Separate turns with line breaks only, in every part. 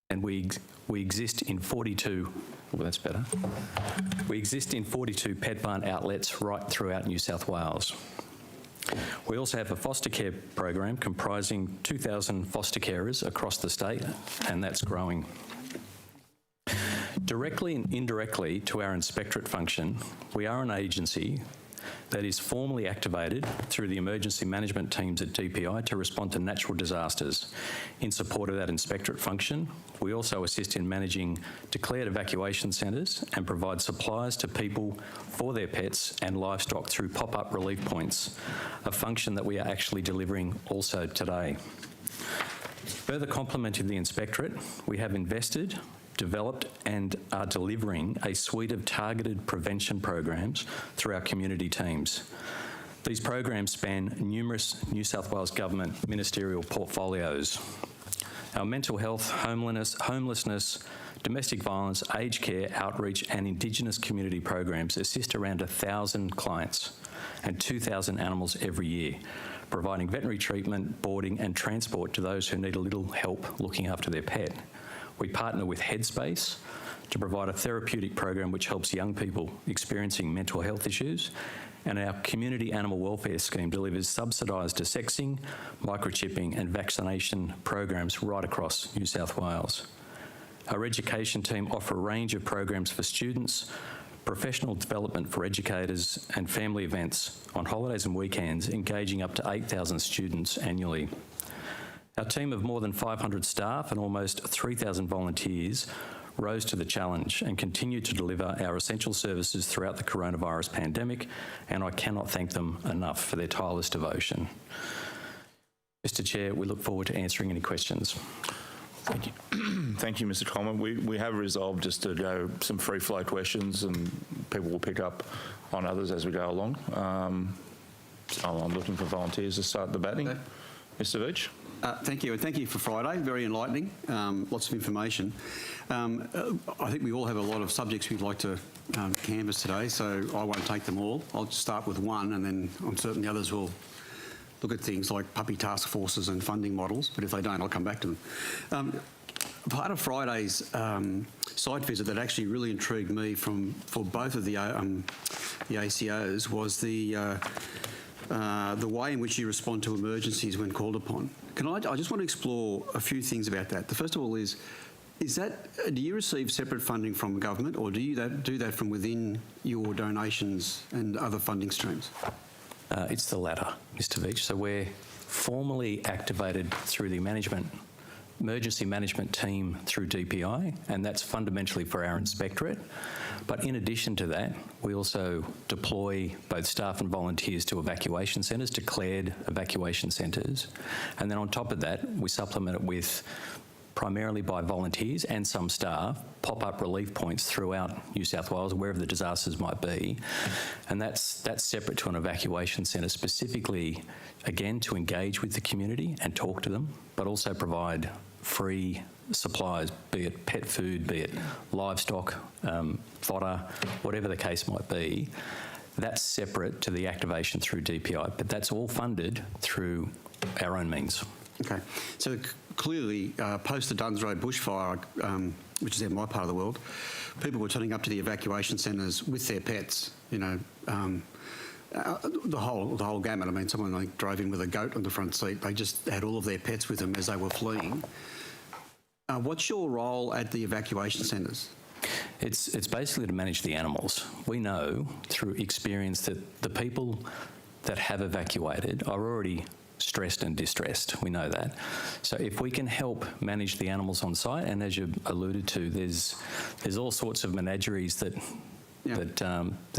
and we exist in 42, well, that's better. We exist in 42 pet barn outlets right throughout New South Wales. We also have a foster care program comprising 2,000 foster carers across the state, and that's growing. Directly and indirectly to our inspectorate function, we are an agency that is formally activated through the emergency management teams at DPI to respond to natural disasters. In support of that inspectorate function, we also assist in managing declared evacuation centres and provide supplies to people for their pets and livestock through pop-up relief points, a function that we are actually delivering also today. Further complementing the inspectorate, we have invested, developed and are delivering a suite of targeted prevention programs through our community teams. These programs span numerous New South Wales Government ministerial portfolios. Our mental health, homelessness, domestic violence, aged care, outreach and Indigenous community programs assist around 1,000 clients and 2,000 animals every year, providing veterinary treatment, boarding and transport to those who need a little help looking after their pet. We partner with Headspace to provide a therapeutic program which helps young people experiencing mental health issues, and our community animal welfare scheme delivers subsidised desexing, microchipping and vaccination programs right across New South Wales. Our education team offer a range of programs for students, professional development for educators and family events on holidays and weekends, engaging up to 8,000 students annually. Our team of more than 500 staff and almost 3,000 volunteers rose to the challenge and continue to deliver our essential services throughout the coronavirus pandemic, and I cannot thank them enough for their tireless devotion. Mr. Chair, we look forward to answering any questions.
Thank you. Thank you, Mr. Coleman. We have resolved just to go some free flow questions and people will pick up on others as we go along. So I'm looking for volunteers to start debating. Okay. Mr. Veach.
Thank you, and thank you for Friday. Very enlightening, lots of information. I think we all have a lot of subjects we'd like to canvass today, so I won't take them all. I'll just start with one, and then I'm certain the others will look at things like puppy task forces and funding models, but if they don't, I'll come back to them. Part of Friday's site visit that actually really intrigued me for both of the ACOs was the way in which you respond to emergencies when called upon. I just want to explore a few things about that. The first of all is that, do you receive separate funding from government, or do you do that from within your donations and other funding streams?
It's the latter, Mr. Veach. So we're formally activated through the emergency management team through DPI, and that's fundamentally for our inspectorate. But in addition to that, we also deploy both staff and volunteers to evacuation centres, declared evacuation centres. And then on top of that, we supplement it with, primarily by volunteers and some staff, pop-up relief points throughout New South Wales, wherever the disasters might be. And that's separate to an evacuation centre, specifically, again, to engage with the community and talk to them, but also provide free supplies, be it pet food, be it livestock, fodder, whatever the case might be. That's separate to the activation through DPI, but that's all funded through our own means.
Okay, so clearly, post the Duns Road bushfire, which is in my part of the world, people were turning up to the evacuation centres with their pets. You know, the whole gamut. I mean, someone like drove in with a goat on the front seat. They just had all of their pets with them as they were fleeing. What's your role at the evacuation centres?
It's basically to manage the animals. We know through experience that the people that have evacuated are already stressed and distressed. We know that. So if we can help manage the animals on site, and as you alluded to, there's all sorts of menageries that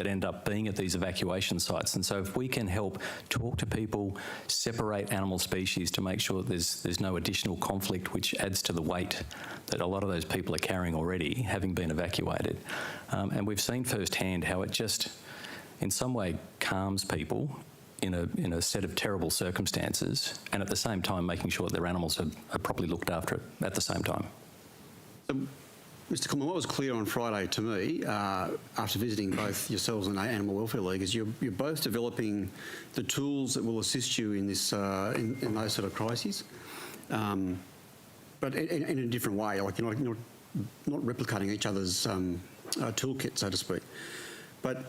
end up being at these evacuation sites. And so if we can help talk to people, separate animal species to make sure that there's no additional conflict which adds to the weight that a lot of those people are carrying already, having been evacuated. And we've seen firsthand how it just, in some way, calms people in a set of terrible circumstances, and at the same time making sure that their animals are properly looked after at the same time.
Mr. Coleman, what was clear on Friday to me, after visiting both yourselves and Animal Welfare League, is you're both developing the tools that will assist you in this in those sort of crises. But but in a different way, like not replicating each other's toolkit, so to speak. But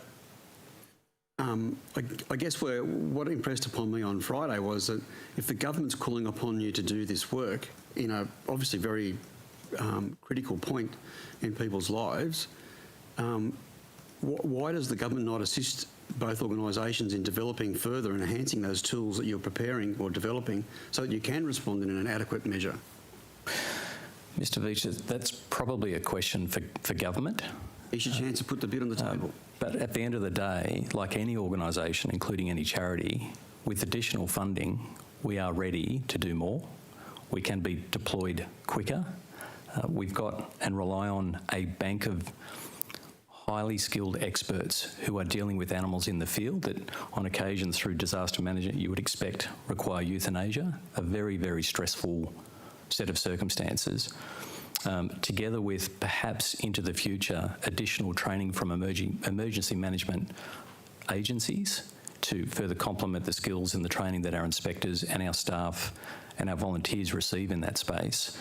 I guess what impressed upon me on Friday was that if the government's calling upon you to do this work in a obviously very critical point in people's lives, why does the government not assist both organisations in developing further and enhancing those tools that you're preparing or developing so that you can respond in an adequate measure?
Mr Veach, that's probably a question for government.
It's your chance to put the bid on the table.
But at the end of the day, like any organisation, including any charity, with additional funding, we are ready to do more. We can be deployed quicker. We've got and rely on a bank of highly skilled experts who are dealing with animals in the field that on occasion through disaster management you would expect require euthanasia, a very, very stressful set of circumstances. Together with perhaps into the future additional training from emergency management agencies to further complement the skills and the training that our inspectors and our staff and our volunteers receive in that space.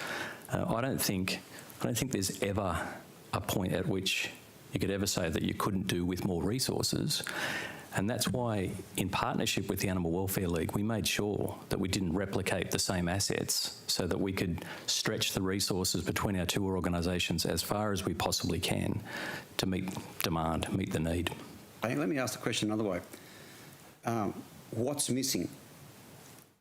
I don't think there's ever a point at which you could ever say that you couldn't do with more resources. And that's why, in partnership with the Animal Welfare League, we made sure that we didn't replicate the same assets so that we could stretch the resources between our two organisations as far as we possibly can to meet demand, meet the need.
Let me ask the question another way. What's missing?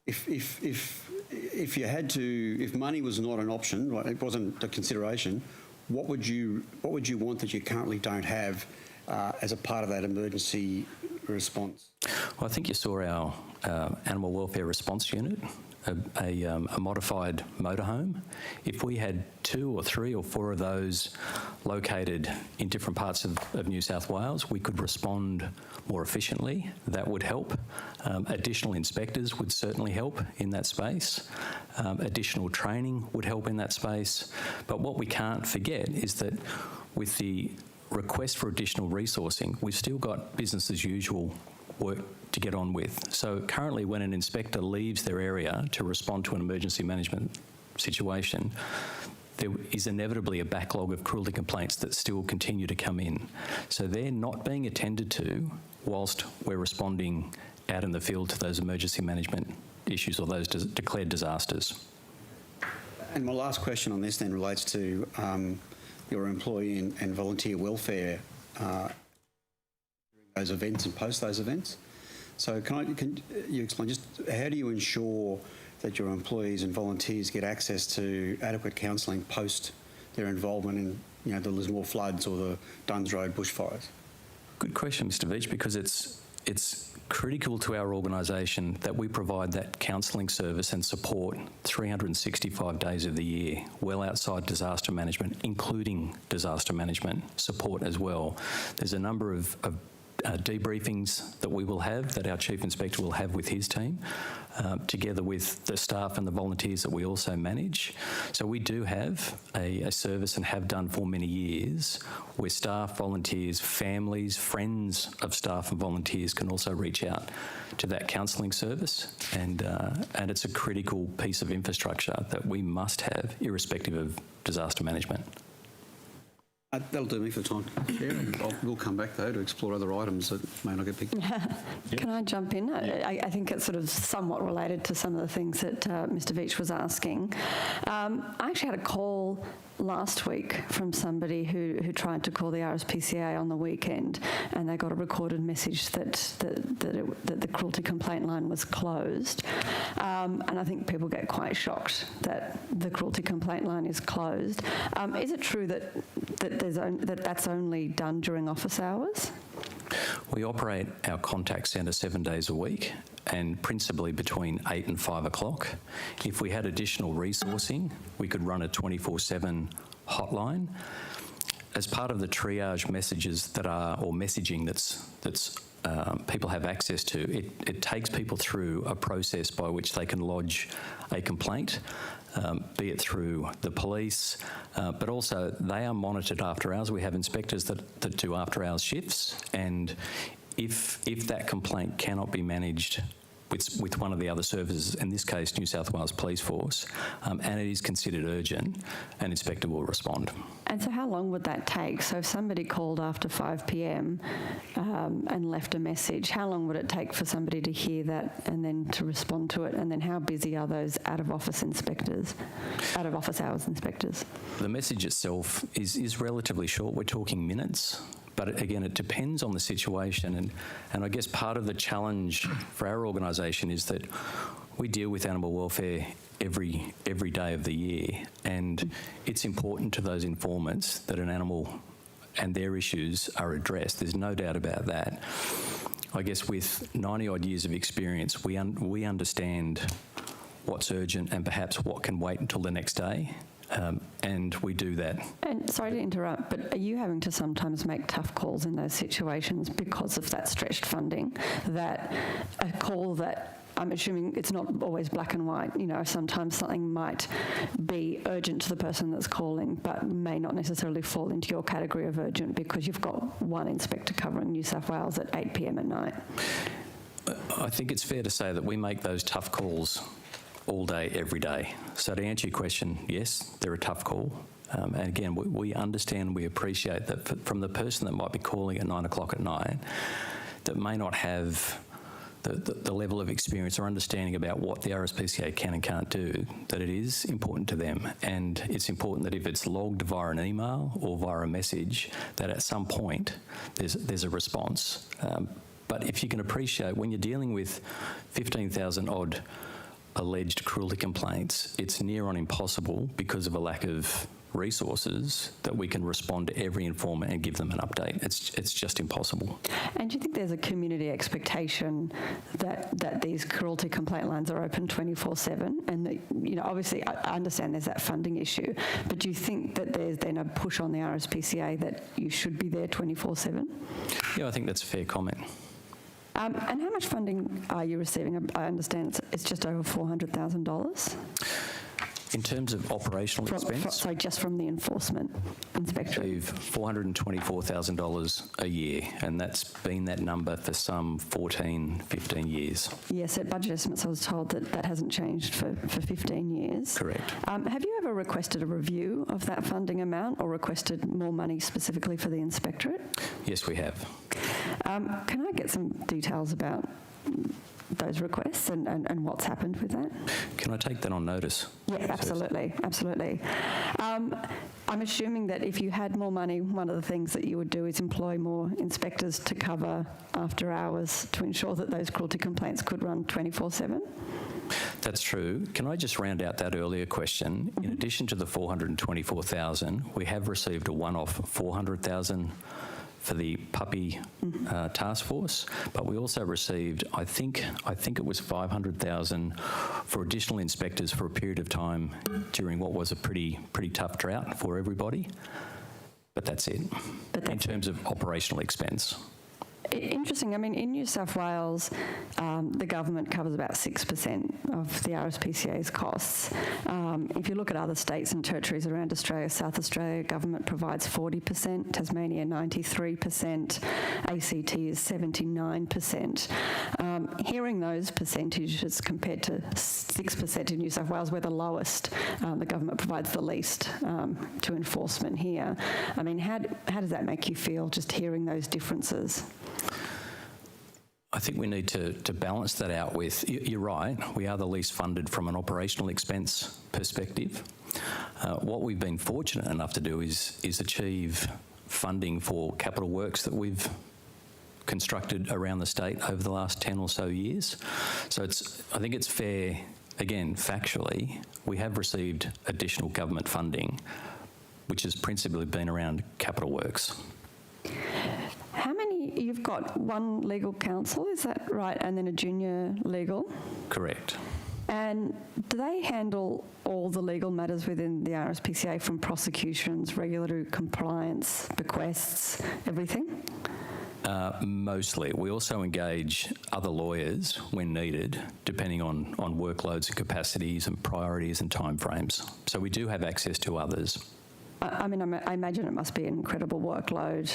If you had to, if money was not an option, right, it wasn't a consideration, what would you want that you currently don't have as a part of that emergency response?
Well, I think you saw our Animal Welfare Response Unit, a modified motorhome. If we had 2 or 3 or 4 of those located in different parts of New South Wales, we could respond more efficiently. That would help. Additional inspectors would certainly help in that space. Additional training would help in that space. But what we can't forget is that with the request for additional resourcing, we've still got business as usual work to get on with. So currently when an inspector leaves their area to respond to an emergency management situation, there is inevitably a backlog of cruelty complaints that still continue to come in. So they're not being attended to whilst we're responding out in the field to those emergency management issues or those declared disasters.
And my last question on this then relates to your employee and volunteer welfare during those events and post those events. So can you explain just how do you ensure that your employees and volunteers get access to adequate counselling post their involvement in the Lismore floods or the Duns Road bushfires?
Good question, Mr Veach, because it's critical to our organisation that we provide that counselling service and support 365 days of the year, well outside disaster management, including disaster management support as well. There's a number of debriefings that we will have, that our Chief Inspector will have with his team, together with the staff and the volunteers that we also manage. So we do have a service and have done for many years where staff, volunteers, families, friends of staff and volunteers can also reach out to that counselling service, and it's a critical piece of infrastructure that we must have irrespective of disaster management.
That'll do me for time. We'll come back, though, to explore other items that may not get picked up.
Can I jump in? I think it's sort of somewhat related to some of the things that Mr Veach was asking. I actually had a call last week from somebody who tried to call the Rspca on the weekend, and they got a recorded message that the cruelty complaint line was closed. And I think people get quite shocked that the cruelty complaint line is closed. Is it true that that's only done during office hours?
We operate our contact centre 7 days a week, and principally between 8 and 5 o'clock. If we had additional resourcing, we could run a 24/7 hotline. As part of the triage messages messaging that's people have access to, it takes people through a process by which they can lodge a complaint, be it through the police, but also they are monitored after hours. We have inspectors that do after hours shifts, and if that complaint cannot be managed with one of the other services, in this case New South Wales Police Force, and it is considered urgent, an inspector will respond.
And so how long would that take? So if somebody called after 5 p.m. And left a message, how long would it take for somebody to hear that and then to respond to it? And then how busy are those out-of-office hours inspectors?
The message itself is relatively short. We're talking minutes. But again, it depends on the situation. And I guess part of the challenge for our organisation is that we deal with animal welfare every day of the year. And it's important to those informants that an animal and their issues are addressed. There's no doubt about that. I guess with 90-odd years of experience, we understand what's urgent and perhaps what can wait until the next day. And we do that. And
sorry to interrupt, but are you having to sometimes make tough calls in those situations because of that stretched funding? That a call that, I'm assuming it's not always black and white, sometimes something might be urgent to the person that's calling, but may not necessarily fall into your category of urgent because you've got one inspector covering New South Wales at 8 p.m. at night.
I think it's fair to say that we make those tough calls all day, every day. So to answer your question, yes, they're a tough call. And again, we understand, we appreciate that from the person that might be calling at 9 o'clock at night that may not have the level of experience or understanding about what the Rspca can and can't do, that it is important to them. And it's important that if it's logged via an email or via a message, that at some point there's a response. But if you can appreciate, when you're dealing with 15,000 odd alleged cruelty complaints, it's near on impossible because of a lack of resources that we can respond to every informant and give them an update. It's just impossible.
And do you think there's a community expectation that these cruelty complaint lines are open 24/7? And that, obviously I understand there's that funding issue, but do you think that there's then a push on the Rspca that you should be there 24/7?
Yeah, I think that's a fair comment.
And how much funding are you receiving? I understand it's just over $400,000.
In terms of operational expense?
Sorry, just from the enforcement inspectorate.
We've $424,000 a year, and that's been that number for some 14, 15 years.
Yes, at budget estimates I was told that hasn't changed for 15 years.
Correct.
Have you ever requested a review of that funding amount or requested more money specifically for the inspectorate?
Yes, we have.
Can I get some details about those requests and what's happened with that?
Can I take that on notice?
Yeah, absolutely. I'm assuming that if you had more money, one of the things that you would do is employ more inspectors to cover after hours to ensure that those cruelty complaints could run 24/7?
That's true. Can I just round out that earlier question? In addition to the $424,000, we have received a one-off $400,000 for the puppy task force, but we also received, I think it was $500,000 for additional inspectors for a period of time during what was a pretty tough drought for everybody. But that's it. In terms of operational expense.
Interesting. I mean, in New South Wales, the government covers about 6% of the Rspca's costs. If you look at other states and territories around Australia, South Australia, government provides 40%, Tasmania 93%, ACT is 79%. Hearing those percentages compared to 6% in New South Wales, we're the lowest, the government provides the least to enforcement here. I mean, how does that make you feel, just hearing those differences?
I think we need to balance that out with, you're right, we are the least funded from an operational expense perspective. What we've been fortunate enough to do is achieve funding for capital works that we've constructed around the state over the last 10 or so years. So I think it's fair, again, factually, we have received additional government funding, which has principally been around capital works. You've
got one legal counsel, is that right, and then a junior legal?
Correct.
And do they handle all the legal matters within the Rspca, from prosecutions, regulatory compliance, bequests, everything?
Mostly. We also engage other lawyers when needed, depending on workloads and capacities and priorities and timeframes. So we do have access to others.
I mean, I imagine it must be an incredible workload,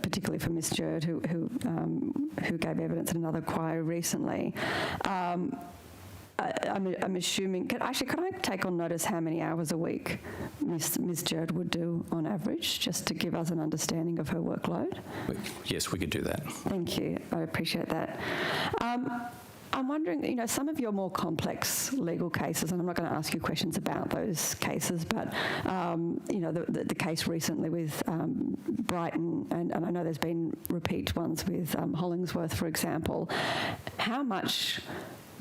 particularly for Ms. Jerd, who gave evidence in another inquiry recently. I'm assuming. Could I take on notice how many hours a week Ms. Jerd would do on average, just to give us an understanding of her workload?
Yes, we could do that.
Thank you. I appreciate that. I'm wondering, some of your more complex legal cases, and I'm not going to ask you questions about those cases, but, the case recently with Brighton, and I know there's been repeat ones with Hollingsworth, for example. How much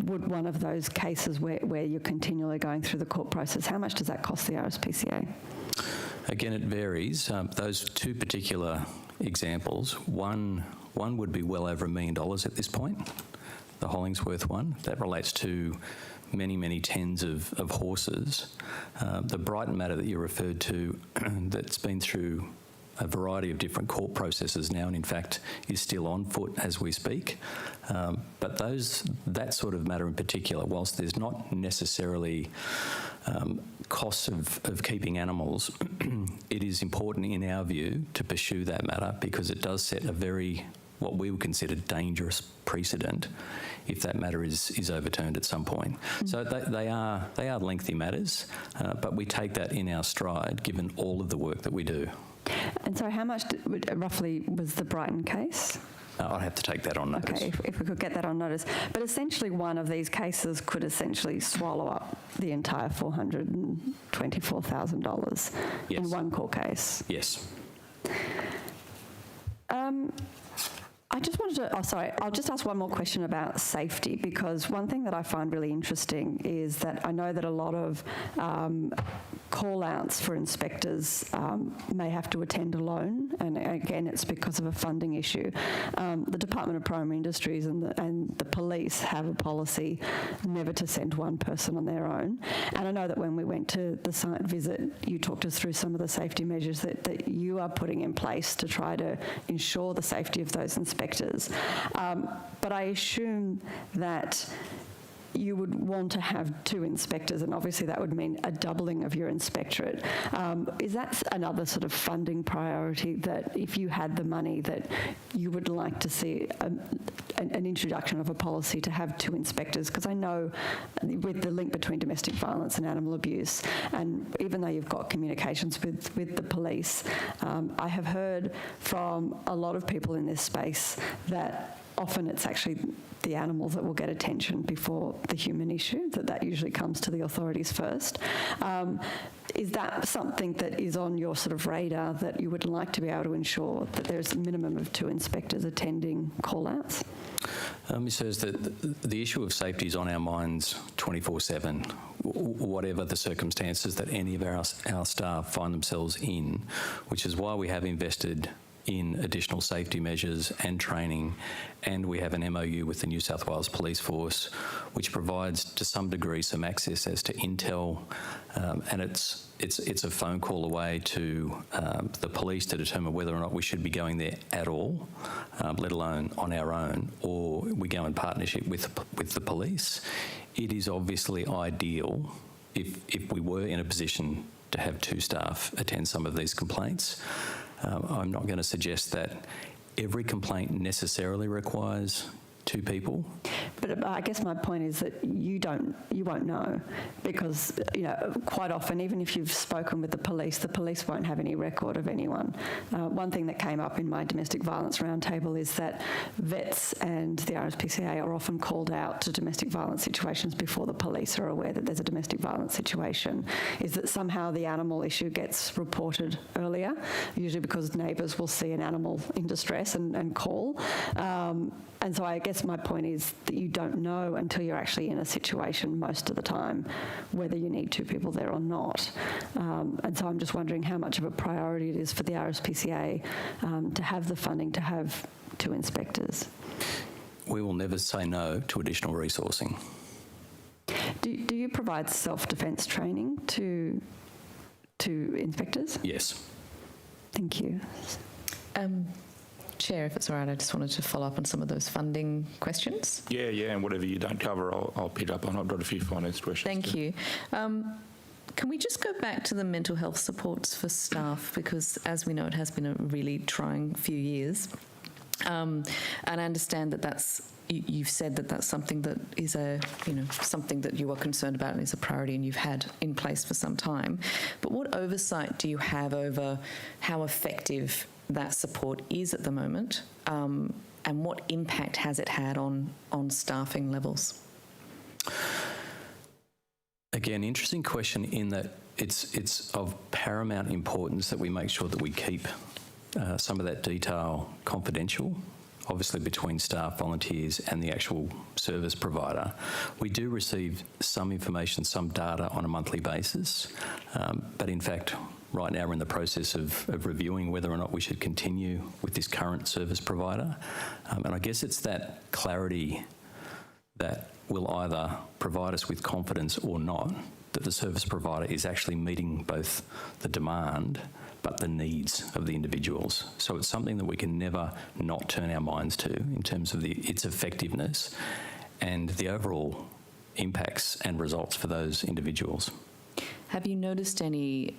would one of those cases where you're continually going through the court process, how much does that cost the Rspca?
Again, it varies. Those two particular examples, one would be well over $1 million at this point. The Hollingsworth one, that relates to many, many tens of horses. The Brighton matter that you referred to, that's been through a variety of different court processes now, and in fact is still on foot as we speak. But that sort of matter in particular, whilst there's not necessarily costs of keeping animals, it is important in our view to pursue that matter because it does set what we would consider dangerous precedent if that matter is overturned at some point. So they are lengthy matters, but we take that in our stride given all of the work that we do.
And so how much roughly was the Brighton case?
I'd have to take that on notice.
Okay, if we could get that on notice. But essentially one of these cases could essentially swallow up the entire $424,000 in one court case.
Yes.
I just wanted to, I'll just ask one more question about safety, because one thing that I find really interesting is that I know that a lot of call-outs for inspectors may have to attend alone, and again, it's because of a funding issue. The Department of Primary Industries and the police have a policy never to send one person on their own, and I know that when we went to the site visit, you talked us through some of the safety measures that you are putting in place to try to ensure the safety of those inspectors. But I assume that you would want to have 2 inspectors, and obviously that would mean a doubling of your inspectorate. Is that another sort of funding priority, that if you had the money that you would like to see an introduction of a policy to have 2 inspectors? Because I know with the link between domestic violence and animal abuse, and even though you've got communications with the police, I have heard from a lot of people in this space that often it's actually the animals that will get attention before the human issue, that usually comes to the authorities first. Is that something that is on your sort of radar, that you would like to be able to ensure that there's a minimum of 2 inspectors attending call-outs?
Ms. Hurst, the issue of safety is on our minds 24/7, whatever the circumstances that any of our staff find themselves in, which is why we have invested in additional safety measures and training, and we have an MOU with the New South Wales Police Force, which provides to some degree some access as to intel, and it's a phone call away to the police to determine whether or not we should be going there at all, let alone on our own, or we go in partnership with the police. It is obviously ideal if we were in a position to have 2 staff attend some of these complaints. I'm not going to suggest that every complaint necessarily requires 2 people.
But I guess my point is that you won't know, because quite often, even if you've spoken with the police won't have any record of anyone. One thing that came up in my domestic violence roundtable is that vets and the Rspca are often called out to domestic violence situations before the police are aware that there's a domestic violence situation. Is that somehow the animal issue gets reported earlier, usually because neighbours will see an animal in distress and call. And so I guess my point is that you don't know until you're actually in a situation most of the time whether you need 2 people there or not. And so I'm just wondering how much of a priority it is for the Rspca to have the funding to have 2 inspectors.
We will never say no to additional resourcing.
Do you provide self-defence training to inspectors?
Yes.
Thank you.
Chair, if it's all right, I just wanted to follow up on some of those funding questions.
Yeah, and whatever you don't cover, I'll pick up on. I've got a few finance questions.
Thank you. Can we just go back to the mental health supports for staff? Because as we know, it has been a really trying few years. And I understand that you've said that that's something that is something that you are concerned about and is a priority and you've had in place for some time. But what oversight do you have over how effective that support is at the moment? And what impact has it had on staffing levels?
Again, interesting question in that it's of paramount importance that we make sure that we keep some of that detail confidential, obviously between staff, volunteers and the actual service provider. We do receive some information, some data on a monthly basis, but in fact, right now we're in the process of reviewing whether or not we should continue with this current service provider. And I guess it's that clarity that will either provide us with confidence or not that the service provider is actually meeting both the demand but the needs of the individuals. So it's something that we can never not turn our minds to in terms of its effectiveness and the overall impacts and results for those individuals.
Have you noticed any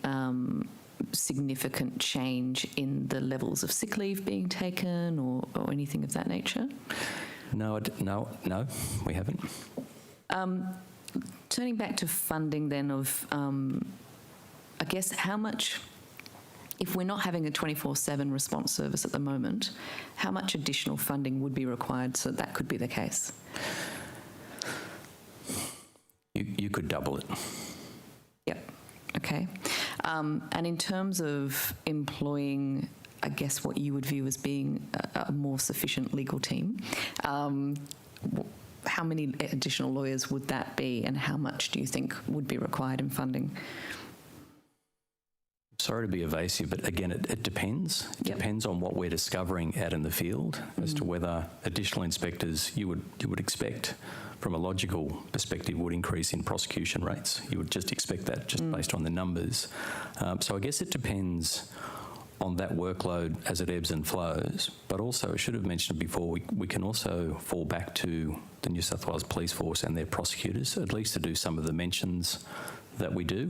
significant change in the levels of sick leave being taken or anything of that nature?
No, we haven't.
Turning back to funding then of, I guess, how much, if we're not having a 24/7 response service at the moment, how much additional funding would be required so that could be the case?
You could double it.
Yep, okay. And in terms of employing, I guess, what you would view as being a more sufficient legal team, how many additional lawyers would that be and how much do you think would be required in funding?
Sorry to be evasive, but again, it depends. It depends on what we're discovering out in the field as to whether additional inspectors you would expect from a logical perspective would increase in prosecution rates. You would just expect that just based on the numbers. So I guess it depends on that workload as it ebbs and flows, but also I should have mentioned before, we can also fall back to the New South Wales Police Force and their prosecutors, at least to do some of the mentions that we do.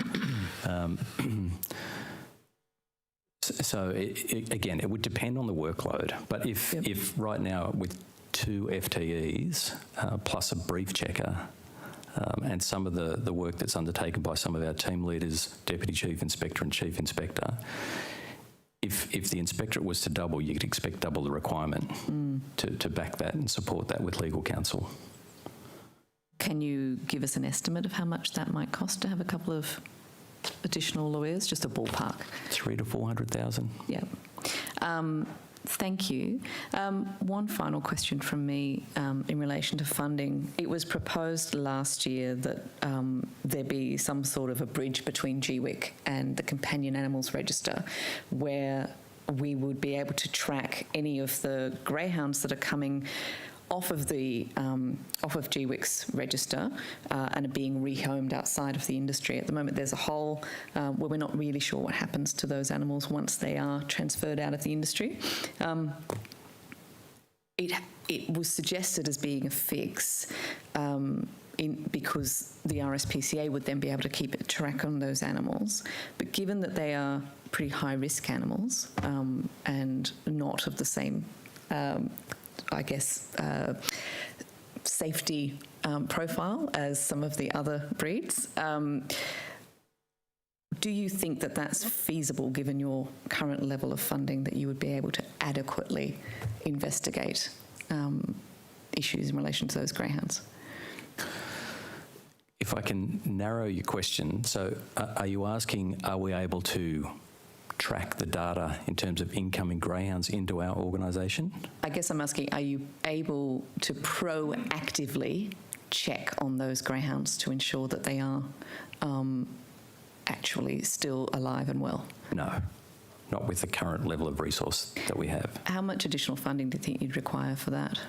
So again, it would depend on the workload, but if right now with 2 FTEs plus a brief checker and some of the work that's undertaken by some of our team leaders, Deputy Chief Inspector and Chief Inspector, if the inspectorate was to double, you could expect double the requirement to back that and support that with legal counsel.
Can you give us an estimate of how much that might cost to have a couple of additional lawyers, just a ballpark?
300,000 to 400,000.
Yeah. Thank you. One final question from me in relation to funding. It was proposed last year that there be some sort of a bridge between GWIC and the Companion Animals Register where we would be able to track any of the greyhounds that are coming off of GWIC's register and are being rehomed outside of the industry. At the moment, there's a hole where we're not really sure what happens to those animals once they are transferred out of the industry. It was suggested as being a fix because the Rspca would then be able to keep a track on those animals. But given that they are pretty high-risk animals and not of the same safety profile as some of the other breeds. Do you think that that's feasible given your current level of funding, that you would be able to adequately investigate issues in relation to those greyhounds?
If I can narrow your question, so are you asking, are we able to track the data in terms of incoming greyhounds into our organisation?
I guess I'm asking, are you able to proactively check on those greyhounds to ensure that they are actually still alive and well?
No, not with the current level of resource that we have.
How much additional funding do you think you'd require for that?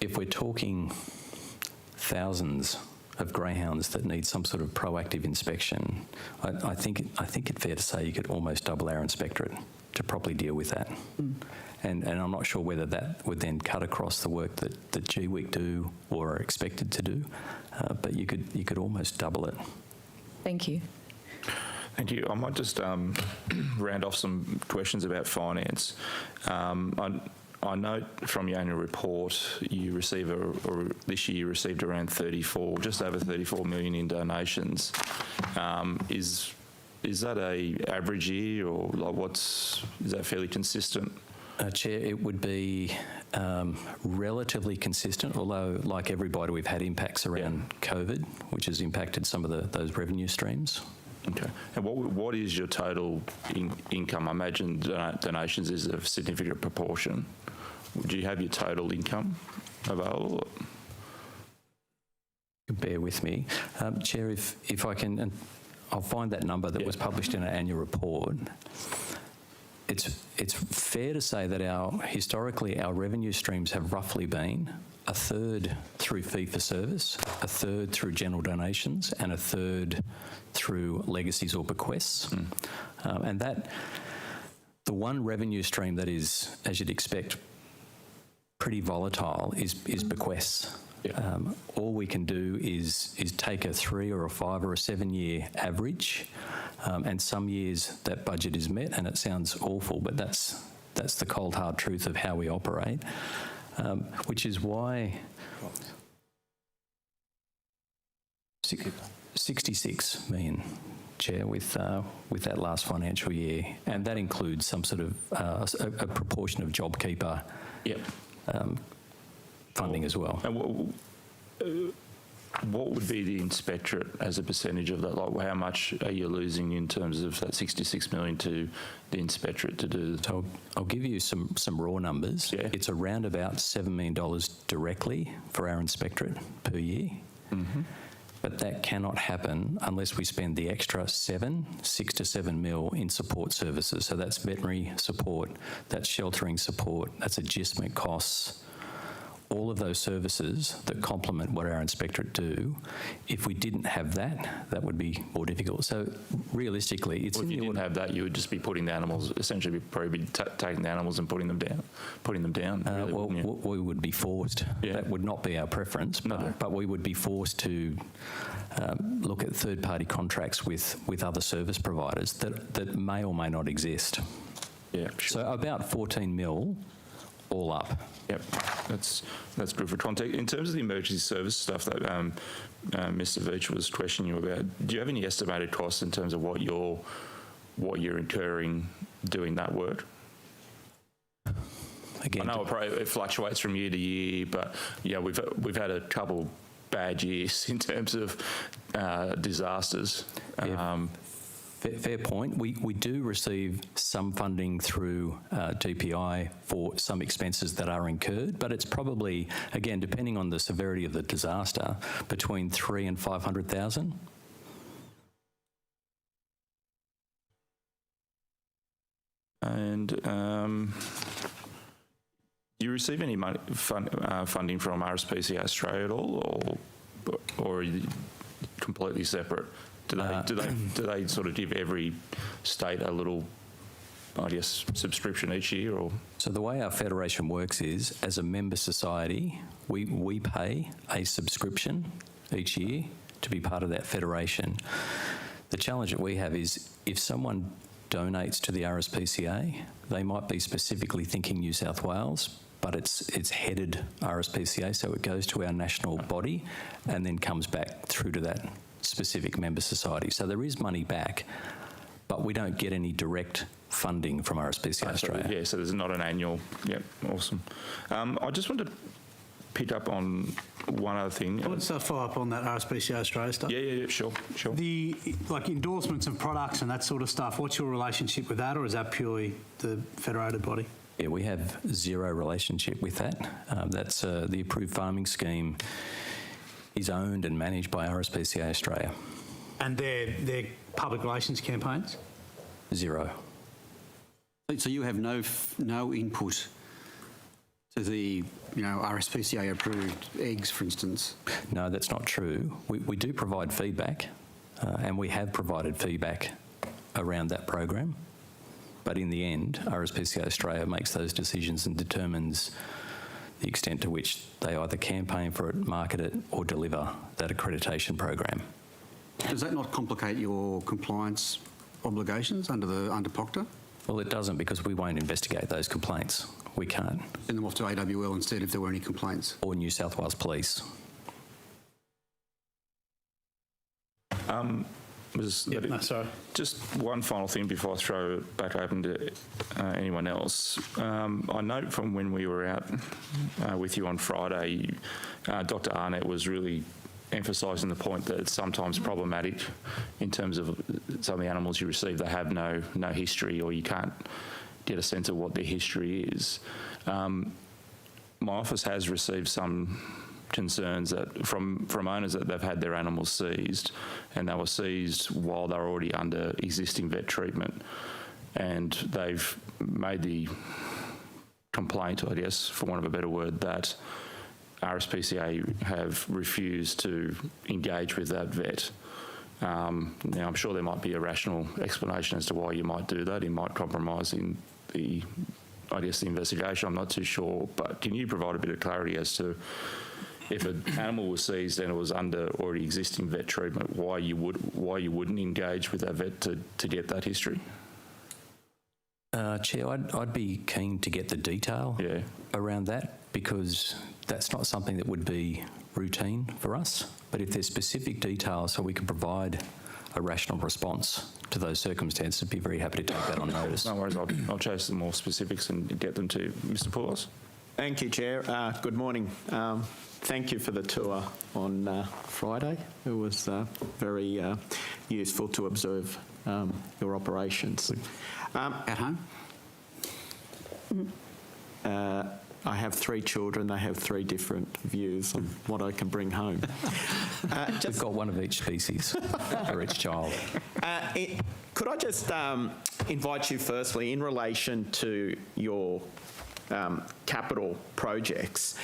If we're talking thousands of greyhounds that need some sort of proactive inspection, I think it's fair to say you could almost double our inspectorate to properly deal with that. And I'm not sure whether that would then cut across the work that GWIC do or are expected to do, but you could almost double it.
Thank you.
Thank you. I might just round off some questions about finance. I note from your annual report you receive, or this year you received around just over 34 million in donations. Is that a average year, or like is that fairly consistent?
Chair, it would be relatively consistent, although, like everybody, we've had impacts around COVID, which has impacted some of those revenue streams.
Okay. And what is your total income? I imagine donations is a significant proportion. Do you have your total income available?
Bear with me. Chair, if I can, and I'll find that number that was published in our annual report. It's fair to say that historically our revenue streams have roughly been a third through fee-for-service, a third through general donations, and a third through legacies or bequests. And that, the one revenue stream that is, as you'd expect, pretty volatile is bequests.
Yeah.
All we can do is take a 3 or a 5 or a 7 year average, and some years that budget is met, and it sounds awful, but that's the cold hard truth of how we operate, which is why 66 million, Chair, with that last financial year, and that includes some sort of a proportion of JobKeeper.
Yep.
Funding as well.
And what would be the inspectorate as a percentage of that? Like, how much are you losing in terms of that 66 million to the inspectorate to do?
So I'll give you some raw numbers.
Yeah.
It's around about $7 million directly for our inspectorate per year. Mm-hmm. But that cannot happen unless we spend the extra 6 to 7 mil in support services. So that's veterinary support, that's sheltering support, that's adjustment costs, all of those services that complement what our inspectorate do. If we didn't have that, that would be more difficult. So realistically, it's
if you didn't have that, you would just be putting the animals, essentially probably be taking the animals and putting them down. Really,
well, we would be forced.
Yeah.
That would not be our preference, but we would be forced to look at third-party contracts with other service providers that may or may not exist.
Yeah, sure.
So about 14 mil all up.
Yep, that's good for context. In terms of the emergency service stuff that Mr. Veach was questioning you about, do you have any estimated costs in terms of what you're incurring doing that work?
Again,
I know it fluctuates from year to year, but yeah, we've had a couple bad years in terms of disasters.
Yeah. Fair point. We do receive some funding through DPI for some expenses that are incurred, but it's probably, again, depending on the severity of the disaster, between 300,000 and 500,000.
And do you receive any funding from Rspca Australia at all, or are you completely separate? Do they sort of give every state a little, I guess, subscription each year? Or
So the way our federation works is, as a member society, we pay a subscription each year to be part of that federation. The challenge that we have is if someone donates to the Rspca, they might be specifically thinking New South Wales, but it's headed Rspca, so it goes to our national body and then comes back through to that specific member society. So there is money back, but we don't get any direct funding from Rspca Australia.
Yeah, so there's not an annual. Yep, awesome. I just wanted to pick up on one other thing.
Let's follow up on that Rspca Australia stuff.
Yeah, sure.
The endorsements of products and that sort of stuff, what's your relationship with that, or is that purely the federated body?
Yeah, we have zero relationship with that. That's the approved farming scheme is owned and managed by Rspca Australia.
And their public relations campaigns?
Zero.
So you have no input to the, Rspca approved eggs, for instance?
No, that's not true. We do provide feedback, and we have provided feedback around that program. But in the end, Rspca Australia makes those decisions and determines the extent to which they either campaign for it, market it, or deliver that accreditation program.
Does that not complicate your compliance obligations under POCTA?
Well, it doesn't, because we won't investigate those complaints. We can't.
Send them off to AWL instead if there were any complaints?
Or New South Wales Police.
Sorry.
Just one final thing before I throw it back open to anyone else. I note from when we were out with you on Friday, Dr. Arnett was really emphasising the point that it's sometimes problematic in terms of some of the animals you receive. They have no history, or you can't get a sense of what their history is. My office has received some concerns that from owners that they've had their animals seized, and they were seized while they were already under existing vet treatment, and they've made the complaint, I guess, for want of a better word, that Rspca have refused to engage with that vet. Now, I'm sure there might be a rational explanation as to why you might do that. It might compromise in the investigation. I'm not too sure, but can you provide a bit of clarity as to if an animal was seized and it was under already existing vet treatment, why you wouldn't engage with that vet to get that history?
Chair, I'd be keen to get the detail around that, because that's not something that would be routine for us. But if there's specific details so we can provide a rational response to those circumstances, I'd be very happy to take that on notice.
No worries, I'll chase some more specifics and get them to Mr. Poulos.
Thank you, Chair. Good morning. Thank you for the tour on Friday. It was very useful to observe your operations.
At home?
I have 3 children. They have 3 different views on what I can bring home.
We've got one of each species for each child.
Could I just invite you firstly, in relation to your capital projects,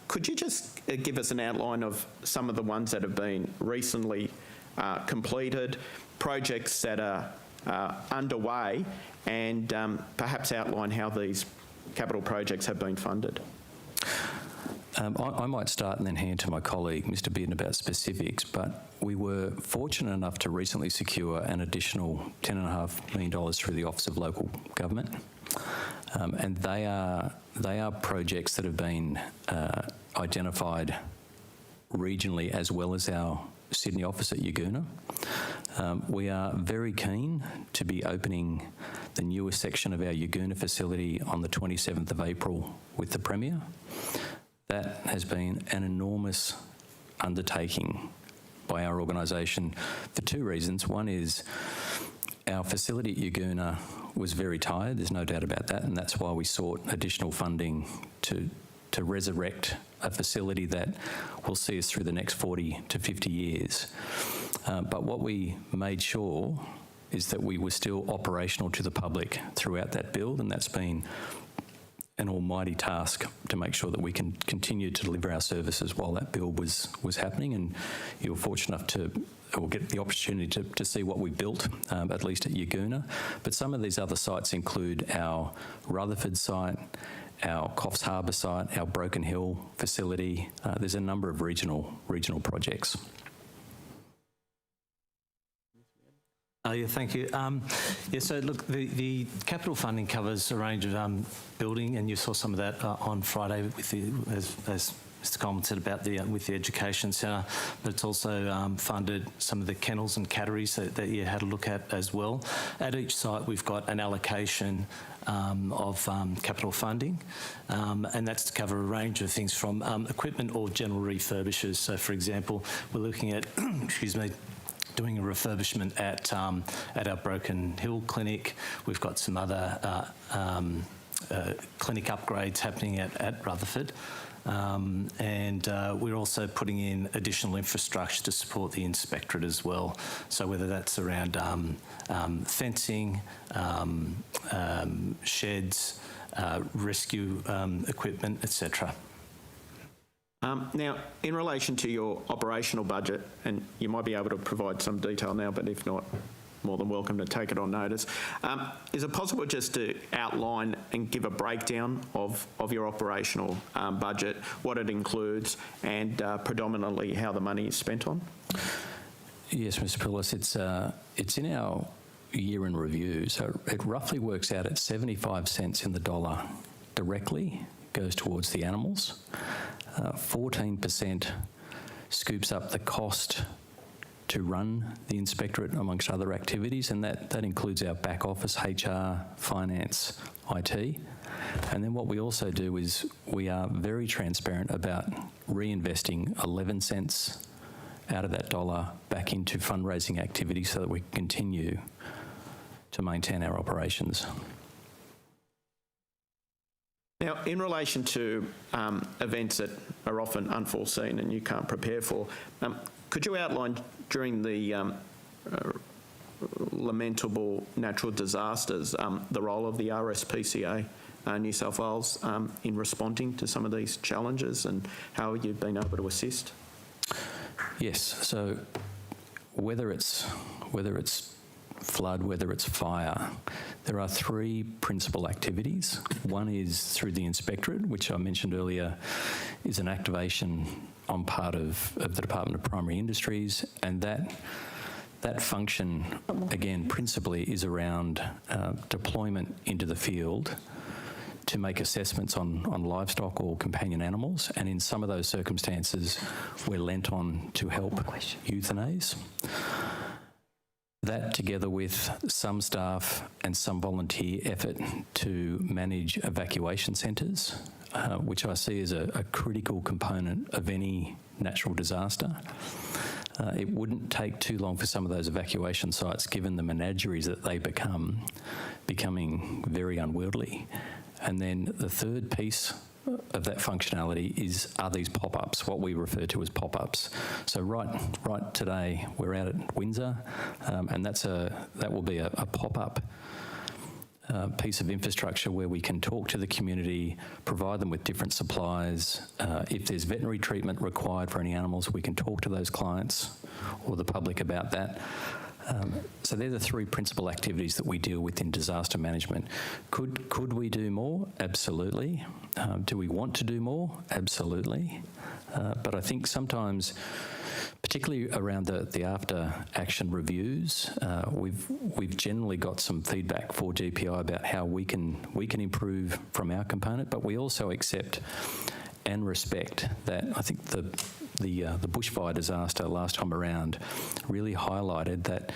could you just give us an outline of some of the ones that have been recently completed, projects that are underway, and perhaps outline how these capital projects have been funded?
I might start and then hand to my colleague, Mr. Bearden, about specifics, but we were fortunate enough to recently secure an additional $10.5 million through the Office of Local Government. And they are projects that have been identified regionally as well as our Sydney office at Yagoona. We are very keen to be opening the newest section of our Yagoona facility on the 27th of April with the Premier. That has been an enormous undertaking by our organisation for 2 reasons. One is our facility at Yagoona was very tired, there's no doubt about that, and that's why we sought additional funding to resurrect a facility that will see us through the next 40 to 50 years. But what we made sure is that we were still operational to the public throughout that build, and that's been an almighty task to make sure that we can continue to deliver our services while that build was happening. And you were fortunate enough to get the opportunity to see what we built, at least at Yagoona. But some of these other sites include our Rutherford site, our Coffs Harbour site, our Broken Hill facility. There's a number of regional projects.
Thank you. So look, the capital funding covers a range of building, and you saw some of that on Friday with as Mr. Coleman said about with the Education Centre, but it's also funded some of the kennels and catteries that you had a look at as well. At each site, we've got an allocation of capital funding, and that's to cover a range of things from equipment or general refurbishes. So, for example, we're looking at, doing a refurbishment at our Broken Hill clinic. We've got some other clinic upgrades happening at Rutherford. And we're also putting in additional infrastructure to support the inspectorate as well. So whether that's around fencing, sheds, rescue equipment, etc.
Now, in relation to your operational budget, and you might be able to provide some detail now, but if not, more than welcome to take it on notice. Is it possible just to outline and give a breakdown of your operational budget, what it includes, and predominantly how the money is spent on?
Yes, Mr. Poulos, it's in our year in review, so it roughly works out at 75 cents in the dollar directly goes towards the animals. 14% scoops up the cost to run the inspectorate amongst other activities, and that includes our back office, HR, finance, IT. And then what we also do is we are very transparent about reinvesting 11 cents out of that dollar back into fundraising activities so that we continue to maintain our operations.
Now, in relation to events that are often unforeseen and you can't prepare for, could you outline during the lamentable natural disasters the role of the Rspca New South Wales in responding to some of these challenges and how you've been able to assist?
Yes, so whether it's flood, whether it's fire, there are three principal activities. One is through the inspectorate, which I mentioned earlier is an activation on part of the Department of Primary Industries, and that function, again, principally is around deployment into the field to make assessments on livestock or companion animals, and in some of those circumstances we're lent on to help euthanize. That, together with some staff and some volunteer effort to manage evacuation centres, which I see as a critical component of any natural disaster. It wouldn't take too long for some of those evacuation sites, given the menageries that they becoming very unwieldy. And then the third piece of that functionality are these pop-ups, what we refer to as pop-ups. So right today we're out at Windsor, and that will be a pop-up piece of infrastructure where we can talk to the community, provide them with different supplies. If there's veterinary treatment required for any animals, we can talk to those clients or the public about that. So they're the three principal activities that we deal with in disaster management. Could we do more? Absolutely. Do we want to do more? Absolutely. But I think sometimes, particularly around the after action reviews, we've generally got some feedback for DPI about how we can improve from our component, but we also accept and respect that. I think the bushfire disaster last time around really highlighted that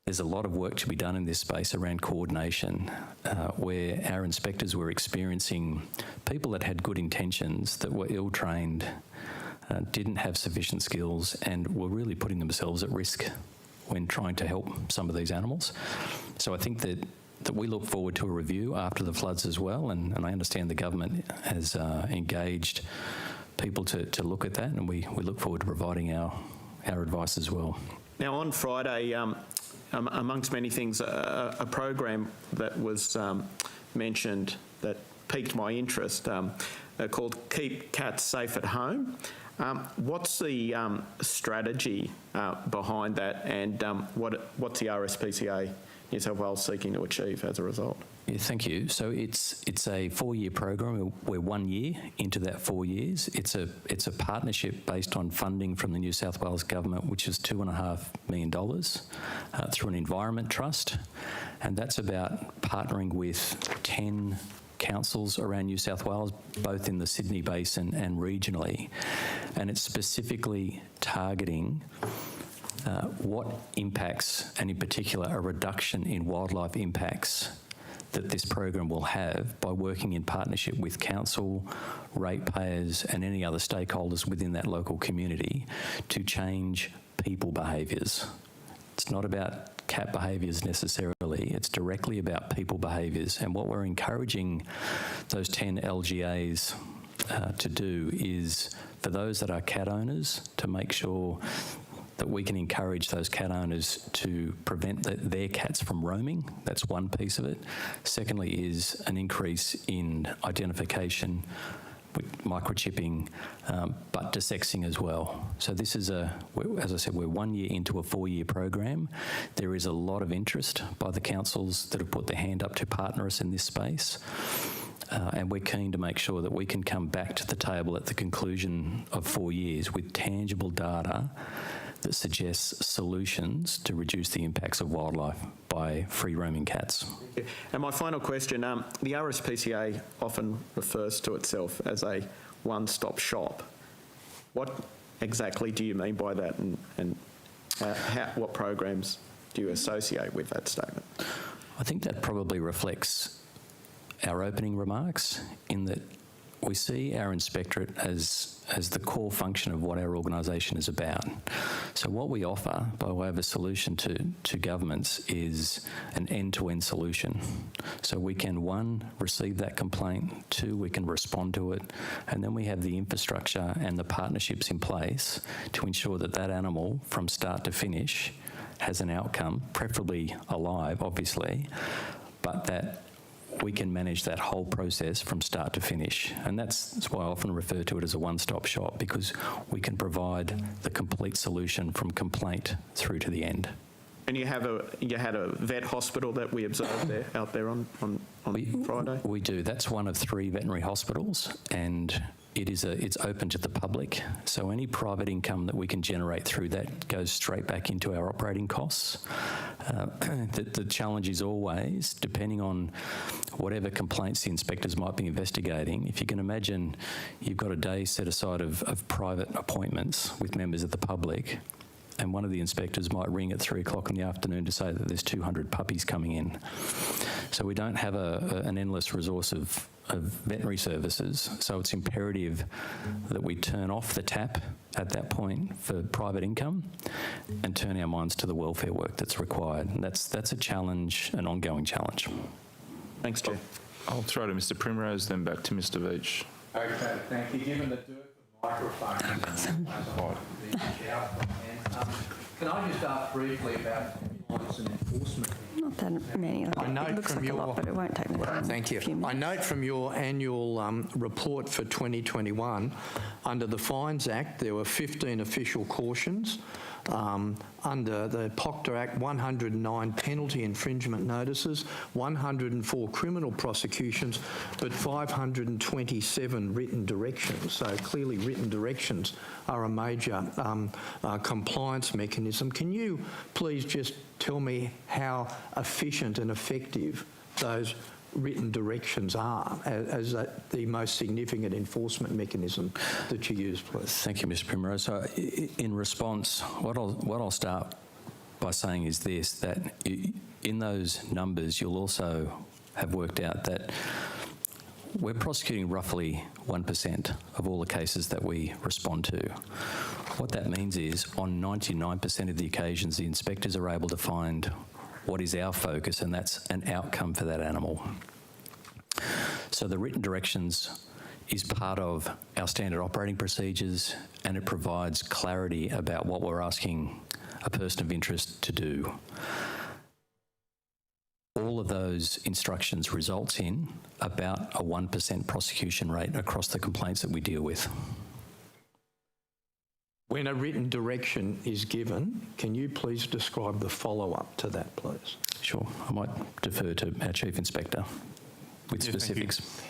there's a lot of work to be done in this space around coordination, where our inspectors were experiencing people that had good intentions that were ill-trained, didn't have sufficient skills, and were really putting themselves at risk when trying to help some of these animals. So I think that we look forward to a review after the floods as well, and I understand the government has engaged people to look at that, and we look forward to providing our advice as well. Now,
on Friday, amongst many things, a program that was mentioned that piqued my interest called Keep Cats Safe at Home. What's the strategy behind that, and what's the Rspca New South Wales seeking to achieve as a result?
Yeah, thank you. So it's a 4-year program. We're 1 year into that 4 years. It's a partnership based on funding from the New South Wales government, which is $2.5 million through an environment trust, and that's about partnering with 10 councils around New South Wales, both in the Sydney Basin and regionally, and it's specifically targeting what impacts, and in particular a reduction in wildlife impacts that this program will have by working in partnership with council, ratepayers and any other stakeholders within that local community to change people behaviours. It's not about cat behaviours necessarily, it's directly about people behaviours, and what we're encouraging those 10 LGAs to do is, for those that are cat owners, to make sure that we can encourage those cat owners to prevent their cats from roaming. That's one piece of it. Secondly is an increase in identification with microchipping, but desexing as well. So this is as I said, we're 1 year into a 4-year program. There is a lot of interest by the councils that have put their hand up to partner us in this space. And we're keen to make sure that we can come back to the table at the conclusion of 4 years with tangible data that suggests solutions to reduce the impacts of wildlife by free roaming cats.
And my final question, the Rspca often refers to itself as a one-stop shop. What exactly do you mean by that, and what programs do you associate with that statement?
I think that probably reflects our opening remarks in that we see our inspectorate as the core function of what our organisation is about. So what we offer by way of a solution to governments is an end-to-end solution. So we can, 1, receive that complaint, 2, we can respond to it, and then we have the infrastructure and the partnerships in place to ensure that that animal, from start to finish, has an outcome, preferably alive, obviously, but that we can manage that whole process from start to finish. And that's why I often refer to it as a one-stop shop, because we can provide the complete solution from complaint through to the end.
And you had a vet hospital that we observed out there on Friday?
We do. That's one of 3 veterinary hospitals, and it's open to the public. So any private income that we can generate through that goes straight back into our operating costs. The challenge is always, depending on whatever complaints the inspectors might be investigating, if you can imagine you've got a day set aside of private appointments with members of the public, and one of the inspectors might ring at 3 o'clock in the afternoon to say that there's 200 puppies coming in. So we don't have an endless resource of veterinary services, so it's imperative that we turn off the tap at that point for private income and turn our minds to the welfare work that's required. And that's a challenge, an ongoing challenge.
Thanks, Chair.
I'll throw to Mr Primrose, then back to Mr Veach.
Okay, thank you. Given the dearth of microphones, can I just ask briefly about compliance and enforcement?
Not that many.
I note
it looks
from
like a
your-
lot, but it won't take me long.
Thank you.
A few
I
minutes.
note from your annual report for 2021, under the Fines Act, there were 15 official cautions. Under the POCTA Act, 109 penalty infringement notices, 104 criminal prosecutions, but 527 written directions. So clearly written directions are a major compliance mechanism. Can you please just tell me how efficient and effective those written directions are as the most significant enforcement mechanism that you use, please?
Thank you, Mr Primrose. So in response, what I'll start by saying is this, that in those numbers you'll also have worked out that we're prosecuting roughly 1% of all the cases that we respond to. What that means is on 99% of the occasions the inspectors are able to find what is our focus, and that's an outcome for that animal. So the written directions is part of our standard operating procedures, and it provides clarity about what we're asking a person of interest to do. All of those instructions results in about a 1% prosecution rate across the complaints that we deal with.
When a written direction is given, can you please describe the follow-up to that, please?
Sure. I might defer to our Chief Inspector with
Yeah, thank you.
specifics.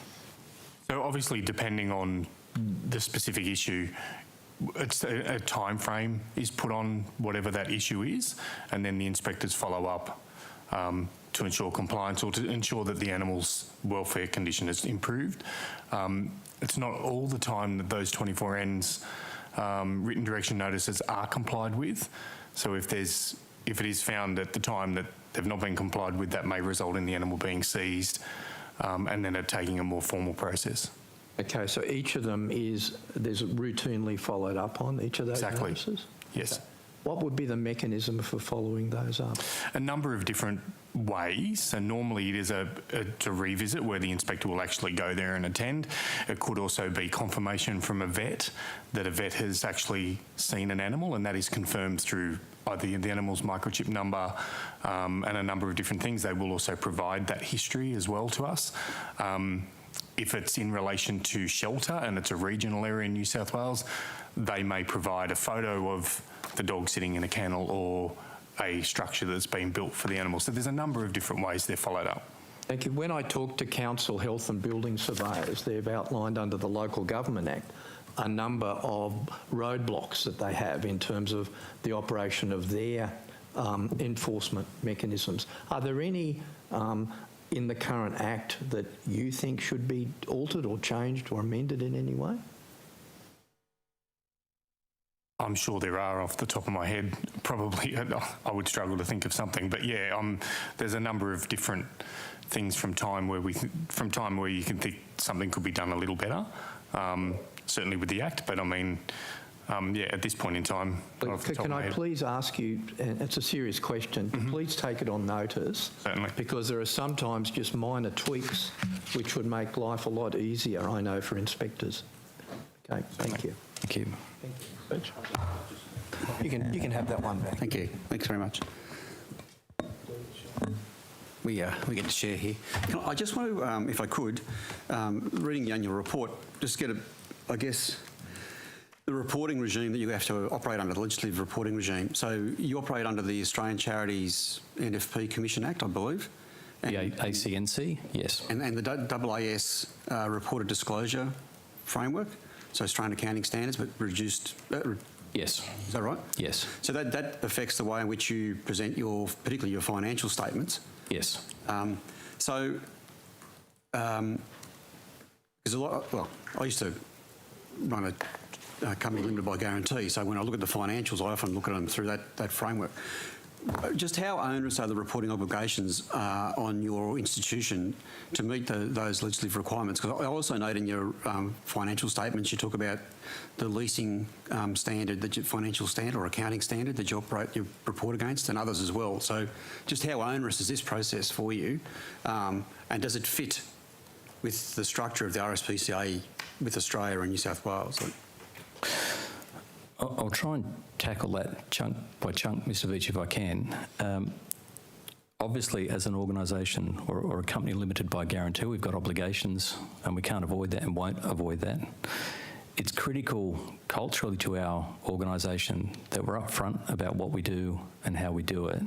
So obviously, depending on the specific issue, it's a time frame is put on whatever that issue is, and then the inspectors follow up to ensure compliance or to ensure that the animal's welfare condition is improved. It's not all the time that those 24 ends written direction notices are complied with. So if it is found at the time that they've not been complied with, that may result in the animal being seized and then it taking a more formal process.
Okay, so each of them there's routinely followed up on each of those
Exactly.
notices?
Yes.
what would be the mechanism for following those up?
A number of different ways. So normally it is a revisit where the inspector will actually go there and attend. It could also be confirmation from a vet that a vet has actually seen an animal, and that is confirmed through either the animal's microchip number and a number of different things. They will also provide that history as well to us. If it's in relation to shelter and it's a regional area in New South Wales, they may provide a photo of the dog sitting in a kennel or a structure that's been built for the animal. So there's a number of different ways they're followed up.
Thank you. When I talk to council health and building surveyors, they've outlined under the Local Government Act a number of roadblocks that they have in terms of the operation of their enforcement mechanisms. Are there any in the current Act that you think should be altered or changed or amended in any way?
I'm sure there are off the top of my head. Probably I would struggle to think of something, but yeah, there's a number of different things from time where you can think something could be done a little better. Certainly with the Act, but I mean, yeah, at this point in time, not off the top
Can
of my
I
head.
please ask you, and it's a serious question, please take it on notice.
Certainly.
Because there are sometimes just minor tweaks which would make life a lot easier, I know, for inspectors. Okay, thank you.
Thank you.
You can have that one back.
Thank you. Thanks very much. We get to share here. I just want to, if I could, reading the annual report, just get I guess, the reporting regime that you have to operate under, the legislative reporting regime. So you operate under the Australian Charities NFP Commission Act, I believe.
The ACNC, yes.
And the AAS reported disclosure framework, so Australian accounting standards, but reduced.
Yes.
Is that right?
Yes.
So that affects the way in which you present particularly your financial statements.
Yes.
Because I used to run a company limited by guarantee, so when I look at the financials, I often look at them through that framework. Just how onerous are the reporting obligations on your institution to meet those legislative requirements? Because I also note in your financial statements you talk about the leasing standard, financial standard or accounting standard that you report against, and others as well. So just how onerous is this process for you, and does it fit with the structure of the Rspca with Australia and New South Wales?
I'll try and tackle that chunk by chunk, Mr. Veitch, if I can. Obviously, as an organisation or a company limited by guarantee, we've got obligations and we can't avoid that and won't avoid that. It's critical culturally to our organisation that we're upfront about what we do and how we do it.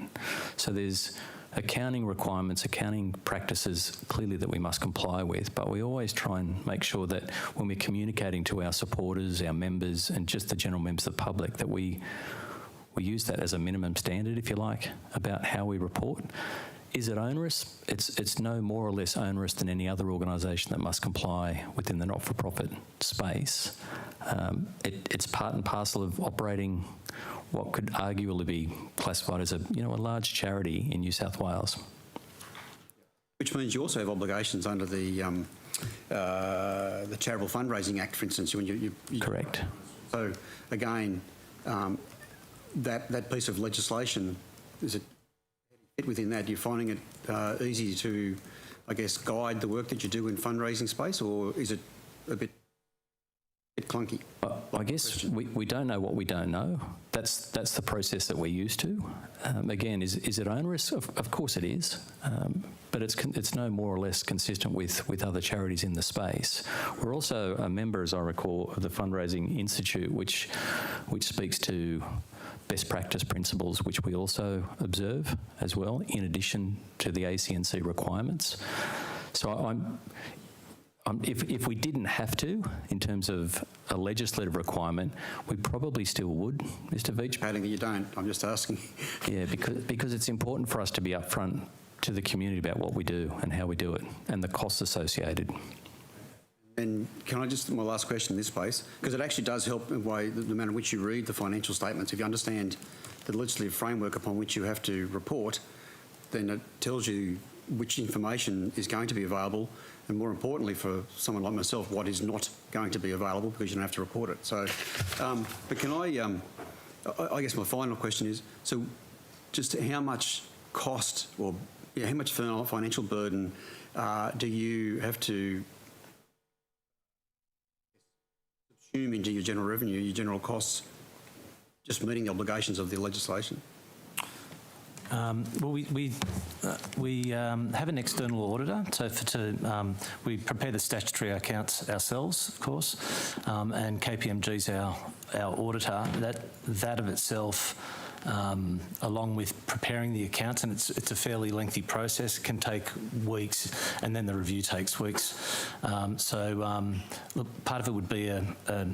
So there's accounting requirements, accounting practices clearly that we must comply with, but we always try and make sure that when we're communicating to our supporters, our members and just the general members of the public that we use that as a minimum standard, if you like, about how we report. Is it onerous? It's no more or less onerous than any other organisation that must comply within the not-for-profit space. It's part and parcel of operating what could arguably be classified as a large charity in New South Wales.
Which means you also have obligations under the Charitable Fundraising Act, for instance. When you
Correct.
So again, that piece of legislation, is it fit within that? You're finding it easy to, I guess, guide the work that you do in fundraising space, or is it a bit clunky?
I guess we don't know what we don't know. That's the process that we're used to. Again, is it onerous? Of course it is, but it's no more or less consistent with other charities in the space. We're also a member, as I recall, of the Fundraising Institute, which speaks to best practice principles, which we also observe as well, in addition to the ACNC requirements. So if we didn't have to, in terms of a legislative requirement, we probably still would, Mr. Veitch.
That you don't. I'm just asking.
Yeah, because it's important for us to be upfront to the community about what we do and how we do it and the costs associated.
And can I just, my last question in this space, because it actually does help in the manner in which you read the financial statements. If you understand the legislative framework upon which you have to report, then it tells you which information is going to be available, and more importantly for someone like myself, what is not going to be available because you don't have to report it. So, but can I I guess my final question is, so just how much cost or how much financial burden do you have to assume into your general revenue, your general costs, just meeting the obligations of the legislation?
Well, we have an external auditor, so we prepare the statutory accounts ourselves, of course, and KPMG's our auditor. That of itself, along with preparing the accounts, and it's a fairly lengthy process, can take weeks, and then the review takes weeks. Look, part of it would be a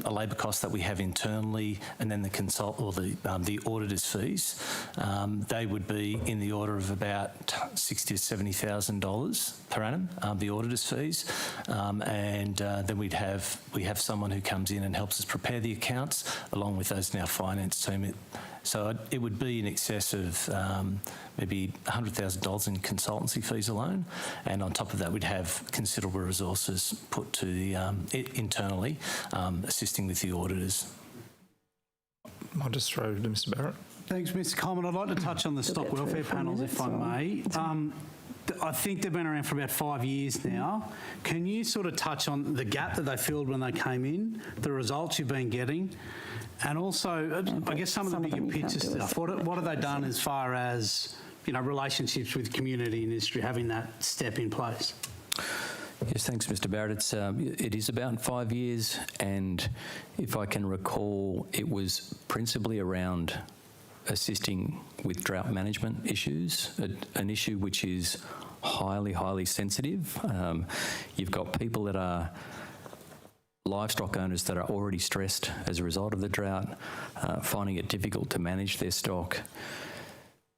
labour cost that we have internally, and then the auditor's fees. They would be in the order of about $60,000 to $70,000 per annum, the auditor's fees, and then we have someone who comes in and helps us prepare the accounts, along with those in our finance team. So it would be in excess of maybe $100,000 in consultancy fees alone, and on top of that we'd have considerable resources put to the internally assisting with the auditors.
I'll just throw to Mr Barrett.
Thanks, Mr Coleman. I'd like to touch on the stock welfare panels, if I may. I think they've been around for about 5 years now. Can you sort of touch on the gap that they filled when they came in, the results you've been getting, and also, I guess, some of the bigger picture stuff? What have they done as far as, relationships with community and industry, having that step in place?
Yes, thanks, Mr Barrett. It is about 5 years, and if I can recall, it was principally around assisting with drought management issues, an issue which is highly, highly sensitive. You've got people that are livestock owners that are already stressed as a result of the drought, finding it difficult to manage their stock.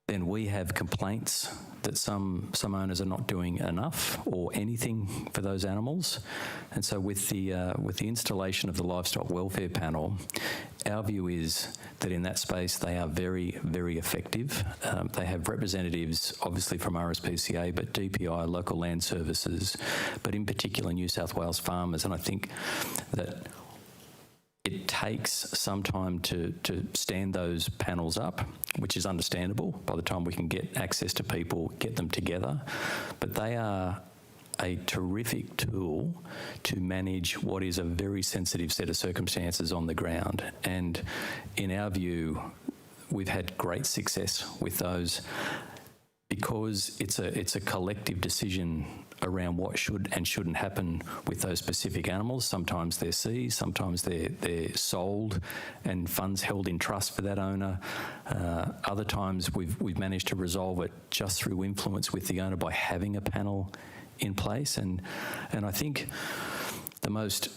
Then we have complaints that some owners are not doing enough or anything for those animals. And so with the installation of the livestock welfare panel, our view is that in that space they are very, very effective. They have representatives obviously from Rspca, but DPI, local land services, but in particular New South Wales farmers. And I think that it takes some time to stand those panels up, which is understandable by the time we can get access to people, get them together. But they are a terrific tool to manage what is a very sensitive set of circumstances on the ground. And in our view, we've had great success with those because it's a collective decision around what should and shouldn't happen with those specific animals. Sometimes they're seized, sometimes they're sold and funds held in trust for that owner. Other times we've managed to resolve it just through influence with the owner by having a panel in place. And I think the most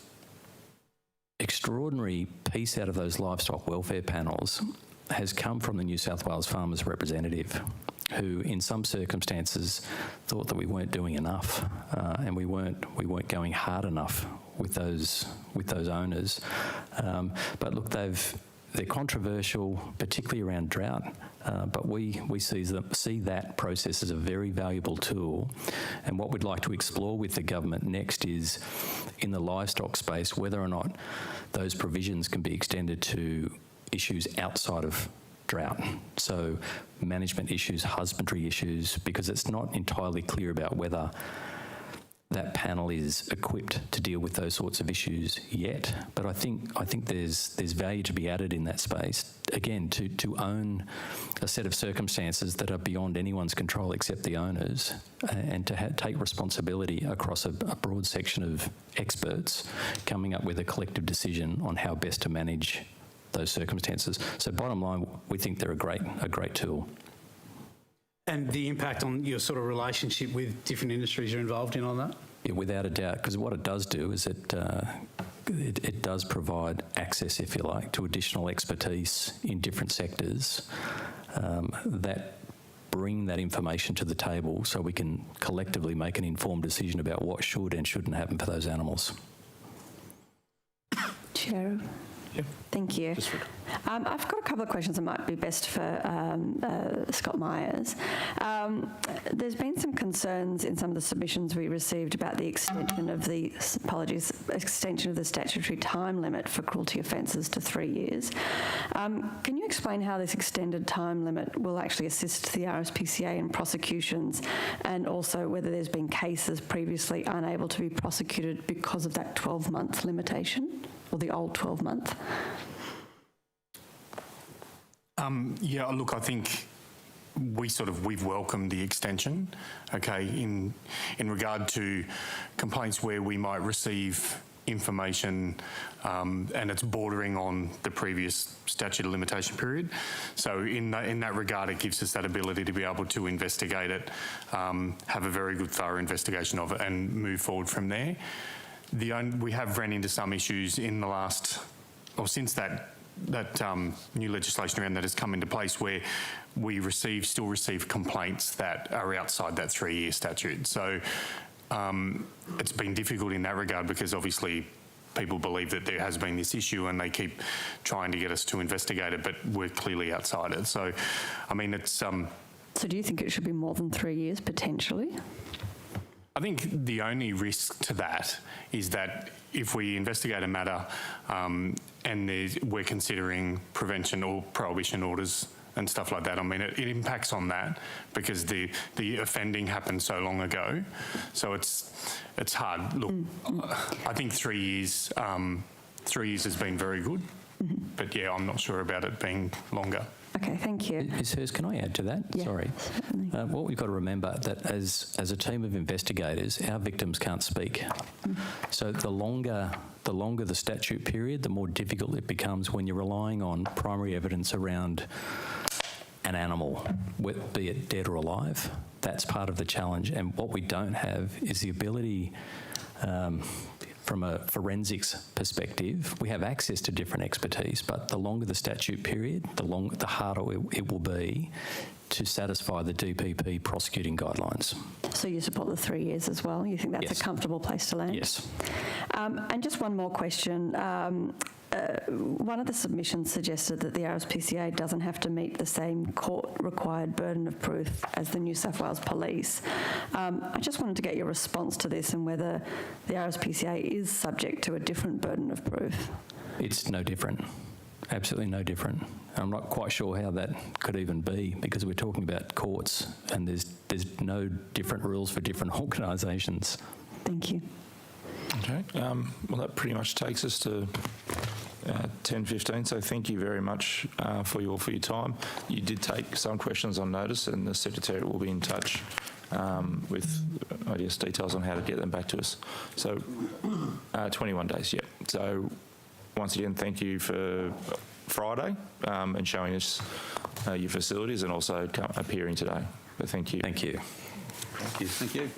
extraordinary piece out of those livestock welfare panels has come from the New South Wales Farmers Representative, who in some circumstances thought that we weren't doing enough and we weren't going hard enough with those owners. But look, they're controversial, particularly around drought, but we see that process as a very valuable tool. And what we'd like to explore with the government next is, in the livestock space, whether or not those provisions can be extended to issues outside of drought. So management issues, husbandry issues, because it's not entirely clear about whether that panel is equipped to deal with those sorts of issues yet. But I think there's value to be added in that space, again, to own a set of circumstances that are beyond anyone's control except the owners, and to take responsibility across a broad section of experts coming up with a collective decision on how best to manage those circumstances. So bottom line, we think they're a great tool.
And the impact on your sort of relationship with different industries you're involved in on that?
Yeah, without a doubt, because what it does do is it does provide access, if you like, to additional expertise in different sectors that bring that information to the table so we can collectively make an informed decision about what should and shouldn't happen for those animals.
Chair. Thank you. I've got a couple of questions that might be best for Scott Myers. There's been some concerns in some of the submissions we received about the extension of the statutory time limit for cruelty offences to 3 years. Can you explain how this extended time limit will actually assist the RSPCA in prosecutions, and also whether there's been cases previously unable to be prosecuted because of that 12-month limitation, or the old 12-month?
Yeah, look, I think we've welcomed the extension, okay, in regard to complaints where we might receive information and it's bordering on the previous statute of limitation period. So in that regard, it gives us that ability to be able to investigate it, have a very good thorough investigation of it and move forward from there. We have ran into some issues in the last, or since that new legislation around that has come into place, where we still receive complaints that are outside that 3-year statute. So it's been difficult in that regard, because obviously people believe that there has been this issue and they keep trying to get us to investigate it, but we're clearly outside it. So, I mean, it's... So
do you think it should be more than 3 years, potentially?
I think the only risk to that is that if we investigate a matter and we're considering prevention or prohibition orders and stuff like that, I mean, it impacts on that, because the offending happened so long ago. So it's hard. Look, I think 3 years, 3 years has been very good, but yeah, I'm not sure about it being longer.
Okay, thank you.
Ms. Hurst, can I add to that?
Yeah,
Sorry.
certainly.
What we've got to remember, that as a team of investigators, our victims can't speak. So the longer the statute period, the more difficult it becomes when you're relying on primary evidence around an animal, be it dead or alive. That's part of the challenge. And what we don't have is the ability, from a forensics perspective, we have access to different expertise, but the longer the statute period, the harder it will be to satisfy the DPP prosecuting guidelines.
So you support the 3 years as well? You think that's
Yes.
a comfortable place to land?
Yes.
And just one more question. One of the submissions suggested that the RSPCA doesn't have to meet the same court-required burden of proof as the New South Wales Police. I just wanted to get your response to this and whether the RSPCA is subject to a different burden of proof.
It's no different. Absolutely no different. I'm not quite sure how that could even be, because we're talking about courts and there's no different rules for different organisations.
Thank you.
Okay. Well, that pretty much takes us to 10:15. So thank you very much for your time. You did take some questions on notice, and the Secretariat will be in touch with, I guess, details on how to get them back to us. So 21 days, yeah. So once again, thank you for Friday and showing us your facilities, and also appearing today. But thank you.
Thank you.
Thank you. Thank you.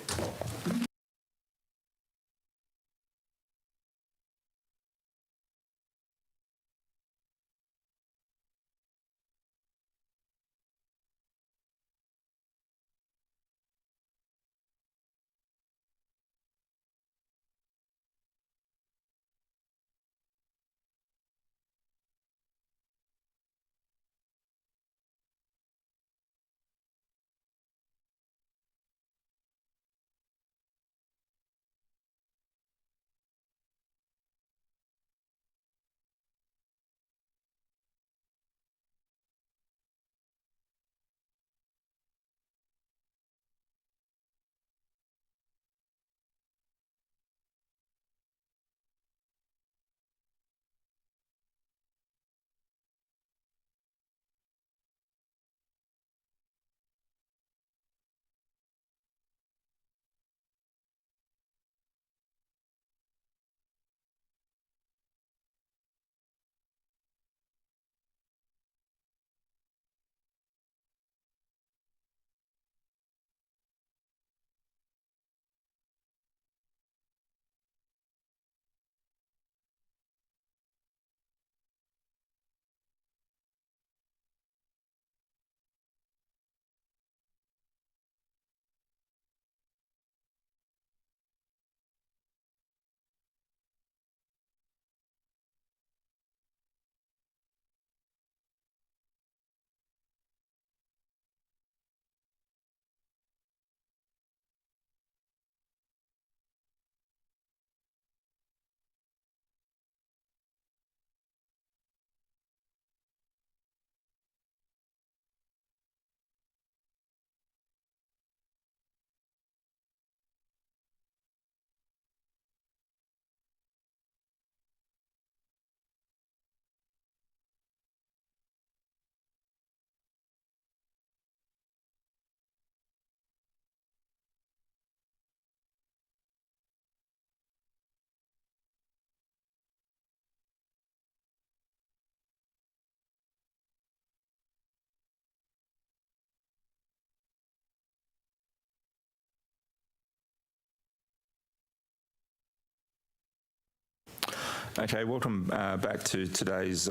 Okay, welcome back to today's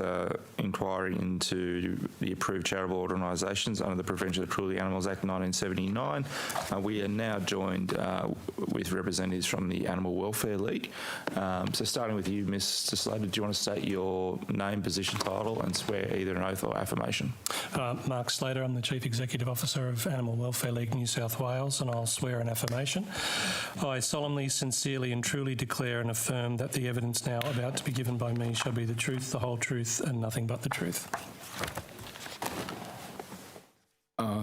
inquiry into the approved charitable organisations under the Prevention of Cruelty Animals Act 1979. We are now joined with representatives from the Animal Welfare League. So starting with you, Mr. Slater, do you want to state your name, position, title and swear either an oath or affirmation?
Mark Slater, I'm the Chief Executive Officer of Animal Welfare League New South Wales, and I'll swear an affirmation. I solemnly, sincerely and truly declare and affirm that the evidence now about to be given by me shall be the truth, the whole truth and nothing but the truth.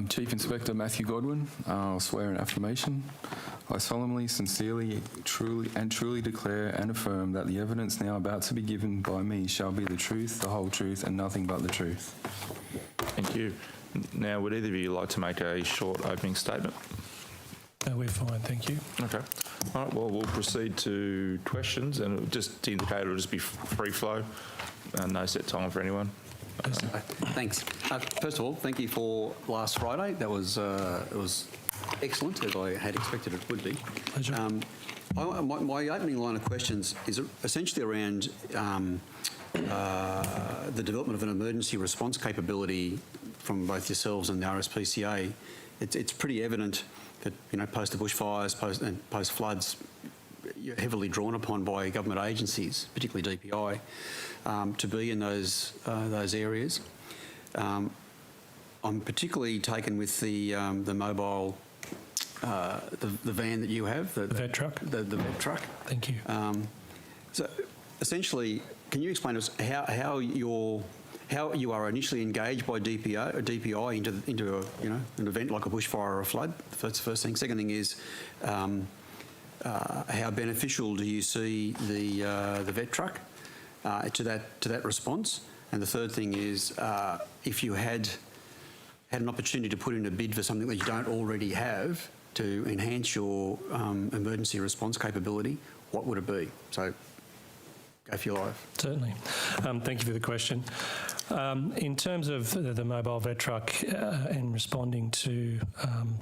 Chief Inspector Matthew Godwin, I'll swear an affirmation. I solemnly, sincerely, truly declare and affirm that the evidence now about to be given by me shall be the truth, the whole truth and nothing but the truth.
Thank you. Now, would either of you like to make a short opening statement?
No, we're fine, thank you.
Okay. All right, well, we'll proceed to questions, and just to indicate it'll just be free flow, no set time for anyone.
Thanks. First of all, thank you for last Friday. That was it was excellent, as I had expected it would be.
Pleasure.
My opening line of questions is essentially around the development of an emergency response capability from both yourselves and the Rspca. It's pretty evident that, you know, post the bushfires, post floods, you're heavily drawn upon by government agencies, particularly DPI, to be in those areas. I'm particularly taken with the mobile, the van that you have, the
vet truck.
The vet truck.
Thank you.
So, essentially, can you explain to us how you are initially engaged by DPI into an event like a bushfire or a flood? That's the first thing. Second thing is, how beneficial do you see the vet truck to that response? And the third thing is, if you had an opportunity to put in a bid for something that you don't already have to enhance your emergency response capability, what would it be? So, go for your life.
Certainly. Thank you for the question. In terms of the mobile vet truck and responding to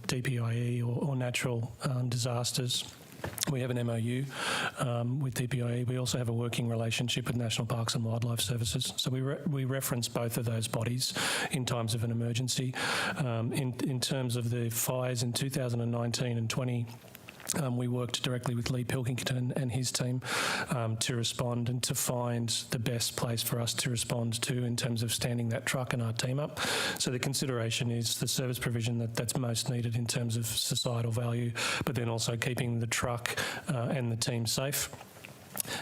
DPIE or natural disasters, we have an MOU with DPIE. We also have a working relationship with National Parks and Wildlife Services. So we reference both of those bodies in times of an emergency. In terms of the fires in 2019 and 20, we worked directly with Lee Pilkington and his team to respond and to find the best place for us to respond to in terms of standing that truck and our team up. So the consideration is the service provision that's most needed in terms of societal value, but then also keeping the truck and the team safe.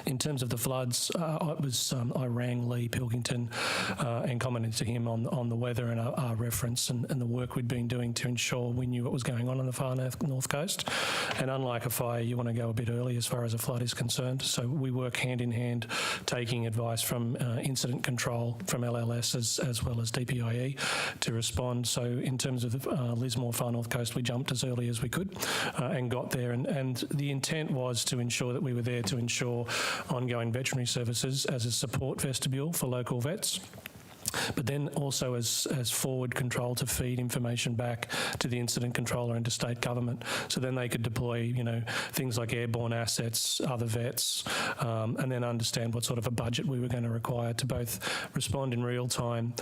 In terms of the floods, I rang Lee Pilkington and commented to him on the weather and our reference and the work we'd been doing to ensure we knew what was going on the far north coast. And unlike a fire, you want to go a bit early as far as a flood is concerned. So we work hand in hand, taking advice from incident control, from LLS as well as DPIE to respond. So in terms of the Lismore far north coast, we jumped as early as we could and got there. And the intent was to ensure that we were there to ensure ongoing veterinary services as a support vestibule for local vets, but then also as forward control to feed information back to the incident controller and to state government. So then they could deploy, things like airborne assets, other vets, and then understand what sort of a budget we were going to require to both respond in real time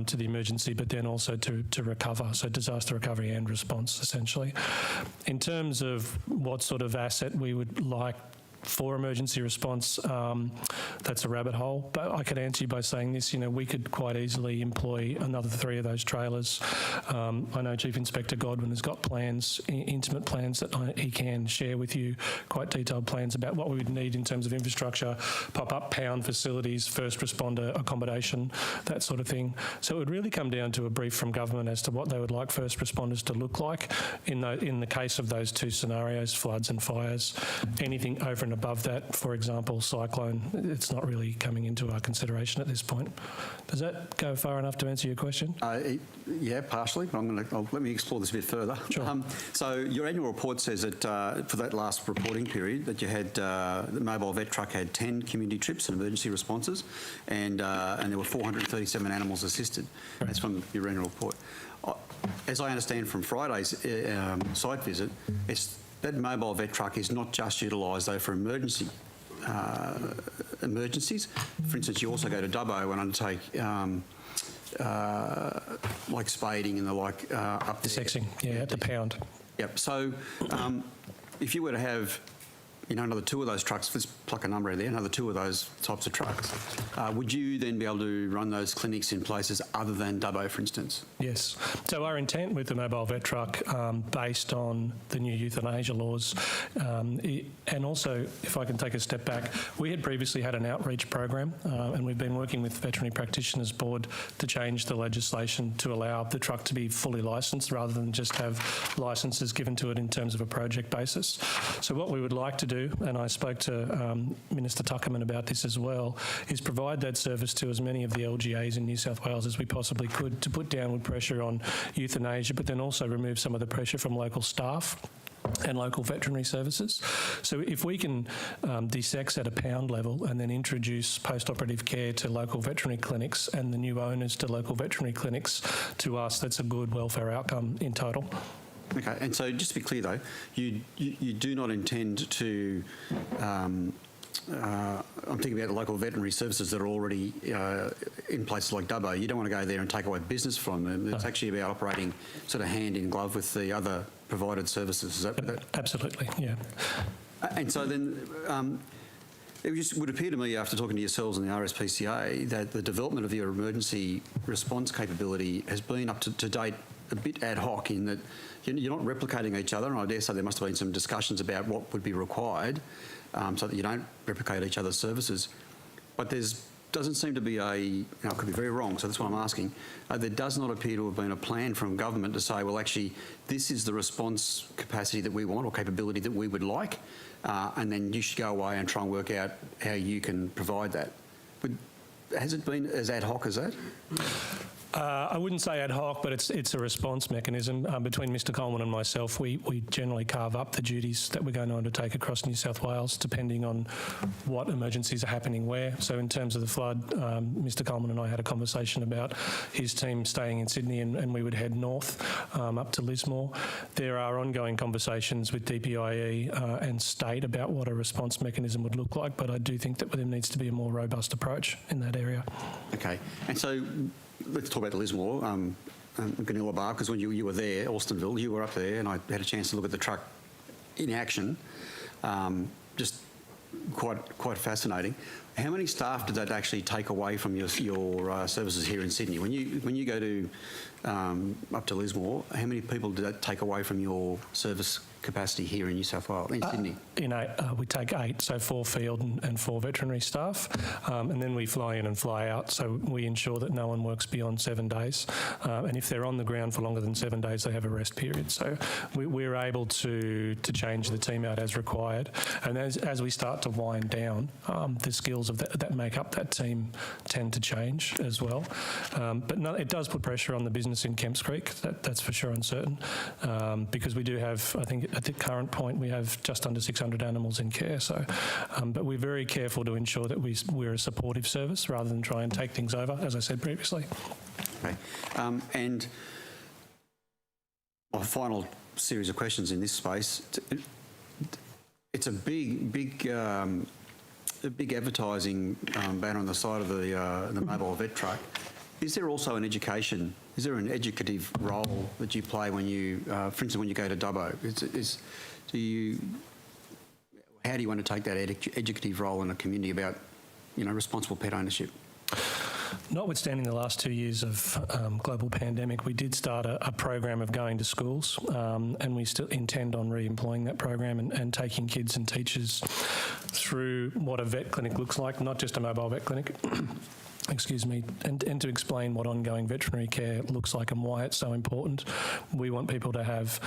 to the emergency, but then also to recover, so disaster recovery and response, essentially. In terms of what sort of asset we would like for emergency response, that's a rabbit hole. But I could answer you by saying this, we could quite easily employ another 3 of those trailers. I know Chief Inspector Godwin has got plans, intimate plans that he can share with you, quite detailed plans about what we would need in terms of infrastructure, pop-up pound facilities, first responder accommodation, that sort of thing. So it would really come down to a brief from government as to what they would like first responders to look like in the case of those 2 scenarios, floods and fires. Anything over and above that, for example, cyclone, it's not really coming into our consideration at this point. Does that go far enough to answer your question?
Yeah, partially, but let me explore this a bit further.
Sure.
So your annual report says that for that last reporting period that you had, the mobile vet truck had 10 community trips and emergency responses, and there were 437 animals assisted. Right. That's from your annual report. As I understand from Friday's site visit, that mobile vet truck is not just utilised though for emergency emergencies. For instance, you also go to Dubbo and undertake like spading and the like up there.
Sexing, yeah, at the pound.
Yep. So if you were to have, another 2 of those trucks, let's pluck a number out there, another 2 of those types of trucks, would you then be able to run those clinics in places other than Dubbo, for instance?
Yes. So our intent with the mobile vet truck, based on the new euthanasia laws, and also, if I can take a step back, we had previously had an outreach program, and we've been working with the Veterinary Practitioners Board to change the legislation to allow the truck to be fully licensed rather than just have licences given to it in terms of a project basis. So what we would like to do, and I spoke to Minister Tuckerman about this as well, is provide that service to as many of the LGAs in New South Wales as we possibly could to put downward pressure on euthanasia, but then also remove some of the pressure from local staff and local veterinary services. So if we can de-sex at a pound level and then introduce post-operative care to local veterinary clinics and the new owners to local veterinary clinics, to us, that's a good welfare outcome in total.
Okay, and so just to be clear though, you do not intend to, I'm thinking about the local veterinary services that are already in places like Dubbo. You don't want to go there and take away business from them. It's actually about operating sort of hand in glove with the other provided services. Is that?
Absolutely, yeah.
And so then it just would appear to me, after talking to yourselves and the Rspca, that the development of your emergency response capability has been up to date a bit ad hoc, in that you're not replicating each other, and I dare say there must have been some discussions about what would be required so that you don't replicate each other's services. But doesn't seem to be I could be very wrong, so that's what I'm asking. There does not appear to have been a plan from government to say, well, actually, this is the response capacity that we want or capability that we would like, and then you should go away and try and work out how you can provide that. But has it been as ad hoc as that?
I wouldn't say ad hoc, but it's a response mechanism. Between Mr Coleman and myself, we generally carve up the duties that we're going to undertake across New South Wales, depending on what emergencies are happening where. So in terms of the flood, Mr Coleman and I had a conversation about his team staying in Sydney, and we would head north up to Lismore. There are ongoing conversations with DPIE and state about what a response mechanism would look like, but I do think that there needs to be a more robust approach in that area.
Okay, and so let's talk about the Lismore, Ganilla Bar, because when you were there, Alstonville, you were up there, and I had a chance to look at the truck in action. Just quite fascinating. How many staff did that actually take away from your services here in Sydney? When you go to up to Lismore, how many people did that take away from your service capacity here in New South Wales, in Sydney?
We take 8, so 4 field and 4 veterinary staff, and then we fly in and fly out, so we ensure that no one works beyond 7 days, and if they're on the ground for longer than 7 days, they have a rest period. So we're able to change the team out as required, and as we start to wind down, the skills of that make up that team tend to change as well. But no, it does put pressure on the business in Kemps Creek, that's for sure and certain, because we do have, I think at the current point, we have just under 600 animals in care. So, but we're very careful to ensure that we're a supportive service rather than try and take things over, as I said previously.
Okay, and my final series of questions in this space. It's a big advertising banner on the side of the mobile vet truck. Is there also an education? Is there an educative role that you play when you, for instance, when you go to Dubbo? How do you undertake that educative role in a community about, responsible pet ownership?
Notwithstanding the last 2 years of global pandemic, we did start a program of going to schools, and we still intend on re-employing that program and taking kids and teachers through what a vet clinic looks like, not just a mobile vet clinic. Excuse me, and to explain what ongoing veterinary care looks like and why it's so important. We want people to have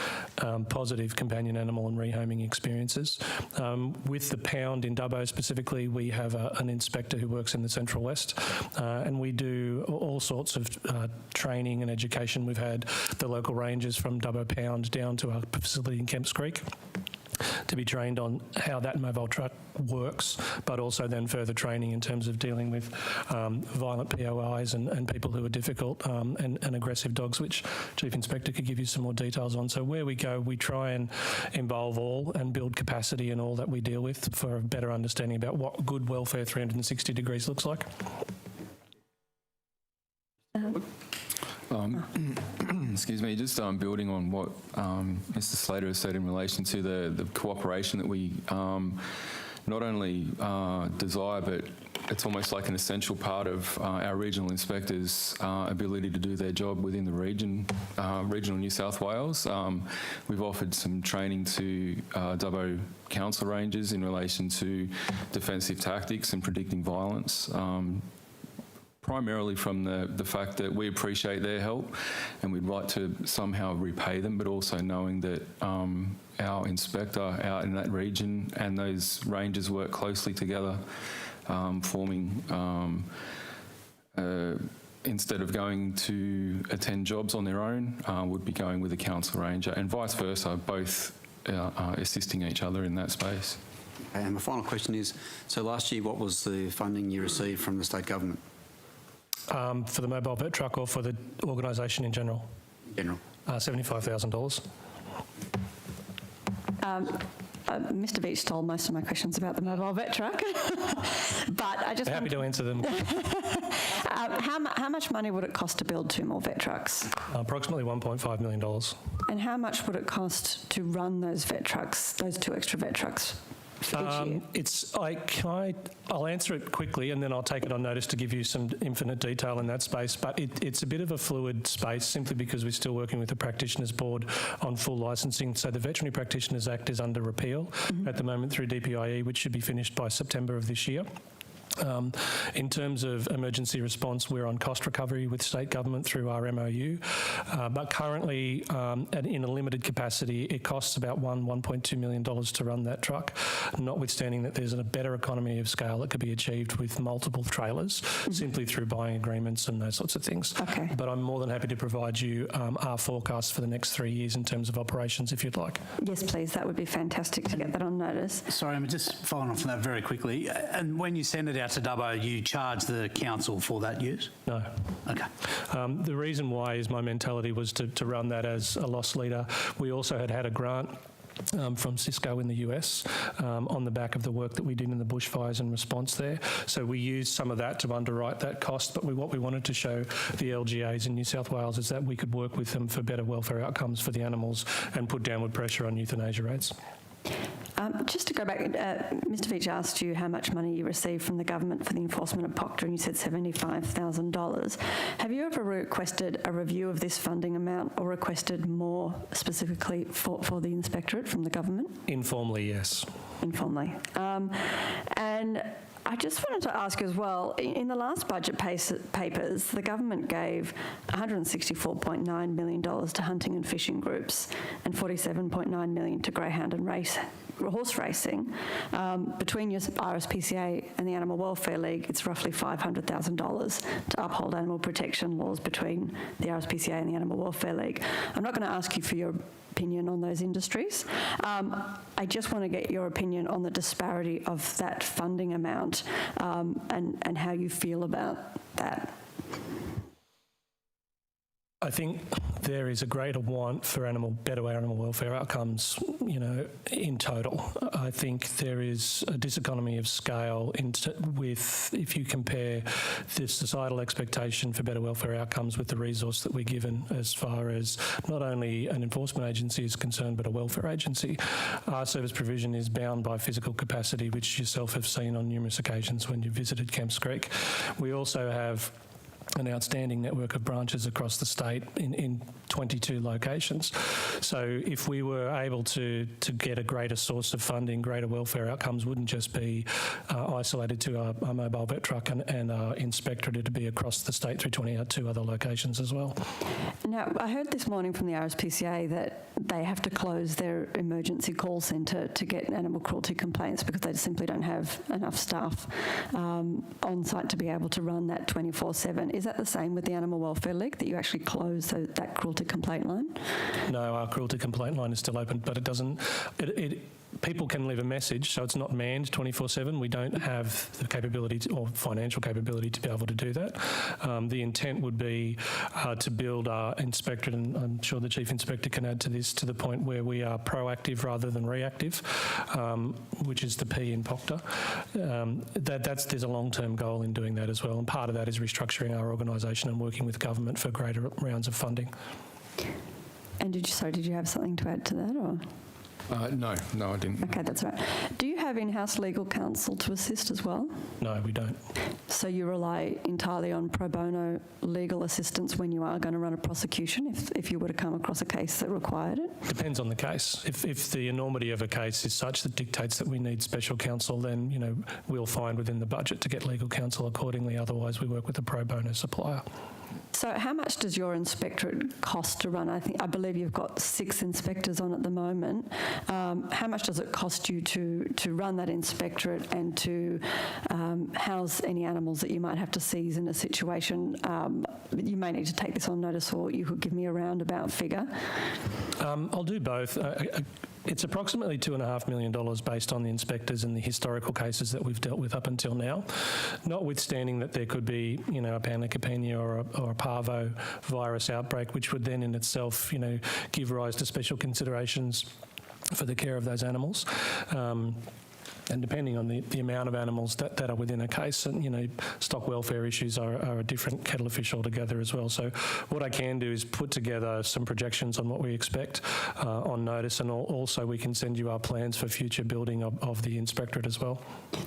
positive companion animal and rehoming experiences. With the pound in Dubbo specifically, we have an inspector who works in the Central West, and we do all sorts of training and education. We've had the local rangers from Dubbo Pound down to our facility in Kemps Creek. to be trained on how that mobile truck works, but also then further training in terms of dealing with violent POIs and people who are difficult and aggressive dogs, which Chief Inspector could give you some more details on. So where we go, we try and involve all and build capacity in all that we deal with for a better understanding about what good welfare 360 degrees looks like.
Excuse me, just building on what Mr. Slater has said in relation to the cooperation that we not only desire, but it's almost like an essential part of our regional inspectors' ability to do their job within the regional New South Wales. We've offered some training to Dubbo Council Rangers in relation to defensive tactics and predicting violence. Primarily from the fact that we appreciate their help and we'd like to somehow repay them, but also knowing that our inspector out in that region and those rangers work closely together, forming, instead of going to attend jobs on their own, would be going with a council ranger, and vice versa, both assisting each other in that space.
And my final question is, so last year, what was the funding you received from the state government?
For the mobile vet truck or for the organisation in general?
General.
$75,000.
Mr. Beach stole most of my questions about the mobile vet truck, but I just
happy to answer them.
How much money would it cost to build 2 more vet trucks?
Approximately $1.5 million.
And how much would it cost to run those vet trucks, those 2 extra vet trucks?
I'll answer it quickly and then I'll take it on notice to give you some infinite detail in that space, but it's a bit of a fluid space simply because we're still working with the Practitioners Board on full licensing. So the Veterinary Practitioners Act is under repeal at the moment through DPIE, which should be finished by September of this year. In terms of emergency response, we're on cost recovery with state government through our MOU, but currently in a limited capacity, it costs about $1.2 million to run that truck, notwithstanding that there's a better economy of scale that could be achieved with multiple trailers simply through buying agreements and those sorts of things.
Okay.
But I'm more than happy to provide you our forecast for the next 3 years in terms of operations if you'd like.
Yes, please. That would be fantastic to get that on notice.
Sorry, I'm just following on from that very quickly. And when you send it out to Dubbo, you charge the council for that use?
No.
Okay.
The reason why is my mentality was to run that as a loss leader. We also had a grant from Cisco in the US on the back of the work that we did in the bushfires and response there. So we used some of that to underwrite that cost, but what we wanted to show the LGAs in New South Wales is that we could work with them for better welfare outcomes for the animals and put downward pressure on euthanasia rates.
Just to go back, Mr. Veach asked you how much money you received from the government for the enforcement of POCTA, and you said $75,000. Have you ever requested a review of this funding amount or requested more specifically for the inspectorate from the government?
Informally, yes.
Informally. And I just wanted to ask as well, in the last budget papers, the government gave $164.9 million to hunting and fishing groups and $47.9 million to greyhound and horse racing. Between your Rspca and the Animal Welfare League, it's roughly $500,000 to uphold animal protection laws between the Rspca and the Animal Welfare League. I'm not going to ask you for your opinion on those industries. I just want to get your opinion on the disparity of that funding amount and how you feel about that.
I think there is a greater want for better animal welfare outcomes, in total. I think there is a diseconomy of scale if you compare the societal expectation for better welfare outcomes with the resource that we're given as far as not only an enforcement agency is concerned, but a welfare agency. Our service provision is bound by physical capacity, which you yourself have seen on numerous occasions when you visited Kemps Creek. We also have an outstanding network of branches across the state in 22 locations. So if we were able to get a greater source of funding, greater welfare outcomes wouldn't just be isolated to our mobile vet truck and our inspectorate, to be across the state through 22 other locations as well.
Now, I heard this morning from the Rspca that they have to close their emergency call centre to get animal cruelty complaints because they simply don't have enough staff on site to be able to run that 24/7. Is that the same with the Animal Welfare League, that you actually close that cruelty complaint line?
No, our cruelty complaint line is still open, but it doesn't. people can leave a message, so it's not manned 24/7. We don't have the capability or financial capability to be able to do that. The intent would be to build our inspectorate, and I'm sure the Chief Inspector can add to this, to the point where we are proactive rather than reactive, which is the P in POCTA. There's a long-term goal in doing that as well, and part of that is restructuring our organisation and working with government for greater rounds of funding.
And did you have something to add to that, or?
No, I didn't.
Okay, that's right. Do you have in-house legal counsel to assist as well?
No, we don't.
So you rely entirely on pro bono legal assistance when you are going to run a prosecution, if you were to come across a case that required it?
Depends on the case. If the enormity of a case is such that dictates that we need special counsel, then we'll find within the budget to get legal counsel accordingly. Otherwise, we work with a pro bono supplier.
So how much does your inspectorate cost to run? I believe you've got 6 inspectors on at the moment. How much does it cost you to run that inspectorate and to house any animals that you might have to seize in a situation? You may need to take this on notice, or you could give me a roundabout figure.
I'll do both. It's approximately $2.5 million based on the inspectors and the historical cases that we've dealt with up until now, notwithstanding that there could be, a panleukopenia or a parvo virus outbreak, which would then in itself, give rise to special considerations for the care of those animals. And depending on the amount of animals that are within a case, and stock welfare issues are a different kettle of fish altogether as well. So what I can do is put together some projections on what we expect on notice, and also we can send you our plans for future building of the inspectorate as well.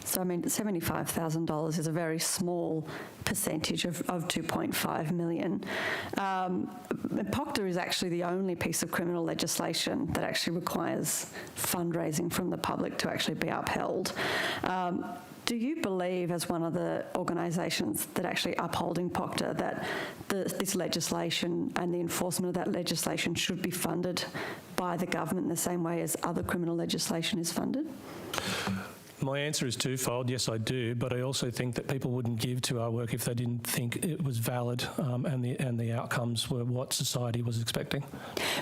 So $75,000 is a very small percentage of 2.5 million. POCTA is actually the only piece of criminal legislation that actually requires fundraising from the public to actually be upheld. Do you believe, as one of the organisations that actually upholding POCTA, that this legislation and the enforcement of that legislation should be funded by the government in the same way as other criminal legislation is funded?
My answer is twofold. Yes, I do, but I also think that people wouldn't give to our work if they didn't think it was valid and the outcomes were what society was expecting.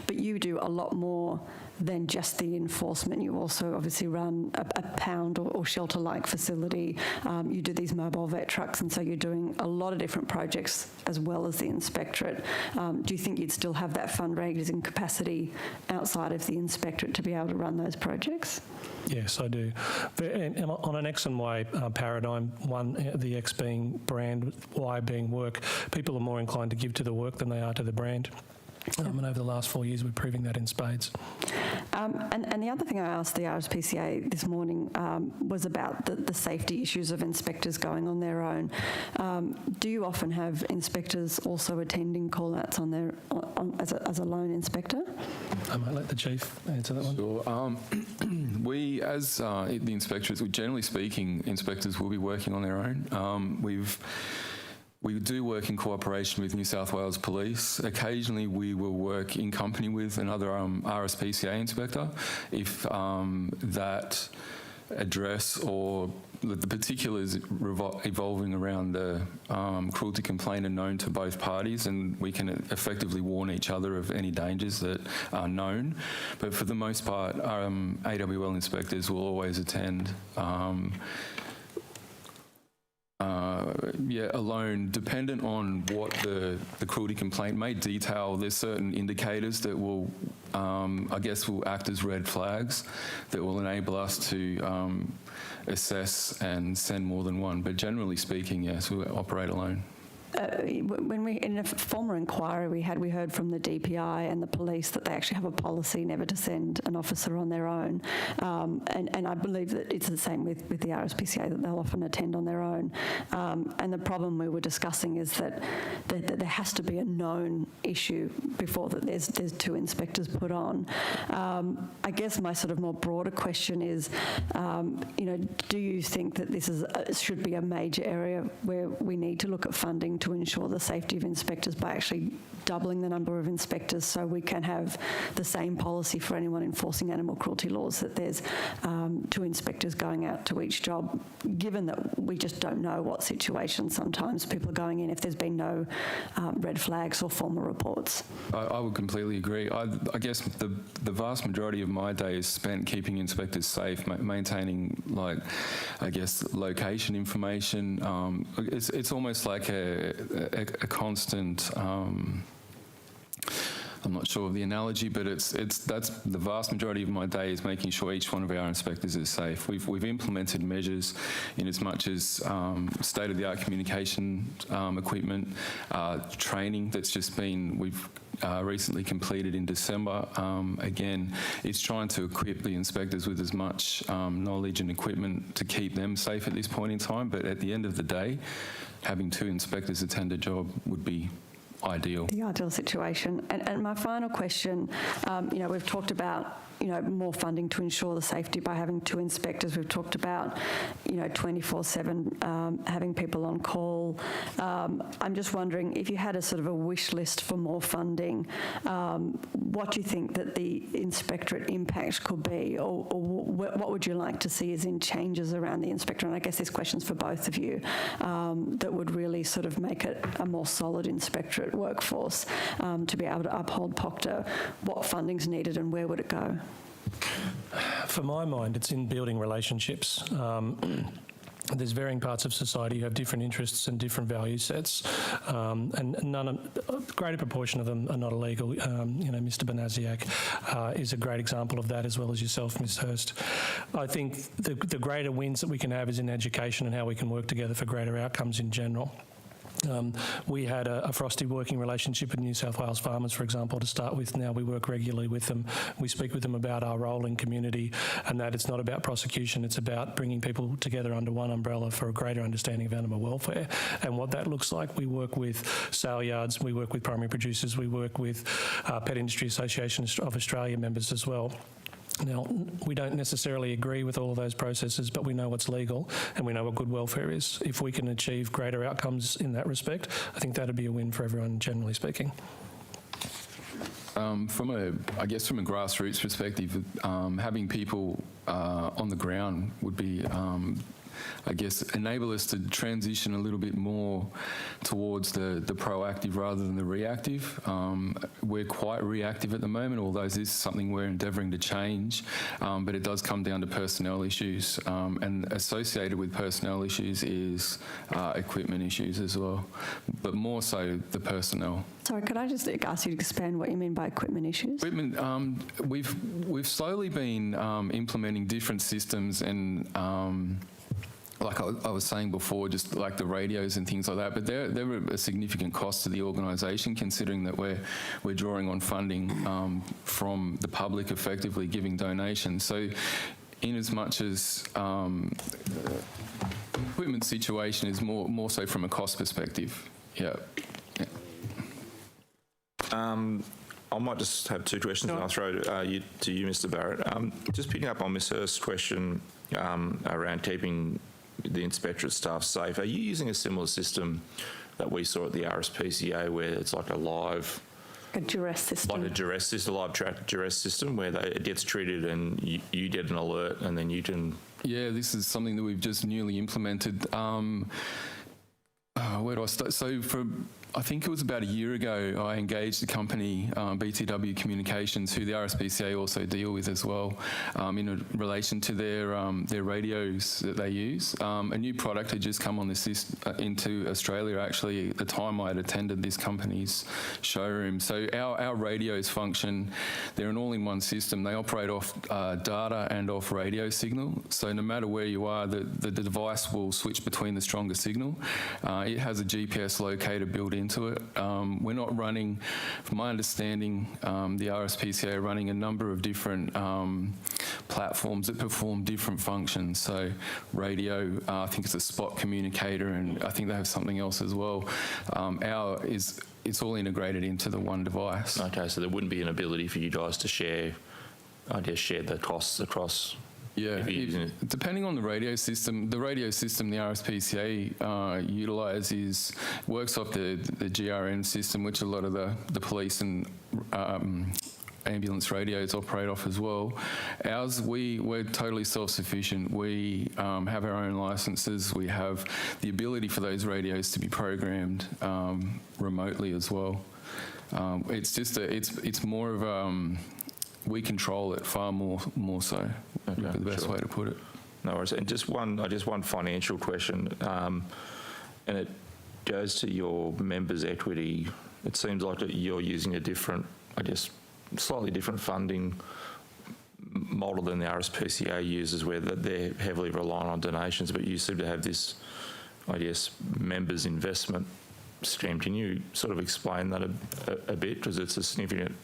But you do a lot more than just the enforcement. You also obviously run a pound or shelter-like facility. You do these mobile vet trucks, and so you're doing a lot of different projects as well as the inspectorate. Do you think you'd still have that fundraising capacity outside of the inspectorate to be able to run those projects?
Yes, I do. And on an X and Y paradigm, one, the X being brand, Y being work, people are more inclined to give to the work than they are to the brand. And over the last 4 years, we're proving that in spades.
And the other thing I asked the Rspca this morning was about the safety issues of inspectors going on their own. Do you often have inspectors also attending call-outs as a lone inspector?
I might let the Chief answer that one.
Sure. We, as the inspectors, generally speaking, inspectors will be working on their own. We do work in cooperation with New South Wales Police. Occasionally we will work in company with another Rspca inspector if that address or the particulars evolving around the cruelty complaint are known to both parties, and we can effectively warn each other of any dangers that are known. But for the most part, AWL inspectors will always attend alone, dependent on what the cruelty complaint may detail. There's certain indicators that will act as red flags that will enable us to assess and send more than one. But generally speaking, yes, we operate alone.
In a former inquiry we heard from the DPI and the police that they actually have a policy never to send an officer on their own, and I believe that it's the same with the Rspca, that they'll often attend on their own. And the problem we were discussing is that there has to be a known issue before that there's 2 inspectors put on. I guess my sort of more broader question is, do you think that this should be a major area where we need to look at funding funding to ensure the safety of inspectors by actually doubling the number of inspectors so we can have the same policy for anyone enforcing animal cruelty laws, that there's 2 inspectors going out to each job, given that we just don't know what situations sometimes people are going in if there's been no red flags or formal reports.
I would completely agree. I guess the vast majority of my day is spent keeping inspectors safe, maintaining, like, I guess, location information. It's almost like a constant. I'm not sure of the analogy, but that's the vast majority of my day is making sure each one of our inspectors is safe. We've implemented measures in as much as state-of-the-art communication equipment, training that's just been we've recently completed in December. Again, it's trying to equip the inspectors with as much knowledge and equipment to keep them safe at this point in time. But at the end of the day, having 2 inspectors attend a job would be ideal. The
ideal situation. And my final question, we've talked about, more funding to ensure the safety by having 2 inspectors. We've talked about, 24/7 having people on call. I'm just wondering if you had a sort of a wish list for more funding, what do you think that the inspectorate impact could be, or what would you like to see as in changes around the inspectorate? And I guess this question's for both of you, that would really sort of make it a more solid inspectorate workforce to be able to uphold POCTA. What funding's needed and where would it go?
For my mind, it's in building relationships. There's varying parts of society who have different interests and different value sets, and a greater proportion of them are not illegal. Mr. Banasiak is a great example of that, as well as yourself, Ms. Hurst. I think the greater wins that we can have is in education and how we can work together for greater outcomes in general. We had a frosty working relationship with New South Wales farmers, for example, to start with. Now we work regularly with them. We speak with them about our role in community, and that it's not about prosecution, it's about bringing people together under one umbrella for a greater understanding of animal welfare and what that looks like. We work with sale yards, we work with primary producers, we work with Pet Industry Association of Australia members as well. Now, we don't necessarily agree with all of those processes, but we know what's legal and we know what good welfare is. If we can achieve greater outcomes in that respect, I think that'd be a win for everyone, generally speaking.
From a grassroots perspective, having people on the ground would be, enable us to transition a little bit more towards the proactive rather than the reactive. We're quite reactive at the moment, although this is something we're endeavouring to change, but it does come down to personnel issues, and associated with personnel issues is equipment issues as well, but more so the personnel.
Sorry, could I just ask you to expand what you mean by equipment issues?
Equipment, we've slowly been implementing different systems and like I was saying before, just like the radios and things like that, but they're a significant cost to the organisation, considering that we're drawing on funding from the public, effectively giving donations. So in as much as equipment situation is more so from a cost perspective. Yeah.
I might just have 2 questions and I'll throw to you, Mr. Barrett. Just picking up on Ms. Hurst's question around keeping the inspectorate staff safe, are you using a similar system that we saw at the Rspca, where it's like a live...
A duress system.
Like a duress system, a live duress system, where it gets treated and you get an alert and then you can...
Yeah, this is something that we've just newly implemented. Where do I start? So I think it was about a year ago, I engaged a company, BTW Communications, who the Rspca also deal with as well, in relation to their radios that they use. A new product had just come on into Australia, actually, at the time I had attended this company's showroom. So our radios function, they're an all-in-one system. They operate off data and off radio signal. So no matter where you are, the device will switch between the stronger signal. It has a GPS locator built into it. We're not running, from my understanding, the Rspca are running a number of different platforms that perform different functions. So radio, I think it's a spot communicator, and I think they have something else as well. It's all integrated into the one device.
Okay, so there wouldn't be an ability for you guys to share the costs across
Yeah,
if you're using it?
depending on the radio system, the RSPCA utilises works off the GRN system, which a lot of the police and ambulance radios operate off as well. Ours, we're totally self-sufficient. We have our own licenses. We have the ability for those radios to be programmed remotely as well. It's just it's more of we control it far more so.
Okay,
would be the best
sure.
way to put it.
No worries. And just one financial question, and it goes to your members' equity. It seems like that you're using a different, I guess, slightly different funding model than the RSPCA uses, where they're heavily reliant on donations, but you seem to have this, I guess, members' investment scheme. Can you sort of explain that a bit, because it's a significant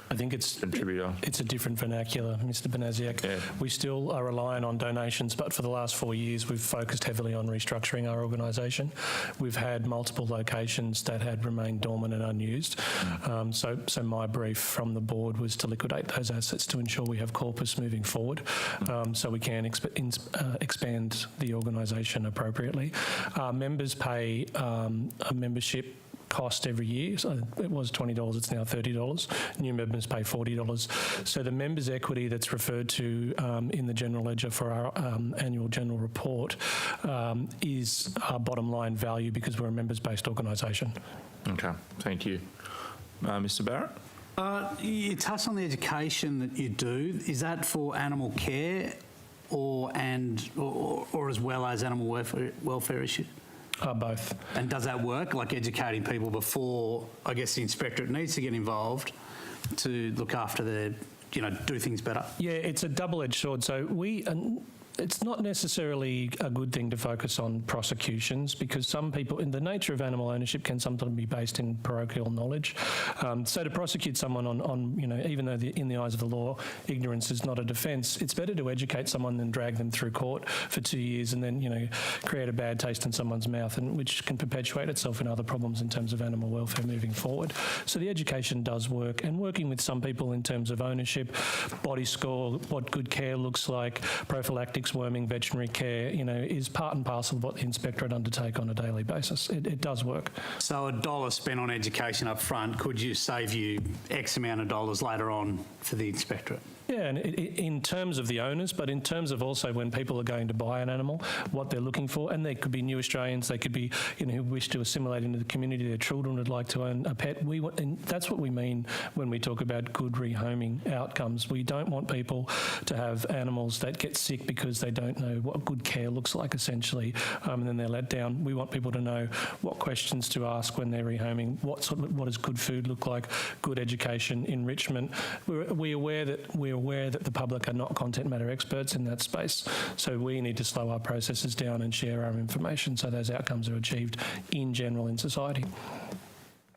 I think it's
contributor?
It's a different vernacular, Mr. Benaziak.
Yeah.
We still are relying on donations, but for the last 4 years we've focused heavily on restructuring our organisation. We've had multiple locations that had remained dormant and unused. So my brief from the board was to liquidate those assets to ensure we have corpus moving forward, so we can expand the organisation appropriately. Our members pay a membership cost every year. So it was $20, it's now $30. New members pay $40. So the members' equity that's referred to in the general ledger for our annual general report is our bottom line value, because we're a members-based organisation.
Okay, thank you. Mr. Barrett?
You touched on the education that you do. Is that for animal care or as well as animal welfare issues?
Both.
And does that work, like educating people before, I guess, the inspectorate needs to get involved to look after do things better?
Yeah, it's a double-edged sword. So it's not necessarily a good thing to focus on prosecutions, because some people, in the nature of animal ownership, can sometimes be based in parochial knowledge. So to prosecute someone on even though in the eyes of the law, ignorance is not a defence, it's better to educate someone than drag them through court for 2 years and then, create a bad taste in someone's mouth, and which can perpetuate itself in other problems in terms of animal welfare moving forward. So the education does work, and working with some people in terms of ownership, body score, what good care looks like, prophylactics, worming, veterinary care, is part and parcel of what the inspectorate undertake on a daily basis. It does work.
So $1 spent on education up front could save you X amount of dollars later on for the inspectorate?
Yeah, and in terms of the owners, but in terms of also when people are going to buy an animal, what they're looking for, and they could be new Australians, they could be, who wish to assimilate into the community, their children would like to own a pet. And that's what we mean when we talk about good rehoming outcomes. We don't want people to have animals that get sick because they don't know what good care looks like, essentially, and then they're let down. We want people to know what questions to ask when they're rehoming, what does good food look like, good education, enrichment. We're aware that the public are not content matter experts in that space, so we need to slow our processes down and share our information so those outcomes are achieved in general in society.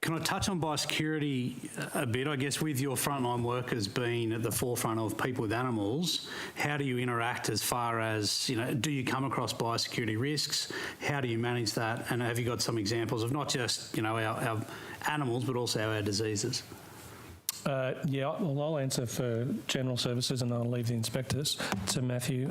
Can I touch on biosecurity a bit? I guess with your frontline workers being at the forefront of people with animals, how do you interact as far as, do you come across biosecurity risks? How do you manage that? And have you got some examples of not just, our animals, but also our diseases?
I'll answer for general services and I'll leave the inspectors to Matthew.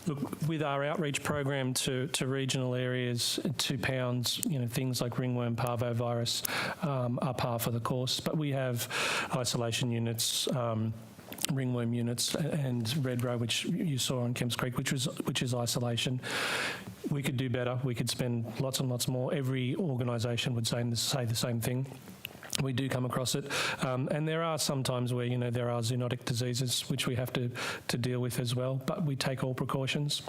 Look, with our outreach program to regional areas, 2 pounds, things like ringworm parvovirus are par for the course, but we have isolation units, ringworm units and red row, which you saw on Kemps Creek, which is isolation. We could do better. We could spend lots and lots more. Every organisation would say the same thing. We do come across it, and there are some times where there are zoonotic diseases which we have to deal with as well, but we take all precautions.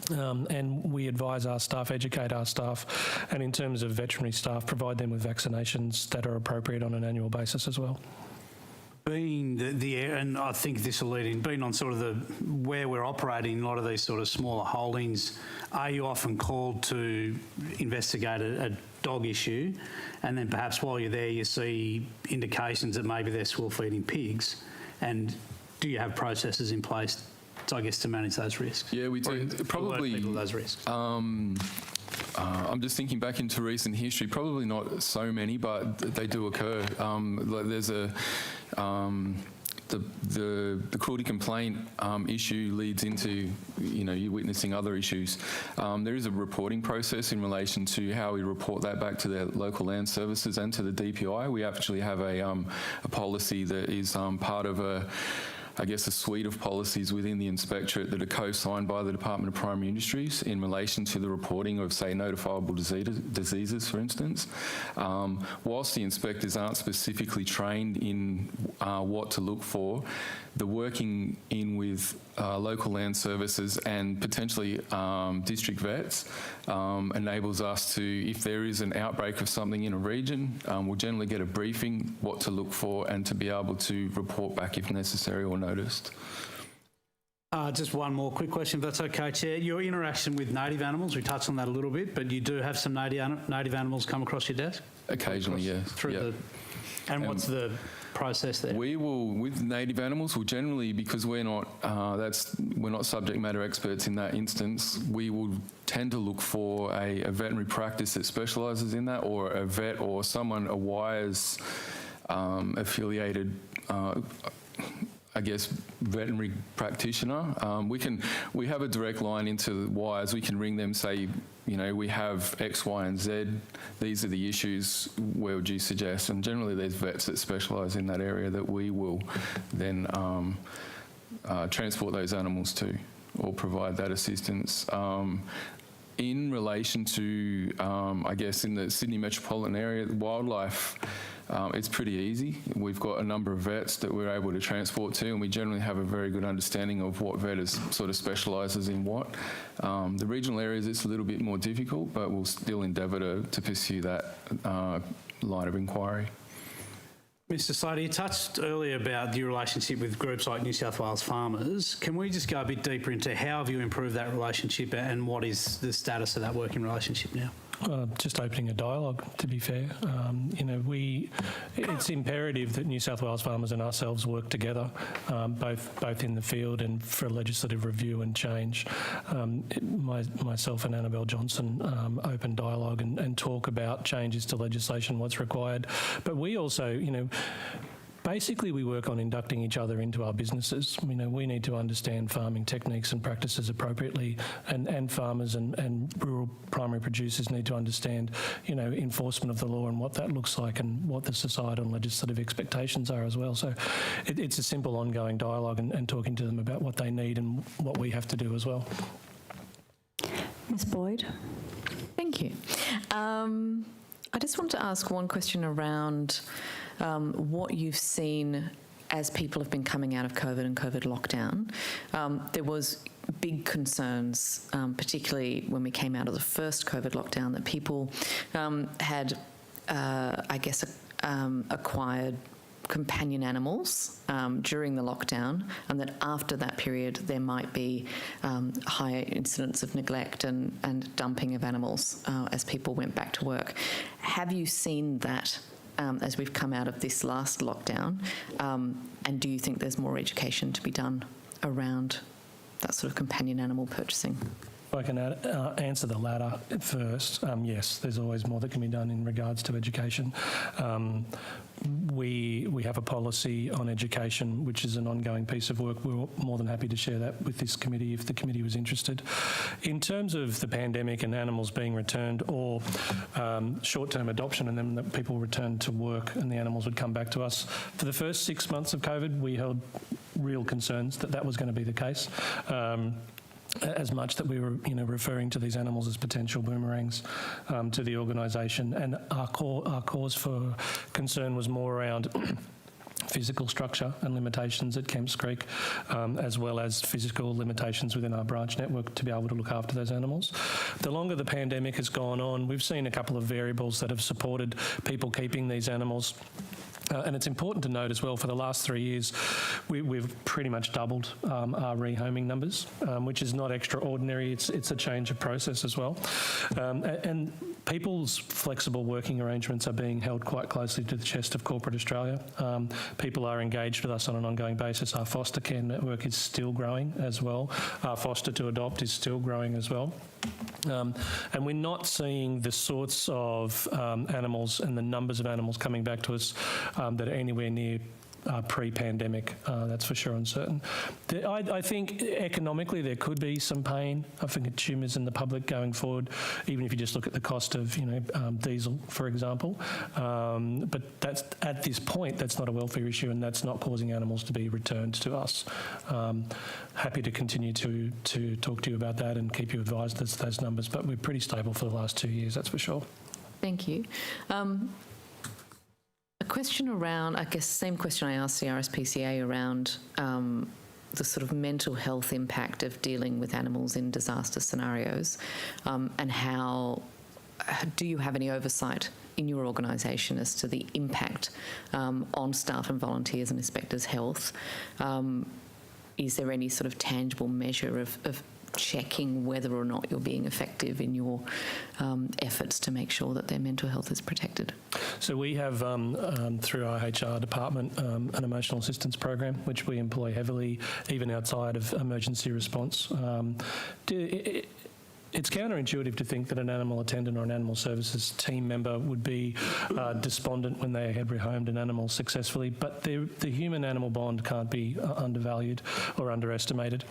And we advise our staff, educate our staff, and in terms of veterinary staff, provide them with vaccinations that are appropriate on an annual basis as well.
Being and I think this will lead in, being on sort of where we're operating, a lot of these sort of smaller holdings, are you often called to investigate a dog issue, and then perhaps while you're there you see indications that maybe they're swill feeding pigs, and do you have processes in place, I guess, to manage those risks?
Yeah, we do. Probably
people those risks.
I'm just thinking back into recent history. Probably not so many, but they do occur. There's the cruelty complaint issue leads into, you witnessing other issues. There is a reporting process in relation to how we report that back to the local land services and to the DPI. We actually have a policy that is part of a suite of policies within the inspectorate that are co-signed by the Department of Primary Industries in relation to the reporting of, say, notifiable diseases, for instance. Whilst the inspectors aren't specifically trained in what to look for, the working in with local land services and potentially district vets enables us to, if there is an outbreak of something in a region, we'll generally get a briefing, what to look for, and to be able to report back if necessary or noticed.
Just one more quick question, if that's okay, Chair. Your interaction with native animals, we touched on that a little bit, but you do have some native animals come across your desk?
Occasionally, yes.
And what's the process there?
We will, with native animals, will generally, because we're not subject matter experts in that instance, we will tend to look for a veterinary practice that specialises in that, or a vet or someone, a WIRES affiliated veterinary practitioner. We have a direct line into WIRES. We can ring them, say, we have X, Y, and Z. These are the issues. Where would you suggest? And generally, there's vets that specialise in that area that we will then transport those animals to, or provide that assistance. In relation to, in the Sydney metropolitan area, wildlife, it's pretty easy. We've got a number of vets that we're able to transport to, and we generally have a very good understanding of what vet sort of specialises in what. The regional areas, it's a little bit more difficult, but we'll still endeavour to pursue that line of inquiry.
Mr. Slater, you touched earlier about your relationship with groups like New South Wales Farmers. Can we just go a bit deeper into how have you improved that relationship, and what is the status of that working relationship now?
Just opening a dialogue, to be fair. It's imperative that New South Wales Farmers and ourselves work together, both in the field and for legislative review and change. Myself and Annabelle Johnson open dialogue and talk about changes to legislation, what's required. But we also, basically, we work on inducting each other into our businesses. We need to understand farming techniques and practices appropriately, and farmers and rural primary producers need to understand, enforcement of the law and what that looks like, and what the societal and legislative expectations are as well. So it's a simple ongoing dialogue and talking to them about what they need and what we have to do as well.
Ms. Boyd.
Thank you. I just want to ask one question around what you've seen as people have been coming out of COVID and COVID lockdown. There was big concerns, particularly when we came out of the first COVID lockdown, that people had, acquired companion animals during the lockdown, and that after that period there might be higher incidents of neglect and dumping of animals as people went back to work. Have you seen that as we've come out of this last lockdown, and do you think there's more education to be done around that sort of companion animal purchasing?
If I can answer the latter first, yes, there's always more that can be done in regards to education. We have a policy on education, which is an ongoing piece of work. We're more than happy to share that with this committee if the committee was interested. In terms of the pandemic and animals being returned, or short-term adoption and then that people returned to work and the animals would come back to us, for the first 6 months of COVID, we held real concerns that that was going to be the case. As much that we were, referring to these animals as potential boomerangs to the organisation, and our cause for concern was more around physical structure and limitations at Kemps Creek, as well as physical limitations within our branch network to be able to look after those animals. The longer the pandemic has gone on, we've seen a couple of variables that have supported people keeping these animals. And it's important to note as well, for the last 3 years, we've pretty much doubled our rehoming numbers, which is not extraordinary. It's a change of process as well. And people's flexible working arrangements are being held quite closely to the chest of corporate Australia. People are engaged with us on an ongoing basis. Our foster care network is still growing as well. Our foster to adopt is still growing as well. And we're not seeing the sorts of animals and the numbers of animals coming back to us that are anywhere near pre-pandemic, that's for sure and certain. I think economically there could be some pain for consumers and the public going forward, even if you just look at the cost of diesel, for example. But that's, at this point, that's not a welfare issue, and that's not causing animals to be returned to us. Happy to continue to talk to you about that and keep you advised as those numbers, but we're pretty stable for the last 2 years, that's for sure.
Thank you. A question around, I guess, same question I asked the Rspca around the sort of mental health impact of dealing with animals in disaster scenarios, and how do you have any oversight in your organisation as to the impact on staff and volunteers and inspectors' health? Is there any sort of tangible measure of checking whether or not you're being effective in your efforts to make sure that their mental health is protected?
So we have, through our HR department, an emotional assistance program, which we employ heavily, even outside of emergency response. It's counterintuitive to think that an animal attendant or an animal services team member would be despondent when they had rehomed an animal successfully, but the human-animal bond can't be undervalued or underestimated.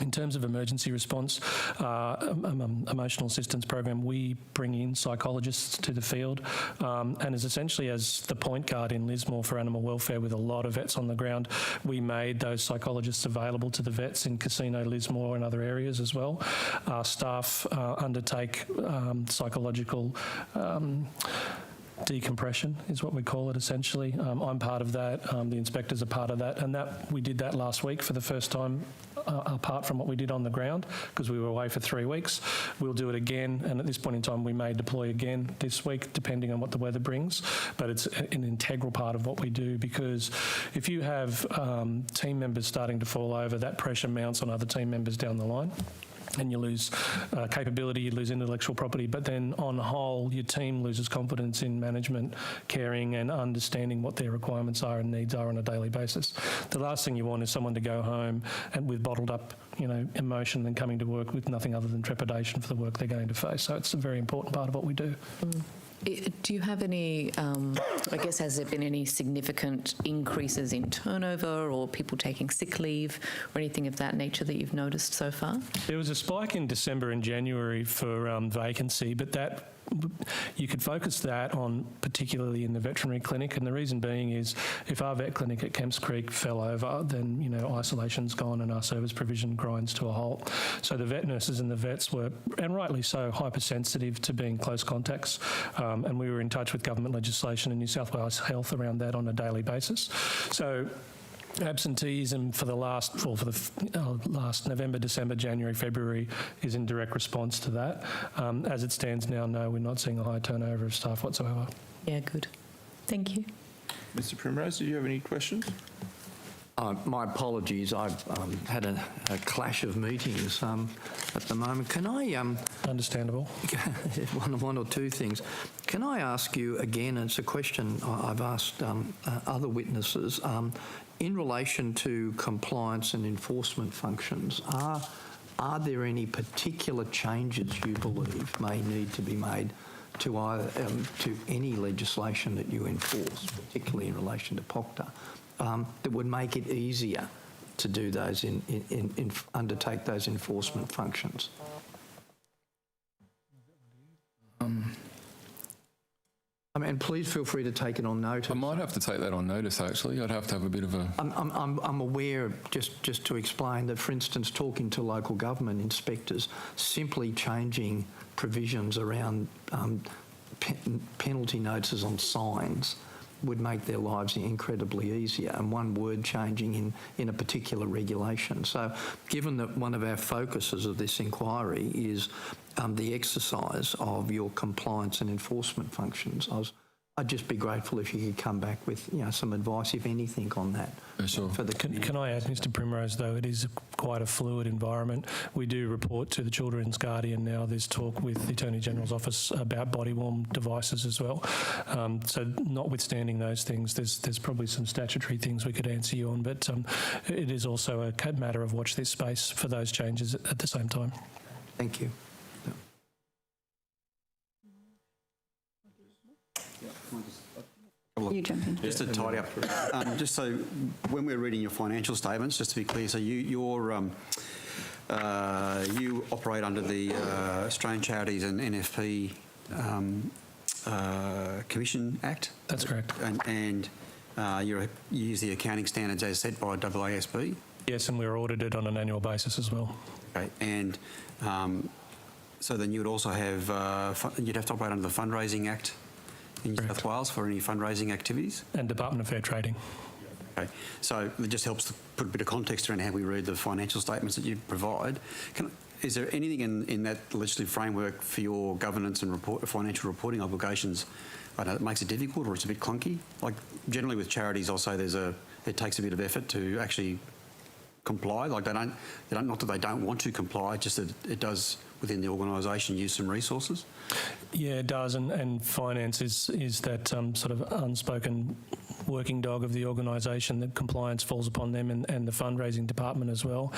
In terms of emergency response, emotional assistance program, we bring in psychologists to the field, and as essentially as the point guard in Lismore for animal welfare with a lot of vets on the ground, we made those psychologists available to the vets in Casino, Lismore and other areas as well. Our staff undertake psychological decompression is what we call it essentially. I'm part of that, the inspectors are part of that, and we did that last week for the first time, apart from what we did on the ground, because we were away for 3 weeks. We'll do it again, and at this point in time we may deploy again this week depending on what the weather brings, but it's an integral part of what we do, because if you have team members starting to fall over, that pressure mounts on other team members down the line. And you lose capability, you lose intellectual property, but then on the whole, your team loses confidence in management, caring and understanding what their requirements are and needs are on a daily basis. The last thing you want is someone to go home and with bottled up, emotion and coming to work with nothing other than trepidation for the work they're going to face. So it's a very important part of what we do.
Do you have any, I guess, has there been any significant increases in turnover or people taking sick leave or anything of that nature that you've noticed so far?
There was a spike in December and January for vacancy, but that you could focus that on particularly in the veterinary clinic, and the reason being is if our vet clinic at Kemps Creek fell over, then isolation's gone and our service provision grinds to a halt. So the vet nurses and the vets were, and rightly so, hypersensitive to being close contacts, and we were in touch with government legislation and New South Wales Health around that on a daily basis. So absenteeism for the last November, December, January, February is in direct response to that. As it stands now, no, we're not seeing a high turnover of staff whatsoever.
Yeah, good. Thank you.
Mr. Primrose, do you have any questions?
My apologies. I've had a clash of meetings at the moment. Can I...
Understandable.
one or two things. Can I ask you again, it's a question I've asked other witnesses, in relation to compliance and enforcement functions, are there any particular changes you believe may need to be made to either to any legislation that you enforce, particularly in relation to POCTA, that would make it easier to do those undertake those enforcement functions? And please feel free to take it on notice.
I might have to take that on notice, actually. I'd have to have a bit of a...
I'm aware, just to explain, that, for instance, talking to local government inspectors, simply changing provisions around penalty notices on signs would make their lives incredibly easier, and one word changing in a particular regulation. So given that one of our focuses of this inquiry is the exercise of your compliance and enforcement functions, I'd just be grateful if you could come back with some advice, if anything, on that.
Sure.
For the
Can I add, Mr. Primrose, though, it is quite a fluid environment. We do report to the Children's Guardian now. There's talk with the Attorney General's office about body-worn devices as well. So notwithstanding those things, there's probably some statutory things we could answer you on, but it is also a matter of watch this space for those changes at the same time.
Thank you.
You jump in.
Just to tidy up, just so when we're reading your financial statements, just to be clear, so you operate under the Australian Charities and NFP Commission Act?
That's correct.
And you use the accounting standards as set by AASB?
Yes, and we're audited on an annual basis as well.
Okay, and so then you would also have, you'd have to operate under the Fundraising Act in New South Wales for any fundraising activities?
And Department of Fair Trading.
Okay, so it just helps to put a bit of context around how we read the financial statements that you provide. Is there anything in that legislative framework for your governance and financial reporting obligations, I know, that makes it difficult or it's a bit clunky? Like generally with charities, I'll say it takes a bit of effort to actually comply. Like they don't, not that they don't want to comply, just that it does within the organisation use some resources.
Yeah, it does, and finance is that sort of unspoken working dog of the organisation. That compliance falls upon them and the fundraising department as well.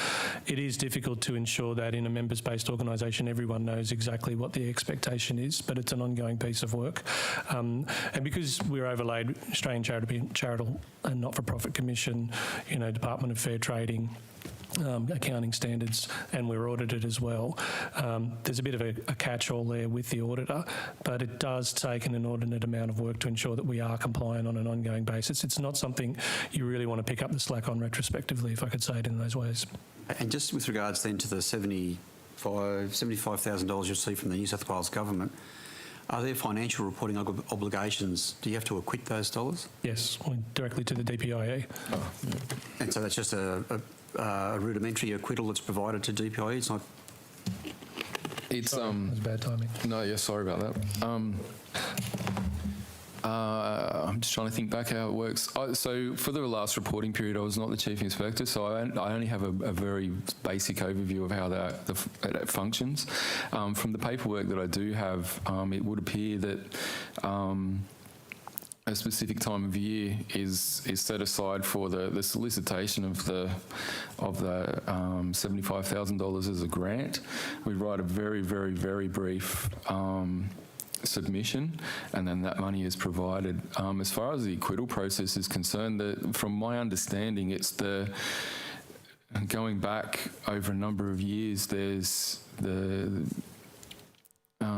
It is difficult to ensure that in a members-based organisation everyone knows exactly what the expectation is, but it's an ongoing piece of work. And because we're overlaid Australian Charitable and Not-for-Profit Commission, Department of Fair Trading, accounting standards, and we're audited as well. There's a bit of a catch-all there with the auditor, but it does take an inordinate amount of work to ensure that we are compliant on an ongoing basis. It's not something you really want to pick up the slack on retrospectively, if I could say it in those ways.
And just with regards then to the $75,000 you'll see from the New South Wales government, are there financial reporting obligations? Do you have to acquit those dollars?
Yes, directly to the DPIE.
Oh, yeah. And so that's just a rudimentary acquittal that's provided to DPIE? It's not...
It's
That's bad timing.
No, yeah, sorry about that. I'm just trying to think back how it works. So for the last reporting period, I was not the Chief Inspector, so I only have a very basic overview of how that functions. From the paperwork that I do have, it would appear that a specific time of year is set aside for the solicitation of the $75,000 as a grant. We write a very, very, very brief submission, and then that money is provided. As far as the acquittal process is concerned, from my understanding, it's going back over a number of years. There's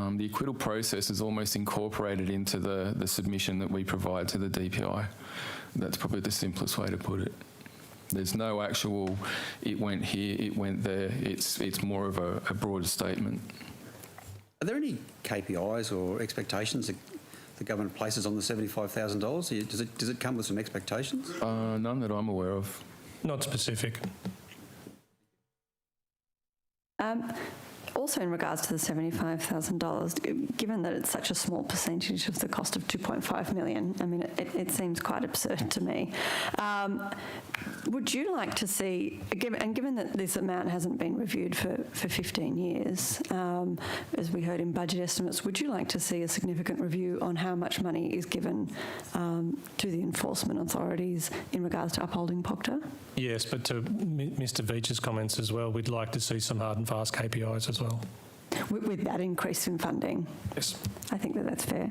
the acquittal process is almost incorporated into the submission that we provide to the DPI. That's probably the simplest way to put it. There's no actual, it went here, it went there. It's more of a broader statement.
Are there any KPIs or expectations that the government places on the $75,000? Does it come with some expectations?
None that I'm aware of.
Not specific.
Also in regards to the $75,000, given that it's such a small percentage of the cost of $2.5 million, I mean, it seems quite absurd to me. Would you like to see, given that this amount hasn't been reviewed for 15 years, as we heard in budget estimates, would you like to see a significant review on how much money is given to the enforcement authorities in regards to upholding POCTA?
Yes, but to Mr Veach's comments as well, we'd like to see some hard and fast KPIs as well.
With that increase in funding?
Yes.
I think that's fair.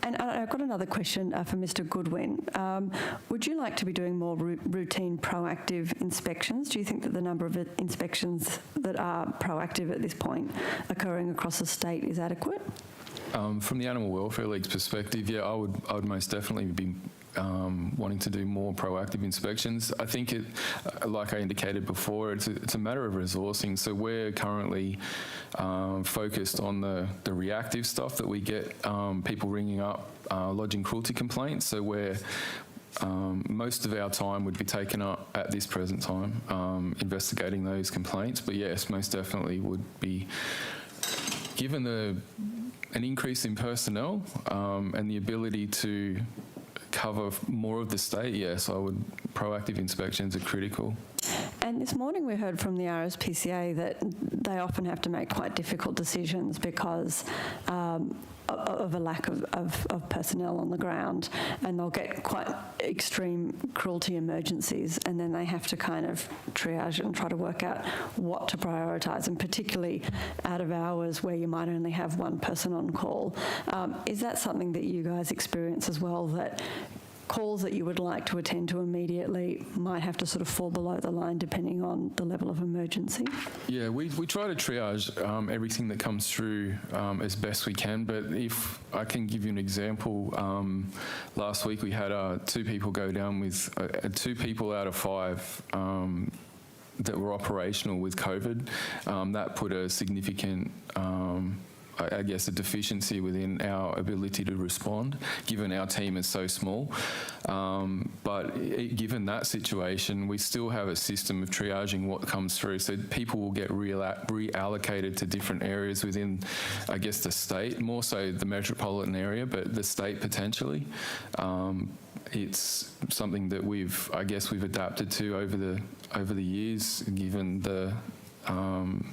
And I've got another question for Mr Goodwin. Would you like to be doing more routine proactive inspections? Do you think that the number of inspections that are proactive at this point occurring across the state is adequate?
From the Animal Welfare League's perspective, yeah, I would most definitely be wanting to do more proactive inspections. I think it, like I indicated before, it's a matter of resourcing. So we're currently focused on the reactive stuff that we get, people ringing up, lodging cruelty complaints. So we're most of our time would be taken up at this present time investigating those complaints. But yes, most definitely would be given an increase in personnel and the ability to cover more of the state, yes, proactive inspections are critical.
And this morning we heard from the Rspca that they often have to make quite difficult decisions because of a lack of personnel on the ground, and they'll get quite extreme cruelty emergencies, and then they have to kind of triage it and try to work out what to prioritise, and particularly out of hours where you might only have one person on call. Is that something that you guys experience as well, that calls that you would like to attend to immediately might have to sort of fall below the line depending on the level of emergency?
Yeah, we try to triage everything that comes through as best we can, but if I can give you an example, last week we had 2 people go down with 2 people out of 5 that were operational with COVID. That put a significant I guess, a deficiency within our ability to respond, given our team is so small. But given that situation, we still have a system of triaging what comes through. So people will get reallocated to different areas within, I guess, the state, more so the metropolitan area, but the state potentially. It's something that we've adapted to over the years, given the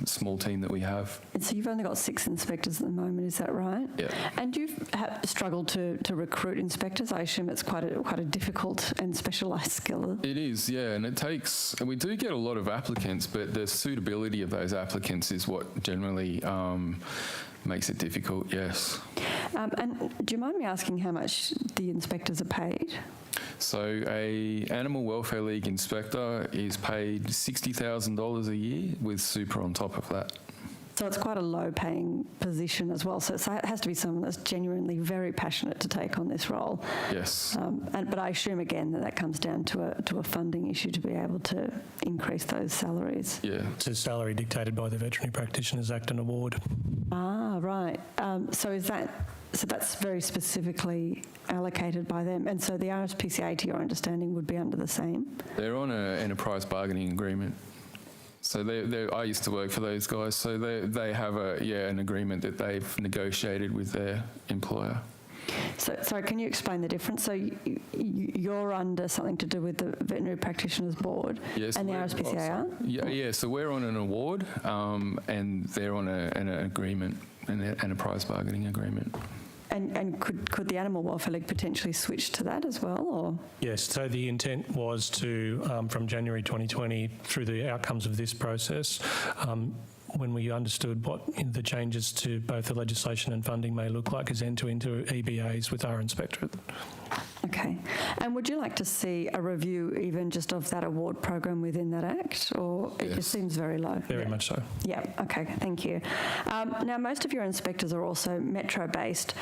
small team that we have.
And so you've only got 6 inspectors at the moment, is that right?
Yeah.
And you've struggled to recruit inspectors. I assume it's quite a difficult and specialised skill.
It is, yeah, and we do get a lot of applicants, but the suitability of those applicants is what generally makes it difficult, yes.
And do you mind me asking how much the inspectors are paid?
So a Animal Welfare League inspector is paid $60,000 a year with super on top of that.
So it's quite a low-paying position as well. So it has to be someone that's genuinely very passionate to take on this role.
Yes.
But I assume, again, that comes down to a funding issue to be able to increase those salaries.
Yeah.
It's a salary dictated by the Veterinary Practitioners Act and Award.
Ah, right. So that's very specifically allocated by them. And so the Rspca, to your understanding, would be under the same?
They're on an enterprise bargaining agreement. So I used to work for those guys, so they have an agreement that they've negotiated with their employer.
So, sorry, can you explain the difference? So you're under something to do with the Veterinary Practitioners Board,
yes,
and the Rspca are?
Yeah, so we're on an award and they're on an agreement, an enterprise bargaining agreement.
And could the Animal Welfare League potentially switch to that as well, or?
Yes, so the intent was to, from January 2020, through the outcomes of this process, when we understood what the changes to both the legislation and funding may look like, is enter into EBAs with our inspectorate.
Okay. And would you like to see a review even just of that award program within that Act, or it just seems very low?
Very much so.
Yeah, okay, thank you. Now, most of your inspectors are also metro-based.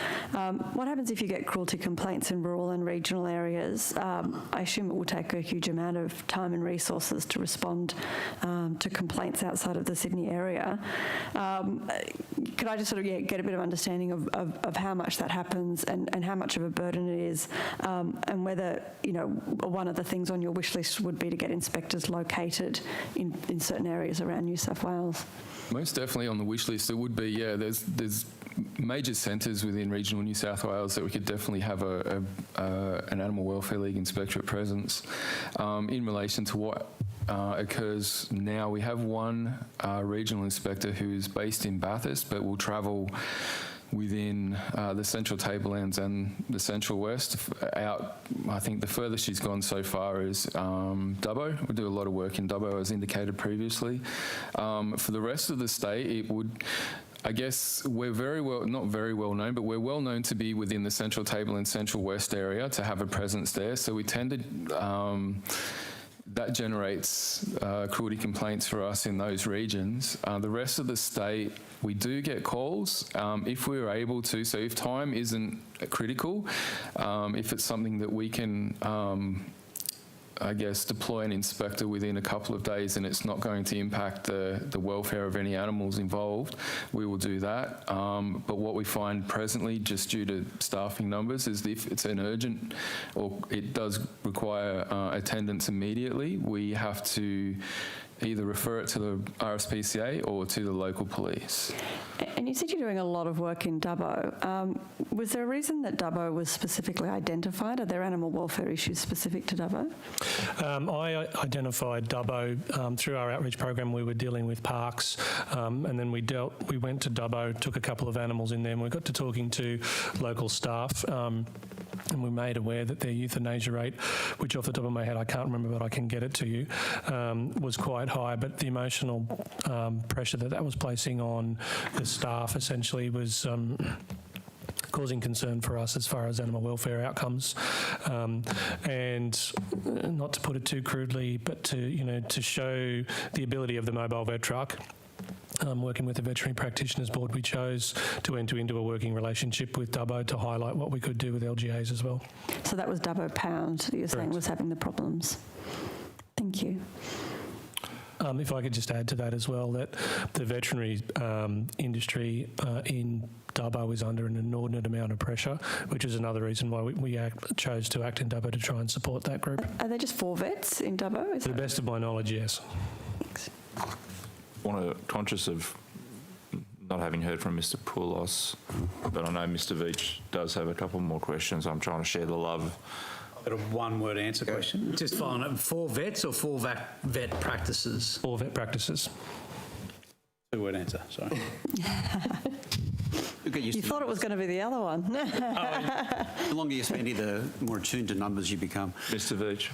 What happens if you get cruelty complaints in rural and regional areas? I assume it will take a huge amount of time and resources to respond to complaints outside of the Sydney area. Could I just sort of get a bit of understanding of how much that happens and how much of a burden it is, and whether, one of the things on your wish list would be to get inspectors located in certain areas around New South Wales?
Most definitely on the wish list it would be, yeah. There's major centres within regional New South Wales that we could definitely have an Animal Welfare League inspectorate presence. In relation to what occurs now, we have one regional inspector who's based in Bathurst but will travel within the Central Tablelands and the Central West out. I think the furthest she's gone so far is Dubbo. We do a lot of work in Dubbo, as indicated previously. For the rest of the state, it would, I guess, we're not very well known, but we're well known to be within the Central Tablelands, Central West area, to have a presence there. So we tend to, that generates cruelty complaints for us in those regions. The rest of the state, we do get calls if we're able to. So if time isn't critical, if it's something that we can, I guess, deploy an inspector within a couple of days and it's not going to impact the welfare of any animals involved, we will do that. But what we find presently, just due to staffing numbers, is if it's an urgent or it does require attendance immediately, we have to either refer it to the Rspca or to the local police.
And you said you're doing a lot of work in Dubbo. Was there a reason that Dubbo was specifically identified? Are there animal welfare issues specific to Dubbo?
I identified Dubbo through our outreach program. We were dealing with parks, and then we went to Dubbo, took a couple of animals in there, and we got to talking to local staff. And we're made aware that their euthanasia rate, which off the top of my head I can't remember, but I can get it to you, was quite high. But the emotional pressure that was placing on the staff essentially was causing concern for us as far as animal welfare outcomes. And not to put it too crudely, but to show the ability of the mobile vet truck. Working with the Veterinary Practitioners Board, we chose to enter into a working relationship with Dubbo to highlight what we could do with LGAs as well.
So that was Dubbo Pound that you're saying was having the problems. Thank you.
If I could just add to that as well, that the veterinary industry in Dubbo is under an inordinate amount of pressure, which is another reason why we chose to act in Dubbo to try and support that group.
Are there just 4 vets in Dubbo?
To the best of my knowledge, yes.
Thanks.
Conscious of not having heard from Mr. Poulos, but I know Mr. Veach does have a couple more questions. I'm trying to share the love.
I've got a one-word answer question. Just following up, 4 vets or 4 vet practices?
4 vet practices.
2-word answer, sorry.
You thought it was going to be the other one.
The longer you spend here, the more attuned to numbers you become.
Mr. Veach.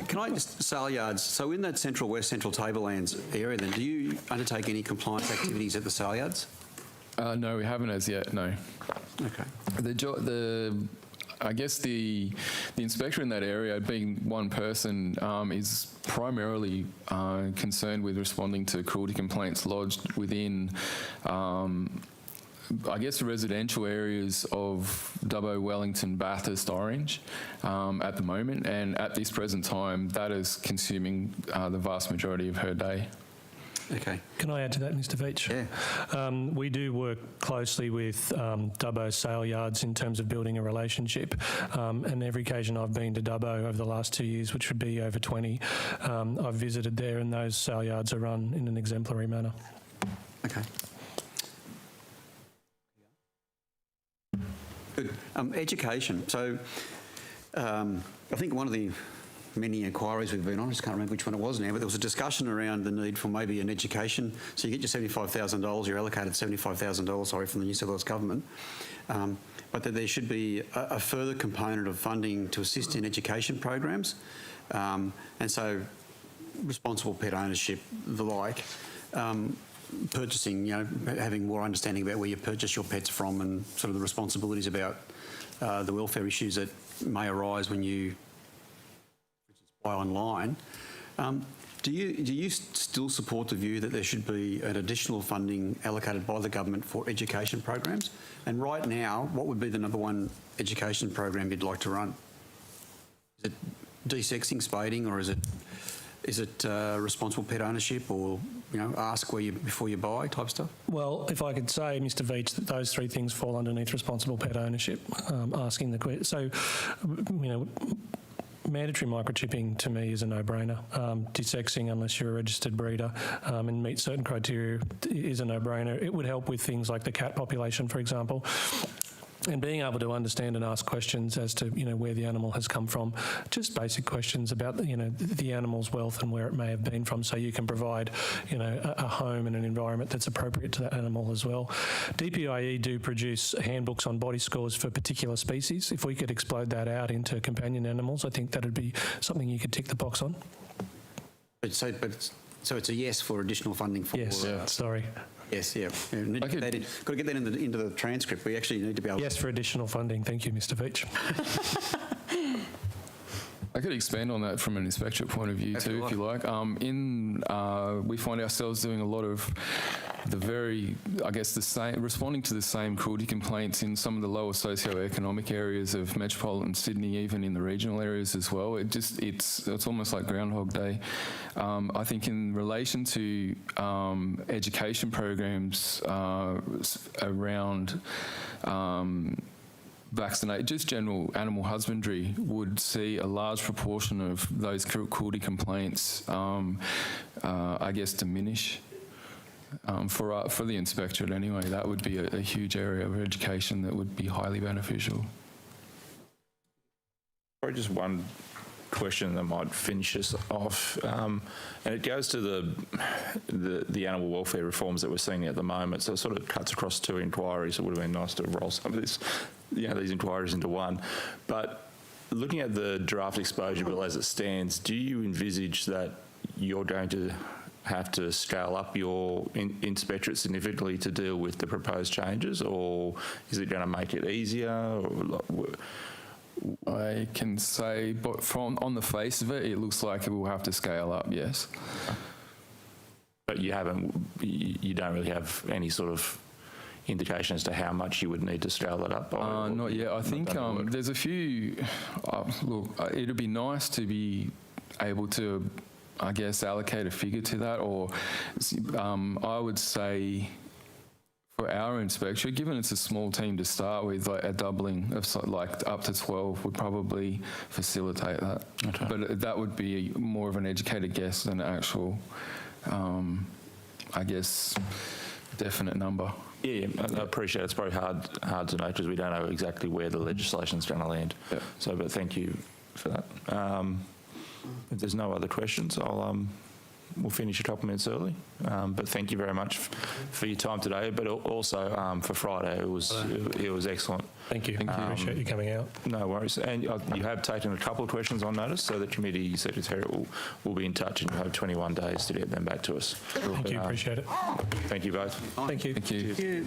Can I just, sale yards, so in that West Central Tablelands area then, do you undertake any compliance activities at the sale yards?
No, we haven't as yet, no.
Okay.
I guess the inspector in that area, being one person, is primarily concerned with responding to cruelty complaints lodged within I guess the residential areas of Dubbo, Wellington, Bathurst, Orange at the moment, and at this present time that is consuming the vast majority of her day.
Okay.
Can I add to that, Mr. Veach?
Yeah.
We do work closely with Dubbo sale yards in terms of building a relationship. And every occasion I've been to Dubbo over the last 2 years, which would be over 20, I've visited there, and those sale yards are run in an exemplary manner.
Okay. Good. Education. So I think one of the many inquiries we've been on, I just can't remember which one it was now, but there was a discussion around the need for maybe an education. So you get your $75,000, you're allocated $75,000, from the New South Wales Government, but that there should be a further component of funding to assist in education programs. And so responsible pet ownership, the like, purchasing, having more understanding about where you purchase your pets from and sort of the responsibilities about the welfare issues that may arise when you buy online. Do you still support the view that there should be an additional funding allocated by the government for education programs? And right now, what would be the number one education program you'd like to run? Is it de-sexing, spading, or is it responsible pet ownership, or ask before you buy type stuff?
Well, if I could say, Mr. Veach, that those 3 things fall underneath responsible pet ownership. Asking the question. So, mandatory microchipping to me is a no-brainer. De-sexing, unless you're a registered breeder and meet certain criteria, is a no-brainer. It would help with things like the cat population, for example. And being able to understand and ask questions as to where the animal has come from, just basic questions about the animal's wealth and where it may have been from, so you can provide a home and an environment that's appropriate to that animal as well. DPIE do produce handbooks on body scores for particular species. If we could explode that out into companion animals, I think that'd be something you could tick the box on.
So it's a yes for additional funding for.
Yes. Sorry.
Yes, yeah. Got to get that into the transcript. We actually need to be able.
Yes, for additional funding. Thank you, Mr. Veach.
I could expand on that from an inspectorate point of view too, if you like. We find ourselves doing a lot of responding to the same cruelty complaints in some of the lower socio-economic areas of metropolitan Sydney, even in the regional areas as well. It's almost like Groundhog Day. I think in relation to education programs around just general animal husbandry would see a large proportion of those cruelty complaints, I guess, diminish. For the inspectorate anyway, that would be a huge area of education that would be highly beneficial.
Probably just one question that might finish us off, and it goes to the animal welfare reforms that we're seeing at the moment. So it sort of cuts across two inquiries. It would have been nice to roll some of this, these inquiries into one. But looking at the draft exposure bill as it stands, do you envisage that you're going to have to scale up your inspectorate significantly to deal with the proposed changes, or is it going to make it easier? Or,
I can say, but on the face of it, it looks like it will have to scale up, yes.
But you don't really have any sort of indication as to how much you would need to scale that up by?
Not yet. I think there's a few, look, it'd be nice to be able to, I guess, allocate a figure to that, or I would say for our inspection, given it's a small team to start with, like a doubling of like up to 12 would probably facilitate that. Okay. But that would be more of an educated guess than an actual, I guess, definite number.
Yeah, I appreciate it. It's probably hard to know because we don't know exactly where the legislation's going to land. Yep. So, but thank you for that. If there's no other questions, we'll finish a couple minutes early. But thank you very much for your time today, but also for Friday. It was excellent.
Thank you. Appreciate you coming out.
No worries. And you have taken a couple of questions on notice, so the committee secretariat will be in touch, and you have 21 days to get them back to us.
Thank you. Appreciate it.
Thank you both.
Thank you.
Thank you.
Thank you.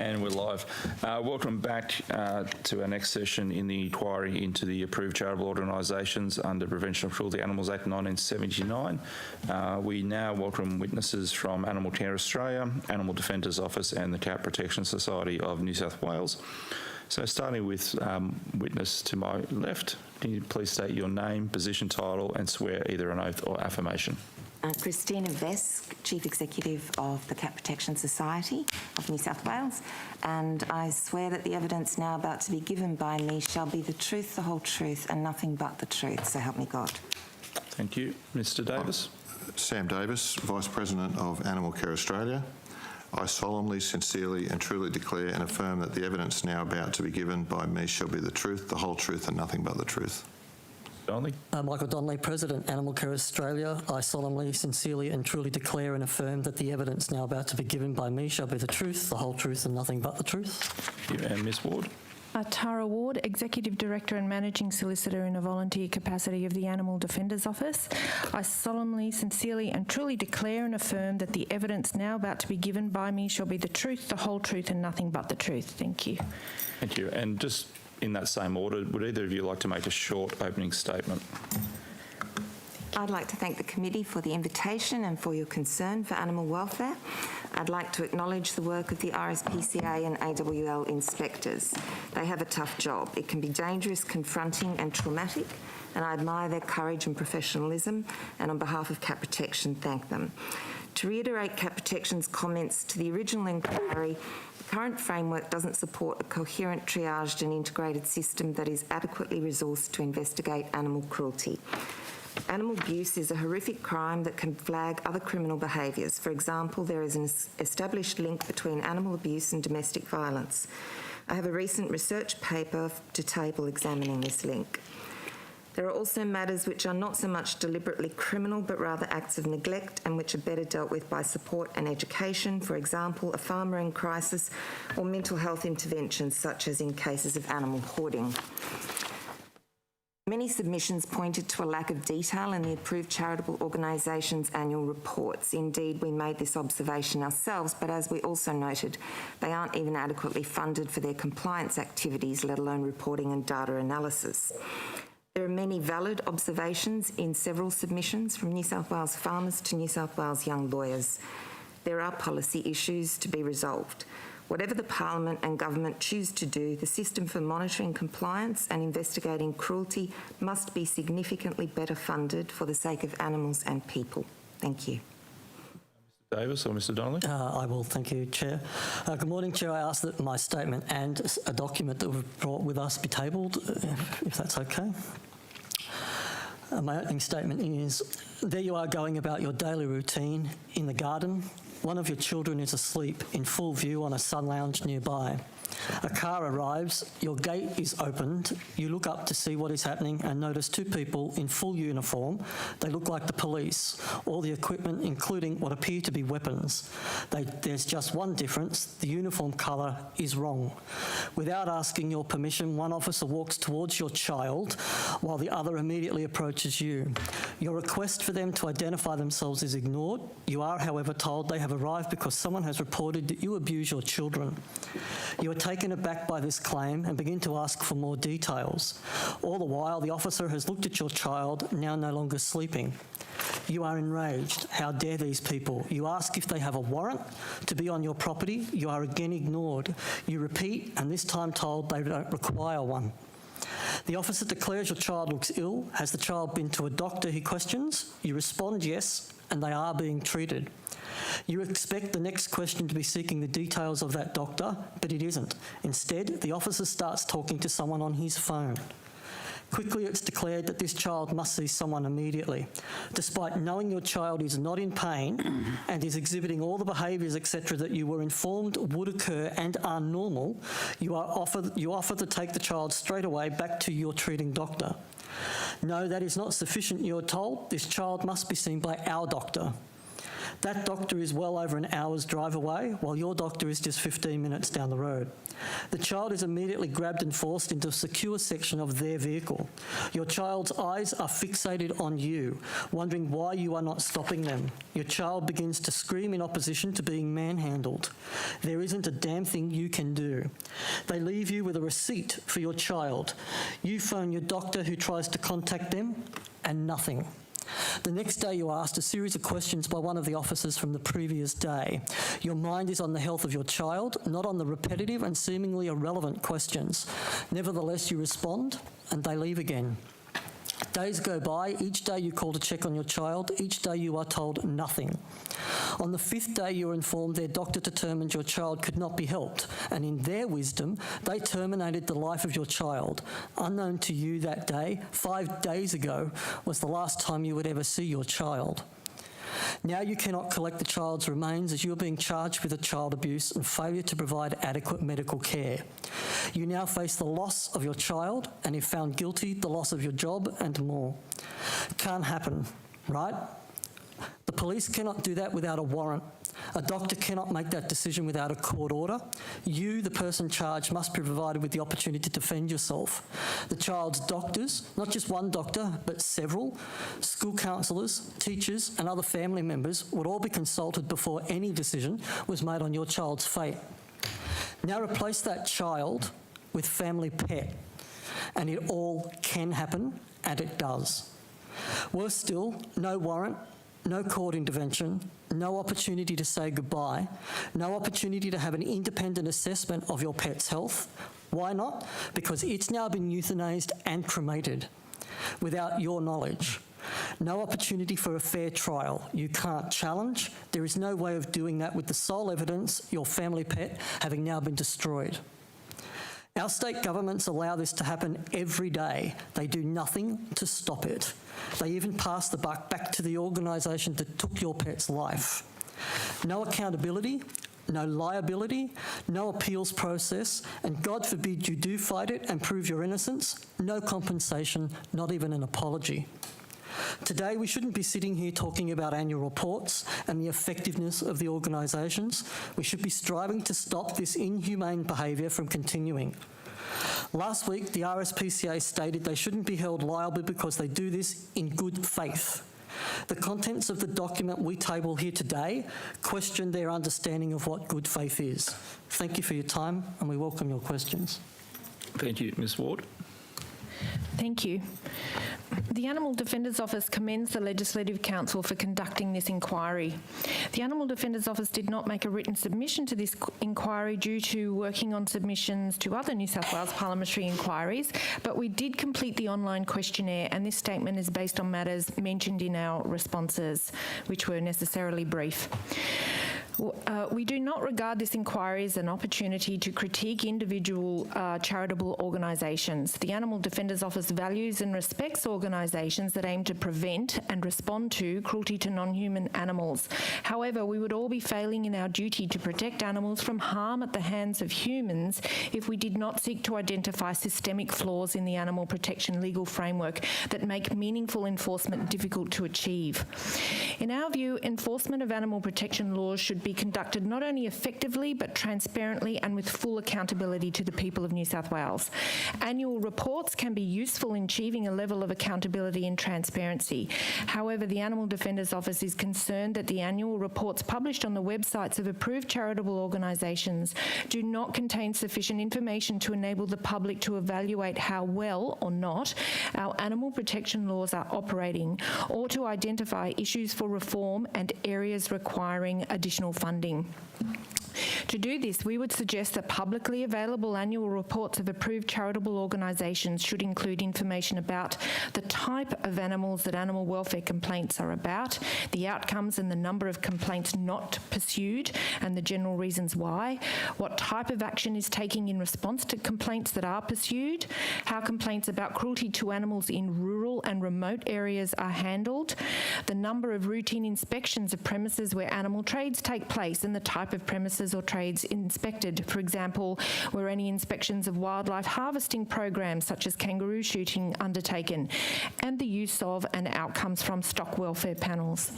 And we're live. Welcome back to our next session in the inquiry into the approved charitable organisations under Prevention of Cruelty Animals Act 1979. We now welcome witnesses from Animal Care Australia, Animal Defenders Office and the Cat Protection Society of New South Wales. So starting with witness to my left, can you please state your name, position, title and swear either an oath or affirmation?
Christina Vesk, Chief Executive of the Cat Protection Society of New South Wales, and I swear that the evidence now about to be given by me shall be the truth, the whole truth, and nothing but the truth, so help me God.
Thank you. Mr Davis.
Sam Davis, Vice President of Animal Care Australia. I solemnly, sincerely and truly declare and affirm that the evidence now about to be given by me shall be the truth, the whole truth and nothing but the truth.
Donnelly.
Michael Donnelly, President, Animal Care Australia. I solemnly, sincerely and truly declare and affirm that the evidence now about to be given by me shall be the truth, the whole truth and nothing but the truth.
Thank you. And Ms Ward.
Tara Ward, Executive Director and Managing Solicitor in a volunteer capacity of the Animal Defenders Office. I solemnly, sincerely and truly declare and affirm that the evidence now about to be given by me shall be the truth, the whole truth and nothing but the truth. Thank you.
Thank you. And just in that same order, would either of you like to make a short opening statement?
I'd like to thank the committee for the invitation and for your concern for animal welfare. I'd like to acknowledge the work of the Rspca and AWL inspectors. They have a tough job. It can be dangerous, confronting and traumatic, and I admire their courage and professionalism, and on behalf of Cat Protection, thank them. To reiterate Cat Protection's comments to the original inquiry, the current framework doesn't support a coherent, triaged and integrated system that is adequately resourced to investigate animal cruelty. Animal abuse is a horrific crime that can flag other criminal behaviours. For example, there is an established link between animal abuse and domestic violence. I have a recent research paper to table examining this link. There are also matters which are not so much deliberately criminal but rather acts of neglect and which are better dealt with by support and education, for example, a farmer in crisis or mental health interventions such as in cases of animal hoarding. Many submissions pointed to a lack of detail in the approved charitable organisations' annual reports. Indeed, we made this observation ourselves, but as we also noted, they aren't even adequately funded for their compliance activities, let alone reporting and data analysis. There are many valid observations in several submissions from New South Wales farmers to New South Wales young lawyers. There are policy issues to be resolved. Whatever the Parliament and Government choose to do, the system for monitoring compliance and investigating cruelty must be significantly better funded for the sake of animals and people. Thank you.
Mr Davis or Mr Donnelly?
I will, thank you, Chair. Good morning, Chair. I ask that my statement and a document that we've brought with us be tabled, if that's okay. My opening statement is, there you are going about your daily routine in the garden. One of your children is asleep in full view on a sun lounge nearby. A car arrives, your gate is opened, you look up to see what is happening and notice two people in full uniform. They look like the police, all the equipment including what appear to be weapons. There's just one difference, the uniform colour is wrong. Without asking your permission, one officer walks towards your child while the other immediately approaches you. Your request for them to identify themselves is ignored. You are, however, told they have arrived because someone has reported that you abuse your children. You are taken aback by this claim and begin to ask for more details. All the while, the officer has looked at your child, now no longer sleeping. You are enraged. How dare these people? You ask if they have a warrant to be on your property. You are again ignored. You repeat, and this time told they don't require one. The officer declares your child looks ill. Has the child been to a doctor, he questions? You respond yes, and they are being treated. You expect the next question to be seeking the details of that doctor, but it isn't. Instead, the officer starts talking to someone on his phone. Quickly, it's declared that this child must see someone immediately. Despite knowing your child is not in pain and is exhibiting all the behaviours, etc., that you were informed would occur and are normal, you offer to take the child straight away back to your treating doctor. No, that is not sufficient, you're told. This child must be seen by our doctor. That doctor is well over an hour's drive away, while your doctor is just 15 minutes down the road. The child is immediately grabbed and forced into a secure section of their vehicle. Your child's eyes are fixated on you, wondering why you are not stopping them. Your child begins to scream in opposition to being manhandled. There isn't a damn thing you can do. They leave you with a receipt for your child. You phone your doctor who tries to contact them, and nothing. The next day you are asked a series of questions by one of the officers from the previous day. Your mind is on the health of your child, not on the repetitive and seemingly irrelevant questions. Nevertheless, you respond and they leave again. Days go by, each day you call to check on your child, each day you are told nothing. On the 5th day you are informed their doctor determined your child could not be helped, and in their wisdom they terminated the life of your child. Unknown to you that day, 5 days ago, was the last time you would ever see your child. Now you cannot collect the child's remains as you are being charged with a child abuse and failure to provide adequate medical care. You now face the loss of your child and, if found guilty, the loss of your job and more. Can't happen, right? The police cannot do that without a warrant. A doctor cannot make that decision without a court order. You, the person charged, must be provided with the opportunity to defend yourself. The child's doctors, not just one doctor, but several, school counsellors, teachers and other family members would all be consulted before any decision was made on your child's fate. Now replace that child with family pet, and it all can happen, and it does. Worse still, no warrant, no court intervention, no opportunity to say goodbye, no opportunity to have an independent assessment of your pet's health. Why not? Because it's now been euthanized and cremated without your knowledge. No opportunity for a fair trial. You can't challenge. There is no way of doing that with the sole evidence, your family pet, having now been destroyed. Our state governments allow this to happen every day. They do nothing to stop it. They even pass the buck back to the organisation that took your pet's life. No accountability, no liability, no appeals process, and God forbid you do fight it and prove your innocence, no compensation, not even an apology. Today, we shouldn't be sitting here talking about annual reports and the effectiveness of the organisations. We should be striving to stop this inhumane behaviour from continuing. Last week, the Rspca stated they shouldn't be held liable because they do this in good faith. The contents of the document we table here today question their understanding of what good faith is. Thank you for your time, and we welcome your questions.
Thank you. Ms Ward.
Thank you. The Animal Defender's Office commends the Legislative Council for conducting this inquiry. The Animal Defender's Office did not make a written submission to this inquiry due to working on submissions to other New South Wales parliamentary inquiries, but we did complete the online questionnaire, and this statement is based on matters mentioned in our responses, which were necessarily brief. We do not regard this inquiry as an opportunity to critique individual charitable organisations. The Animal Defender's Office values and respects organisations that aim to prevent and respond to cruelty to non-human animals. However, we would all be failing in our duty to protect animals from harm at the hands of humans if we did not seek to identify systemic flaws in the animal protection legal framework that make meaningful enforcement difficult to achieve. In our view, enforcement of animal protection laws should be conducted not only effectively but transparently and with full accountability to the people of New South Wales. Annual reports can be useful in achieving a level of accountability and transparency. However, the Animal Defender's Office is concerned that the annual reports published on the websites of approved charitable organisations do not contain sufficient information to enable the public to evaluate how well or not our animal protection laws are operating, or to identify issues for reform and areas requiring additional funding. To do this, we would suggest that publicly available annual reports of approved charitable organisations should include information about the type of animals that animal welfare complaints are about, the outcomes and the number of complaints not pursued and the general reasons why, what type of action is taking in response to complaints that are pursued, how complaints about cruelty to animals in rural and remote areas are handled, the number of routine inspections of premises where animal trades take place and the type of premises or trades inspected. For example, were any inspections of wildlife harvesting programs such as kangaroo shooting undertaken, and the use of and outcomes from stock welfare panels.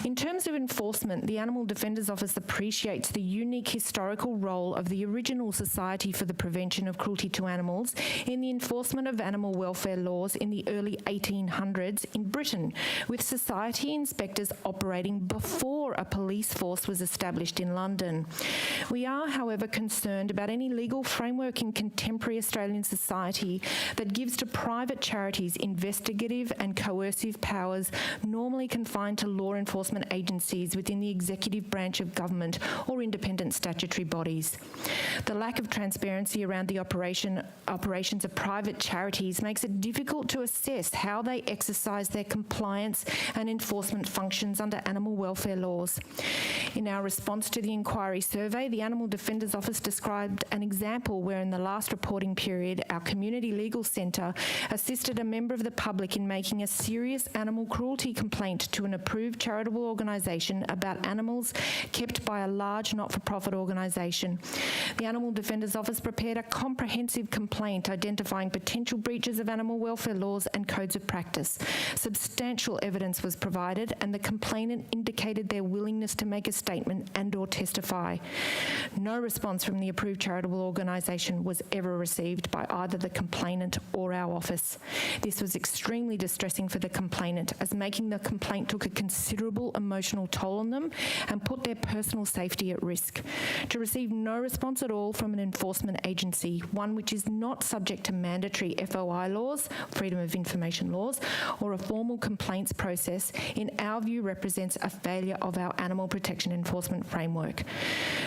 In terms of enforcement, the Animal Defenders Office appreciates the unique historical role of the original Society for the Prevention of Cruelty to Animals in the enforcement of animal welfare laws in the early 1800s in Britain, with society inspectors operating before a police force was established in London. We are, however, concerned about any legal framework in contemporary Australian society that gives to private charities investigative and coercive powers normally confined to law enforcement agencies within the executive branch of government or independent statutory bodies. The lack of transparency around the operations of private charities makes it difficult to assess how they exercise their compliance and enforcement functions under animal welfare laws. In our response to the inquiry survey, the Animal Defenders Office described an example where in the last reporting period, our Community Legal Centre assisted a member of the public in making a serious animal cruelty complaint to an approved charitable organisation about animals kept by a large not-for-profit organisation. The Animal Defenders Office prepared a comprehensive complaint identifying potential breaches of animal welfare laws and codes of practice. Substantial evidence was provided and the complainant indicated their willingness to make a statement and/or testify. No response from the approved charitable organisation was ever received by either the complainant or our office. This was extremely distressing for the complainant, as making the complaint took a considerable emotional toll on them and put their personal safety at risk. To receive no response at all from an enforcement agency, one which is not subject to mandatory FOI laws, Freedom of Information laws, or a formal complaints process, in our view represents a failure of our animal protection enforcement framework.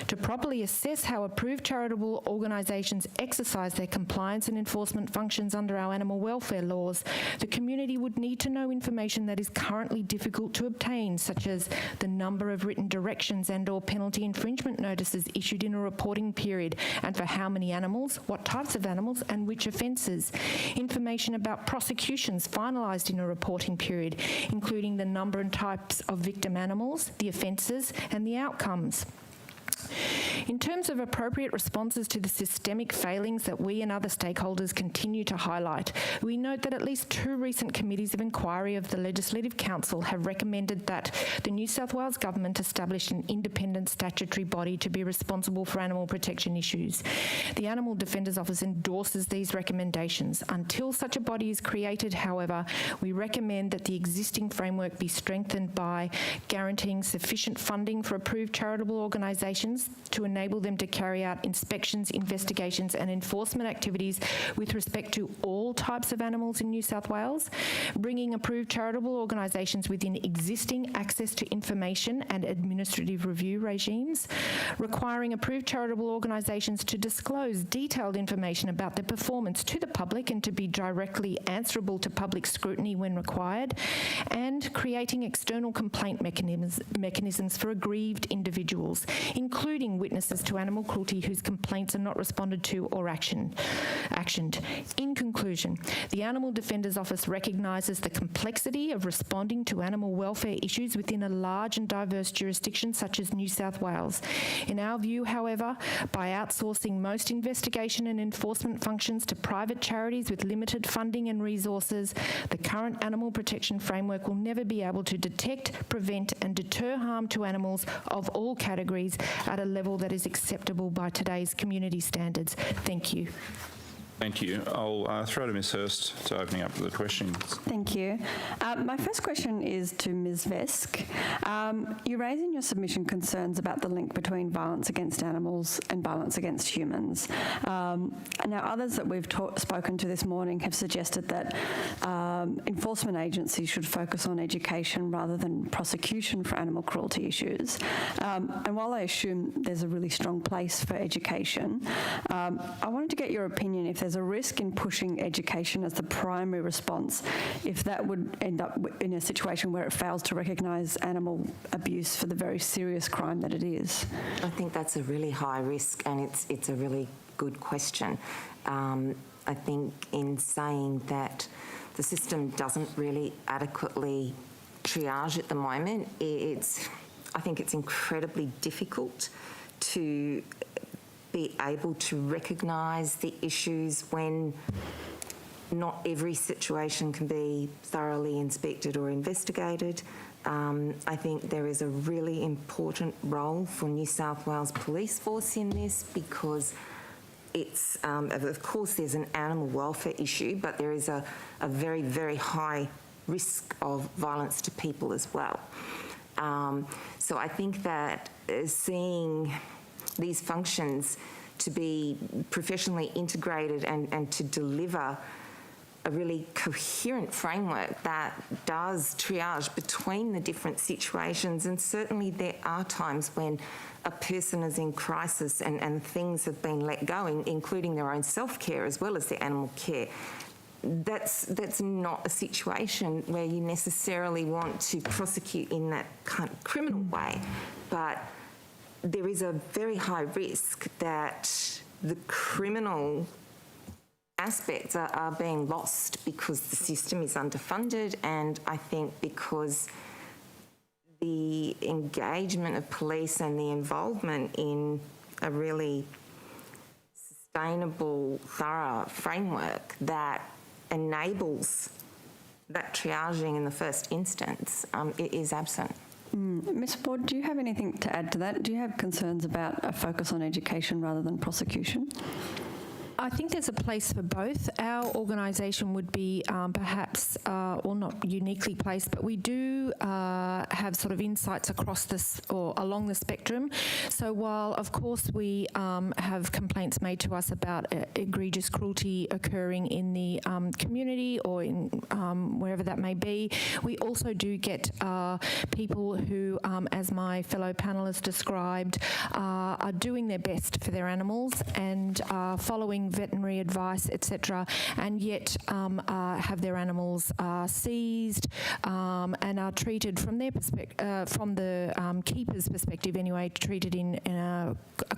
To properly assess how approved charitable organisations exercise their compliance and enforcement functions under our animal welfare laws, the community would need to know information that is currently difficult to obtain, such as the number of written directions and/or penalty infringement notices issued in a reporting period, and for how many animals, what types of animals, and which offences. Information about prosecutions finalised in a reporting period, including the number and types of victim animals, the offences, and the outcomes. In terms of appropriate responses to the systemic failings that we and other stakeholders continue to highlight, we note that at least 2 recent committees of inquiry of the Legislative Council have recommended that the New South Wales Government establish an independent statutory body to be responsible for animal protection issues. The Animal Defenders Office endorses these recommendations. Until such a body is created, however, we recommend that the existing framework be strengthened by guaranteeing sufficient funding for approved charitable organisations to enable them to carry out inspections, investigations and enforcement activities with respect to all types of animals in New South Wales, bringing approved charitable organisations within existing access to information and administrative review regimes, requiring approved charitable organisations to disclose detailed information about their performance to the public and to be directly answerable to public scrutiny when required, and creating external complaint mechanisms for aggrieved individuals, including witnesses to animal cruelty whose complaints are not responded to or actioned. In conclusion, the Animal Defenders Office recognises the complexity of responding to animal welfare issues within a large and diverse jurisdiction such as New South Wales. In our view, however, by outsourcing most investigation and enforcement functions to private charities with limited funding and resources, the current animal protection framework will never be able to detect, prevent and deter harm to animals of all categories at a level that is acceptable by today's community standards. Thank you.
Thank you. I'll throw to Ms Hurst to opening up the questions.
Thank you. My first question is to Ms Vesk. You raise in your submission concerns about the link between violence against animals and violence against humans. Now, others that we've spoken to this morning have suggested that enforcement agencies should focus on education rather than prosecution for animal cruelty issues. And while I assume there's a really strong place for education, I wanted to get your opinion if there's a risk in pushing education as the primary response, if that would end up in a situation where it fails to recognise animal abuse for the very serious crime that it is.
I think that's a really high risk, and it's a really good question. I think in saying that the system doesn't really adequately triage at the moment, I think it's incredibly difficult to be able to recognise the issues when not every situation can be thoroughly inspected or investigated. I think there is a really important role for New South Wales Police Force in this, because it's, of course, there's an animal welfare issue, but there is a very, very high risk of violence to people as well. So I think that seeing these functions to be professionally integrated and to deliver a really coherent framework that does triage between the different situations, and certainly there are times when a person is in crisis and things have been let go, including their own self-care as well as their animal care. That's not a situation where you necessarily want to prosecute in that kind of criminal way, but there is a very high risk that the criminal aspects are being lost because the system is underfunded, and I think because the engagement of police and the involvement in a really sustainable, thorough framework that enables that triaging in the first instance, it is absent.
Ms. Ward, do you have anything to add to that? Do you have concerns about a focus on education rather than prosecution?
I think there's a place for both. Our organisation would be perhaps, or not uniquely placed, but we do have sort of insights across this or along the spectrum. So while, of course, we have complaints made to us about egregious cruelty occurring in the community or in wherever that may be, we also do get people who, as my fellow panellists described, are doing their best for their animals and following veterinary advice, etc., and yet have their animals seized and are treated from their perspective, from the keeper's perspective anyway, treated in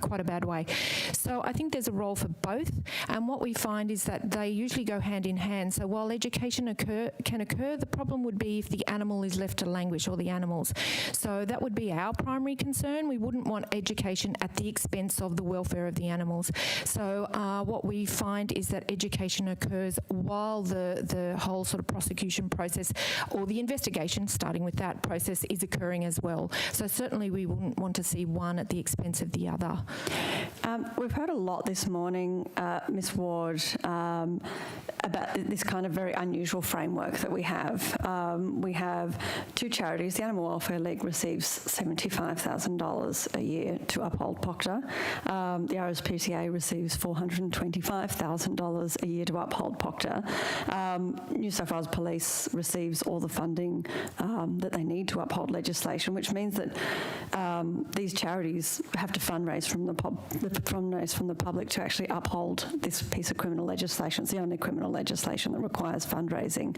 quite a bad way. So I think there's a role for both, and what we find is that they usually go hand in hand. So while education can occur, the problem would be if the animal is left to languish, or the animals. So that would be our primary concern. We wouldn't want education at the expense of the welfare of the animals. So what we find is that education occurs while the whole sort of prosecution process, or the investigation, starting with that process, is occurring as well. So certainly we wouldn't want to see one at the expense of the other.
We've heard a lot this morning, Ms. Ward, about this kind of very unusual framework that we have. We have two charities. The Animal Welfare League receives $75,000 a year to uphold POCTA. The Rspca receives $425,000 a year to uphold POCTA. New South Wales Police receives all the funding that they need to uphold legislation, which means that these charities have to fundraise from the public to actually uphold this piece of criminal legislation. It's the only criminal legislation that requires fundraising.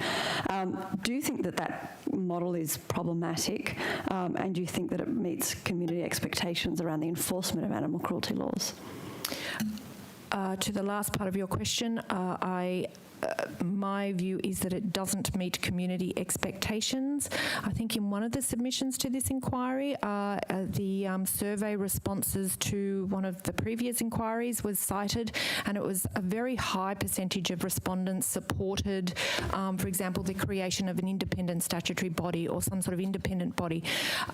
Do you think that that model is problematic, and do you think that it meets community expectations around the enforcement of animal cruelty laws?
To the last part of your question, my view is that it doesn't meet community expectations. I think in one of the submissions to this inquiry, the survey responses to one of the previous inquiries was cited, and it was a very high percentage of respondents supported, for example, the creation of an independent statutory body or some sort of independent body.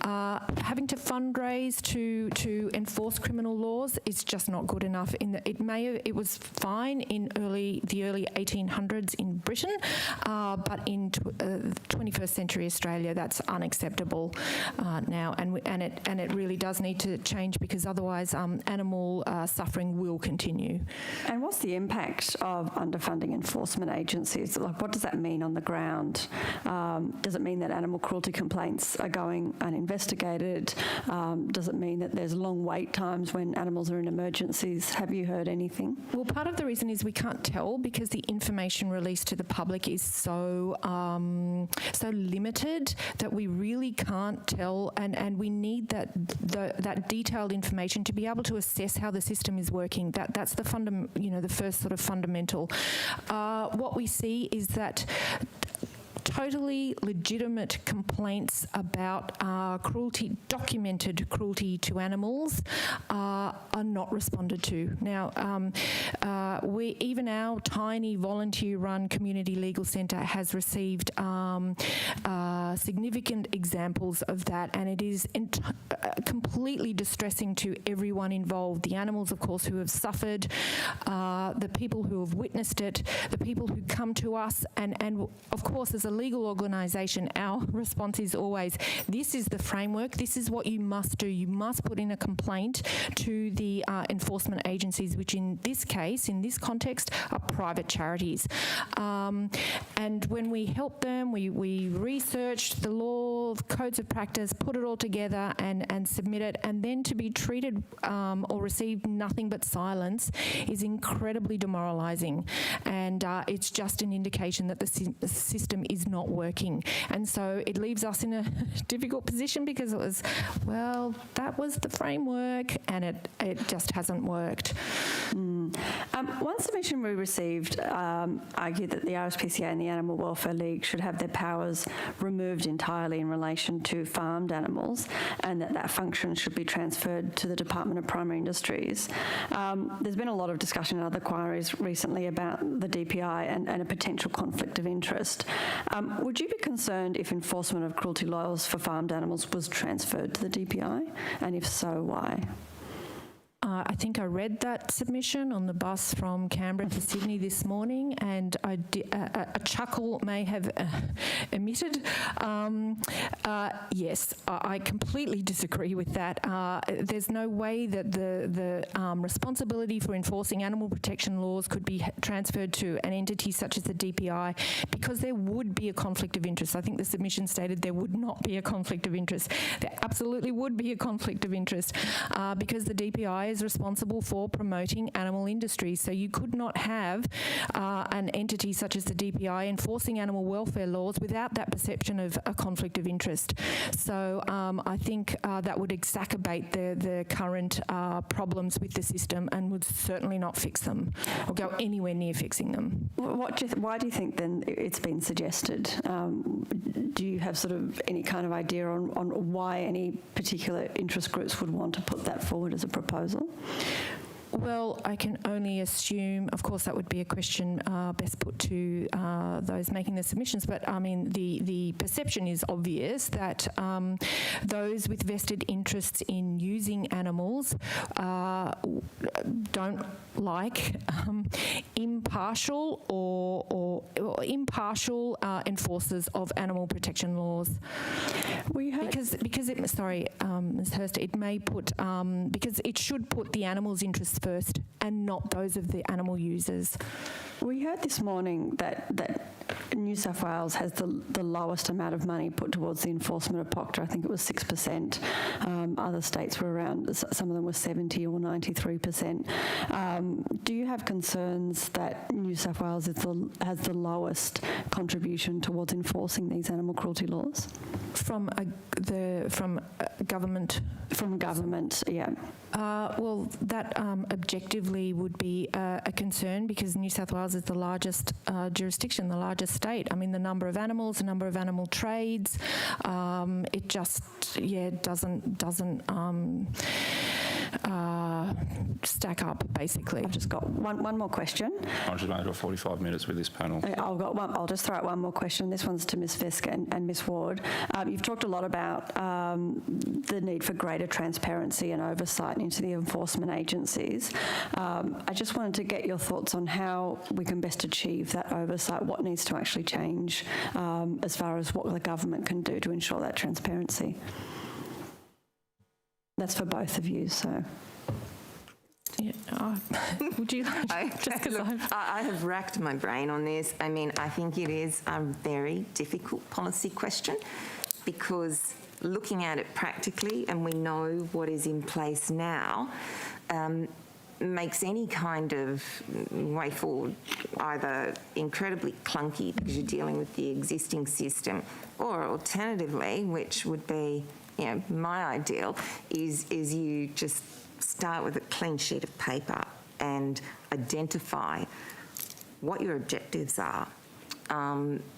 Having to fundraise to enforce criminal laws is just not good enough. It was fine in the early 1800s in Britain, but in 21st century Australia, that's unacceptable now, and it really does need to change, because otherwise animal suffering will continue.
And what's the impact of underfunding enforcement agencies? Like, what does that mean on the ground? Does it mean that animal cruelty complaints are going uninvestigated? Does it mean that there's long wait times when animals are in emergencies? Have you heard anything?
Well, part of the reason is we can't tell, because the information released to the public is so limited that we really can't tell, and we need that detailed information to be able to assess how the system is working. That's the the first sort of fundamental. What we see is that totally legitimate complaints about cruelty, documented cruelty to animals, are not responded to. Now, even our tiny volunteer-run community legal centre has received significant examples of that, and it is completely distressing to everyone involved. The animals, of course, who have suffered, the people who have witnessed it, the people who come to us, and of course, as a legal organisation, our response is always, this is the framework, this is what you must do. You must put in a complaint to the enforcement agencies, which in this case, in this context, are private charities. And when we help them, we research the law, codes of practice, put it all together and submit it, and then to be treated or receive nothing but silence is incredibly demoralising, and it's just an indication that the system is not working. And so it leaves us in a difficult position, because it was, well, that was the framework, and it just hasn't worked.
One submission we received argued that the Rspca and the Animal Welfare League should have their powers removed entirely in relation to farmed animals, and that function should be transferred to the Department of Primary Industries. There's been a lot of discussion in other inquiries recently about the DPI and a potential conflict of interest. Would you be concerned if enforcement of cruelty laws for farmed animals was transferred to the DPI? And if so, why?
I think I read that submission on the bus from Canberra to Sydney this morning, and a chuckle may have emitted. Yes, I completely disagree with that. There's no way that the responsibility for enforcing animal protection laws could be transferred to an entity such as the DPI, because there would be a conflict of interest. I think the submission stated there would not be a conflict of interest. There absolutely would be a conflict of interest, because the DPI is responsible for promoting animal industry. So you could not have an entity such as the DPI enforcing animal welfare laws without that perception of a conflict of interest. So I think that would exacerbate the current problems with the system, and would certainly not fix them or go anywhere near fixing them.
Why do you think then it's been suggested? Do you have sort of any kind of idea on why any particular interest groups would want to put that forward as a proposal?
Well, I can only assume, of course, that would be a question best put to those making the submissions, but I mean, the perception is obvious that those with vested interests in using animals don't like impartial or impartial enforcers of animal protection laws. Because it, sorry, Ms. Hurst, it may put, because it should put the animal's interests first and not those of the animal users.
We heard this morning that New South Wales has the lowest amount of money put towards the enforcement of POCTA. I think it was 6%. Other states were around, some of them were 70 or 93%. Do you have concerns that New South Wales has the lowest contribution towards enforcing these animal cruelty laws?
From government?
From government, yeah.
Well, that objectively would be a concern, because New South Wales is the largest jurisdiction, the largest state. I mean, the number of animals, the number of animal trades, it just, doesn't stack up, basically.
I've just got one more question.
I've just made it 45 minutes with this panel.
I'll just throw out one more question. This one's to Ms. Fisk and Ms. Ward. You've talked a lot about the need for greater transparency and oversight into the enforcement agencies. I just wanted to get your thoughts on how we can best achieve that oversight, what needs to actually change as far as what the government can do to ensure that transparency. That's for both of you, so.
Yeah, would you like, just because
I have racked my brain on this. I mean, I think it is a very difficult policy question, because looking at it practically, and we know what is in place now, makes any kind of way forward either incredibly clunky because you're dealing with the existing system, or alternatively, which would be, my ideal, is you just start with a clean sheet of paper and identify what your objectives are,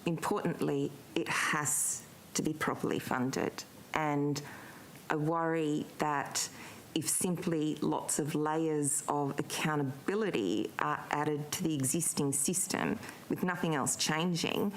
importantly, it has to be properly funded. And I worry that if simply lots of layers of accountability are added to the existing system with nothing else changing,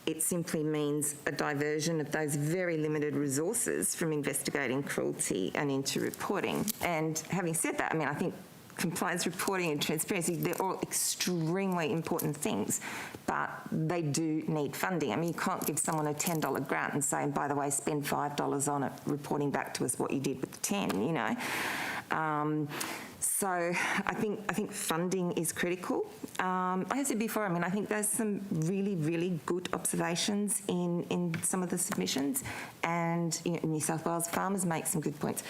it simply means a diversion of those very limited resources from investigating cruelty and into reporting. And having said that, I mean, I think compliance reporting and transparency, they're all extremely important things, but they do need funding. I mean, you can't give someone a $10 grant and say, and by the way, spend $5 on it, reporting back to us what you did with the 10, you know. So I think funding is critical. I said before, I mean, I think there's some really, really good observations in some of the submissions, and you know, New South Wales farmers make some good points.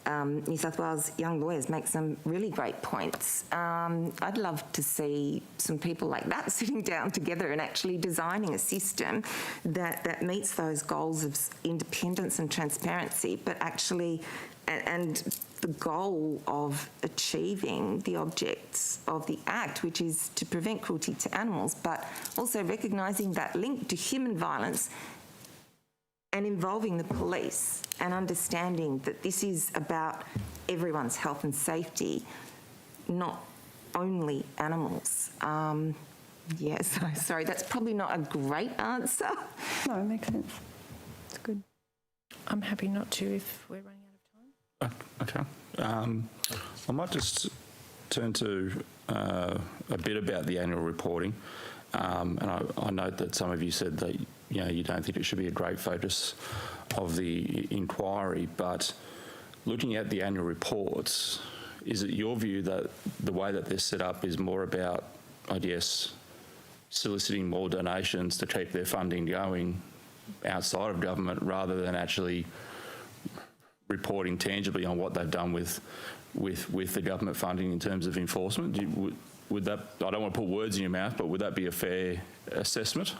New South Wales young lawyers make some really great points. I'd love to see some people like that sitting down together and actually designing a system that meets those goals of independence and transparency, but actually, and the goal of achieving the objects of the Act, which is to prevent cruelty to animals, but also recognising that link to human violence and involving the police and understanding that this is about everyone's health and safety, not only animals. Yes, sorry, that's probably not a great answer.
No, it makes sense. It's good.
I'm happy not to if we're running out of time.
Okay. I might just turn to a bit about the annual reporting. And I note that some of you said that you don't think it should be a great focus of the inquiry, but looking at the annual reports, is it your view that the way that they're set up is more about, I guess, soliciting more donations to keep their funding going outside of government rather than actually reporting tangibly on what they've done with the government funding in terms of enforcement? Would that, I don't want to put words in your mouth, but would that be a fair assessment?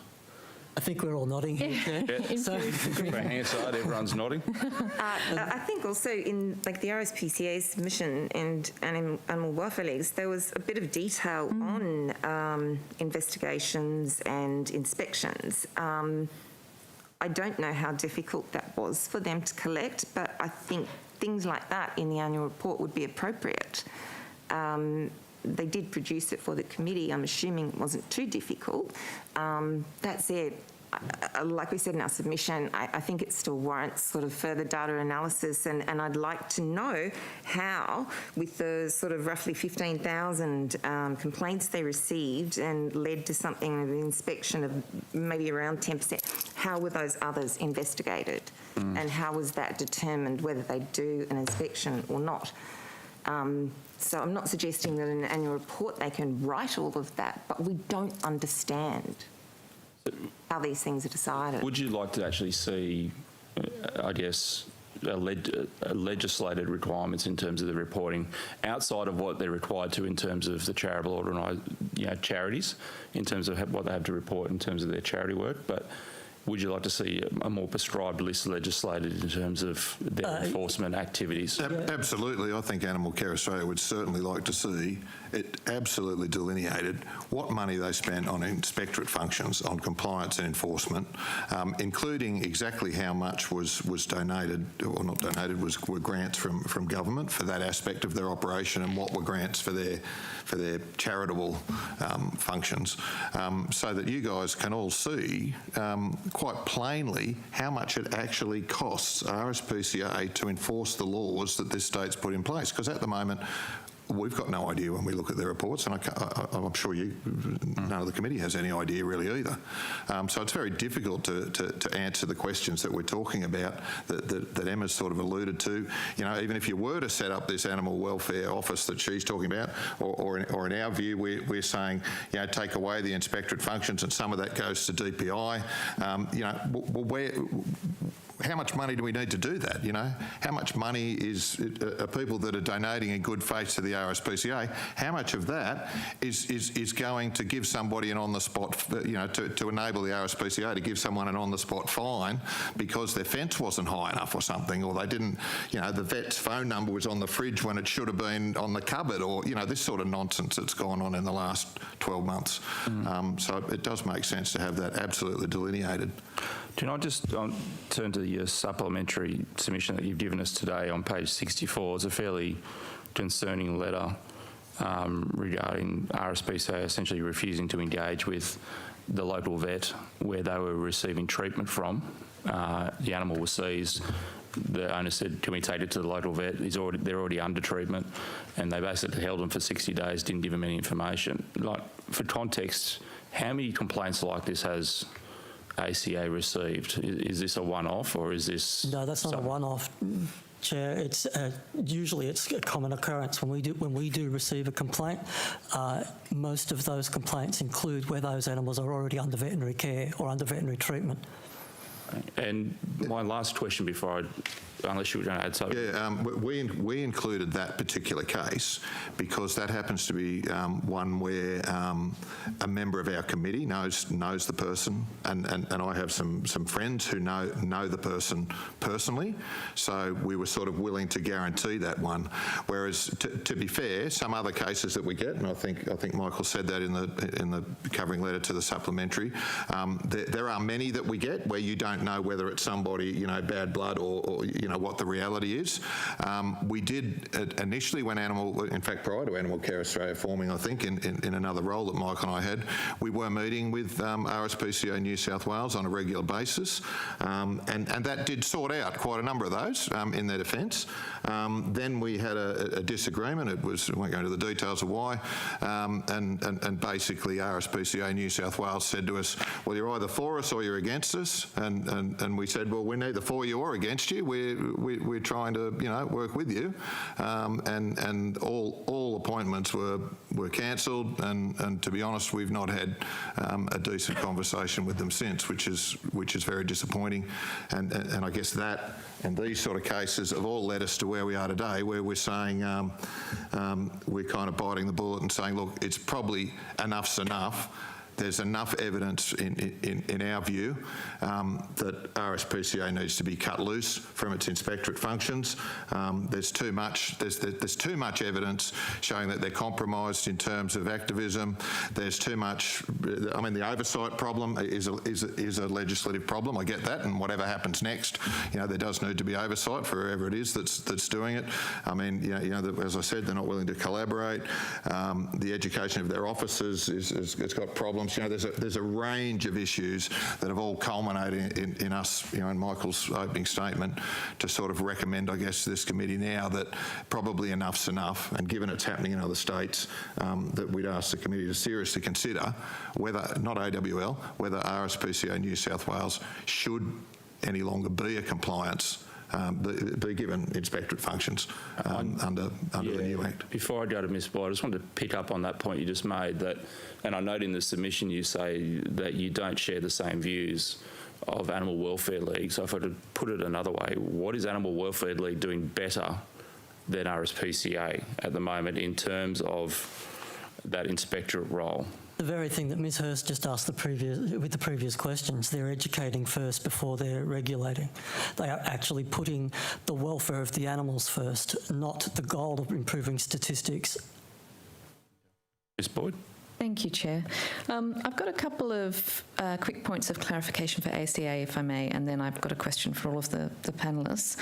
I think we're all nodding here, Chair.
Yeah.
So,
For a hand side, everyone's nodding.
I think also in like the Rspca submission and animal welfare leagues, there was a bit of detail on investigations and inspections. I don't know how difficult that was for them to collect, but I think things like that in the annual report would be appropriate. They did produce it for the committee. I'm assuming it wasn't too difficult. That said, like we said in our submission, I think it still warrants sort of further data analysis, and I'd like to know how, with the sort of roughly 15,000 complaints they received and led to something of an inspection of maybe around 10%, how were those others investigated? And how was that determined whether they do an inspection or not? So I'm not suggesting that in an annual report they can write all of that, but we don't understand how these things are decided.
Would you like to actually see, I guess, legislated requirements in terms of the reporting outside of what they're required to in terms of the charitable charities, in terms of what they have to report in terms of their charity work, but would you like to see a more prescribed list legislated in terms of their enforcement activities?
Absolutely. I think Animal Care Australia would certainly like to see it absolutely delineated what money they spent on inspectorate functions, on compliance and enforcement, including exactly how much was donated, or not donated, were grants from government for that aspect of their operation, and what were grants for their charitable functions, so that you guys can all see quite plainly how much it actually costs Rspca to enforce the laws that this state's put in place. Because at the moment, we've got no idea when we look at their reports, and I'm sure none of the committee has any idea really either. So it's very difficult to answer the questions that we're talking about that Emma's sort of alluded to. You know, even if you were to set up this animal welfare office that she's talking about, or in our view, we're saying, you know, take away the inspectorate functions and some of that goes to DPI. You know, how much money do we need to do that, you know? How much money are people that are donating in good faith to the RSPCA, how much of that is going to give somebody an on-the-spot, to enable the RSPCA to give someone an on-the-spot fine because their fence wasn't high enough or something, or they didn't, the vet's phone number was on the fridge when it should have been on the cupboard, or, this sort of nonsense that's gone on in the last 12 months. So it does make sense to have that absolutely delineated.
Can I just turn to your supplementary submission that you've given us today on page 64? It's a fairly concerning letter regarding RSPCA essentially refusing to engage with the local vet where they were receiving treatment from. The animal was seized. The owner said, can we take it to the local vet? They're already under treatment. And they basically held him for 60 days, didn't give him any information. Like, for context, how many complaints like this has ACA received? Is this a one-off, or is this...
No, that's not a one-off, Chair. It's usually it's a common occurrence when we do receive a complaint. Most of those complaints include where those animals are already under veterinary care or under veterinary treatment.
And my last question before unless you were going to add something.
Yeah, we included that particular case because that happens to be one where a member of our committee knows the person, and I have some friends who know the person personally, so we were sort of willing to guarantee that one. Whereas, to be fair, some other cases that we get, and I think Michael said that in the covering letter to the supplementary, there are many that we get where you don't know whether it's somebody, bad blood or what the reality is. We did initially in fact prior to Animal Care Australia forming, I think in another role that Mike and I had, we were meeting with Rspca New South Wales on a regular basis, and that did sort out quite a number of those in their defence. Then we had a disagreement. I won't go into the details of why, and basically Rspca New South Wales said to us, well, you're either for us or you're against us, and we said, well, we're neither for you or against you. We're trying to work with you, and all appointments were cancelled, and to be honest, we've not had a decent conversation with them since, which is very disappointing, and I guess that and these sort of cases have all led us to where we are today, where we're saying we're kind of biting the bullet and saying, look, it's probably enough's enough. There's enough evidence in our view that Rspca needs to be cut loose from its inspectorate functions. There's too much evidence showing that they're compromised in terms of activism. There's too much. I mean, the oversight problem is a legislative problem. I get that, and whatever happens next, there does need to be oversight for whoever it is that's doing it. I mean, as I said, they're not willing to collaborate. The education of their officers it's got problems. There's a range of issues that have all culminated in us, in Michael's opening statement, to sort of recommend, I guess, to this committee now that probably enough's enough, and given it's happening in other states, that we'd ask the committee to seriously consider whether, not AWL, whether Rspca New South Wales should any longer be a compliance be given inspectorate functions under the new Act.
Before I go to Ms. White, I just wanted to pick up on that point you just made, that, and I note in the submission you say that you don't share the same views of Animal Welfare League. So if I could put it another way, what is Animal Welfare League doing better than Rspca at the moment in terms of that inspectorate role?
The very thing that Ms Hurst just asked with the previous questions. They're educating first before they're regulating. They are actually putting the welfare of the animals first, not the goal of improving statistics.
Ms Boyd.
Thank you, Chair. I've got a couple of quick points of clarification for ACA, if I may, and then I've got a question for all of the panellists.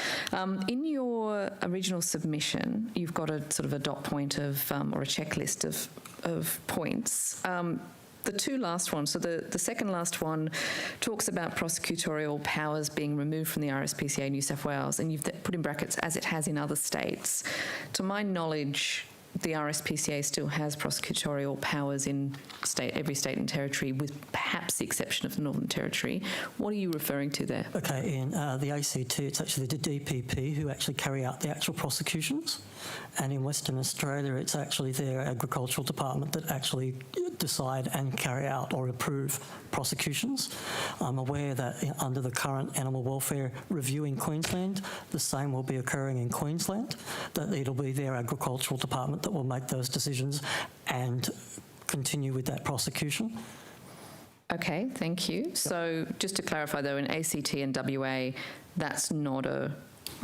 In your original submission, you've got a sort of a dot point of, or a checklist of points. The two last ones, so the second last one talks about prosecutorial powers being removed from the Rspca New South Wales, and you've put in brackets, as it has in other states. To my knowledge, the Rspca still has prosecutorial powers in every state and territory, with perhaps the exception of the Northern Territory. What are you referring to there?
Okay, in the ACT, it's actually the DPP who actually carry out the actual prosecutions, and in Western Australia, it's actually their agricultural department that actually decide and carry out or approve prosecutions. I'm aware that under the current animal welfare review in Queensland, the same will be occurring in Queensland, that it'll be their agricultural department government that will make those decisions and continue with that prosecution.
Okay, thank you. So just to clarify though, in ACT and WA, that's not a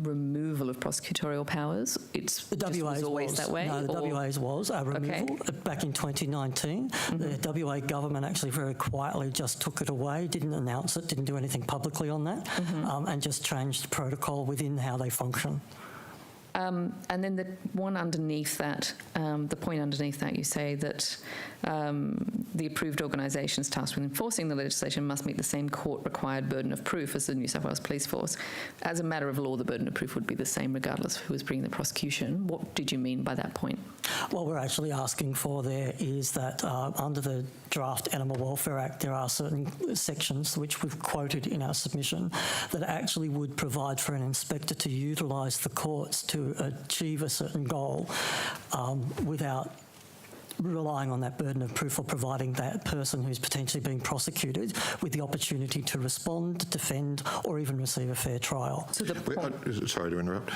removal of prosecutorial powers?
The WA's
was always that way?
No, the WA's was a removal back in 2019. The WA government actually very quietly just took it away, didn't announce it, didn't do anything publicly on that, and just changed the protocol within how they function.
And then the one underneath that, the point underneath that, you say that the approved organisations tasked with enforcing the legislation must meet the same court-required burden of proof as the New South Wales Police Force. As a matter of law, the burden of proof would be the same regardless of who was bringing the prosecution. What did you mean by that point?
What we're actually asking for there is that under the draft Animal Welfare Act, there are certain sections which we've quoted in our submission that actually would provide for an inspector to utilise the courts to achieve a certain goal without relying on that burden of proof or providing that person who's potentially being prosecuted with the opportunity to respond, defend, or even receive a fair trial.
So the
Sorry to interrupt.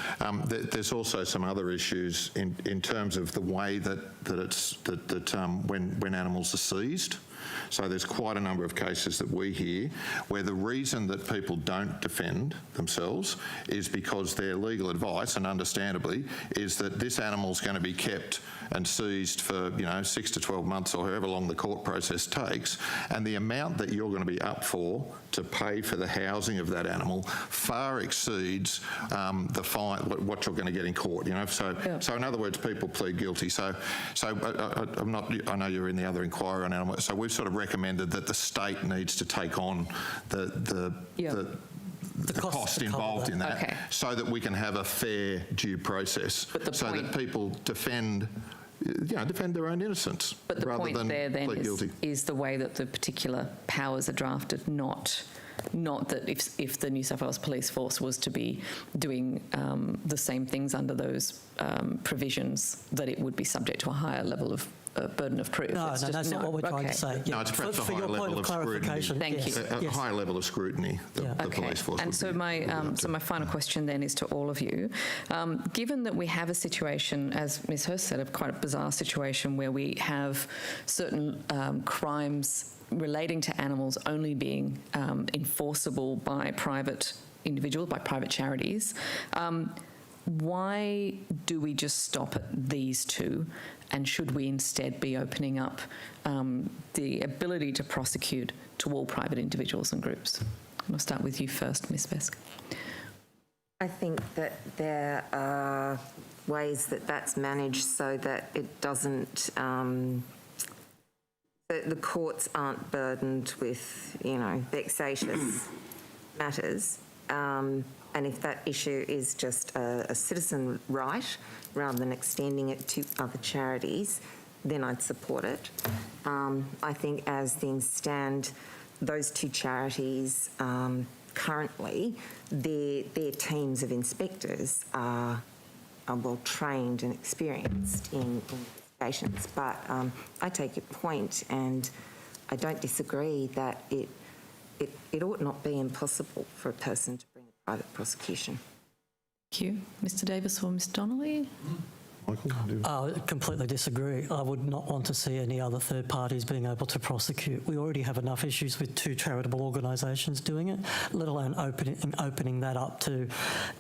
There's also some other issues in terms of the way that when animals are seized. So there's quite a number of cases that we hear where the reason that people don't defend themselves is because their legal advice, and understandably, is that this animal's going to be kept and seized for 6 to 12 months or however long the court process takes, and the amount that you're going to be up for to pay for the housing of that animal far exceeds the fine, what you're going to get in court. So in other words, people plead guilty. So I'm not. I know you're in the other inquiry on animal. So we've sort of recommended that the state needs to take on the cost involved in that, so that we can have a fair due process, so that people defend their own innocence rather than plead guilty.
Is the way that the particular powers are drafted, not that if the New South Wales Police Force was to be doing the same things under those provisions, that it would be subject to a higher level of burden of proof.
No, that's not what we're trying to say.
No, it's perhaps a higher level of scrutiny.
Thank you.
A higher level of scrutiny the police force.
And so my final question then is to all of you. Given that we have a situation, as Ms. Hurst said, quite a bizarre situation where we have certain crimes relating to animals only being enforceable by private individuals, by private charities, why do we just stop at these two, and should we instead be opening up the ability to prosecute to all private individuals and groups? I'll start with you first, Ms. Vesk.
I think that there are ways that that's managed so that it doesn't, the courts aren't burdened with, vexatious matters. And if that issue is just a citizen right, rather than extending it to other charities, then I'd support it. I think as things stand, those two charities currently, their teams of inspectors are well trained and experienced in investigations. But I take your point, and I don't disagree that it ought not be impossible for a person to bring a private prosecution.
Thank you. Mr. Davis or Ms. Donnelly?
I completely disagree. I would not want to see any other third parties being able to prosecute. We already have enough issues with two charitable organisations doing it, let alone opening that up to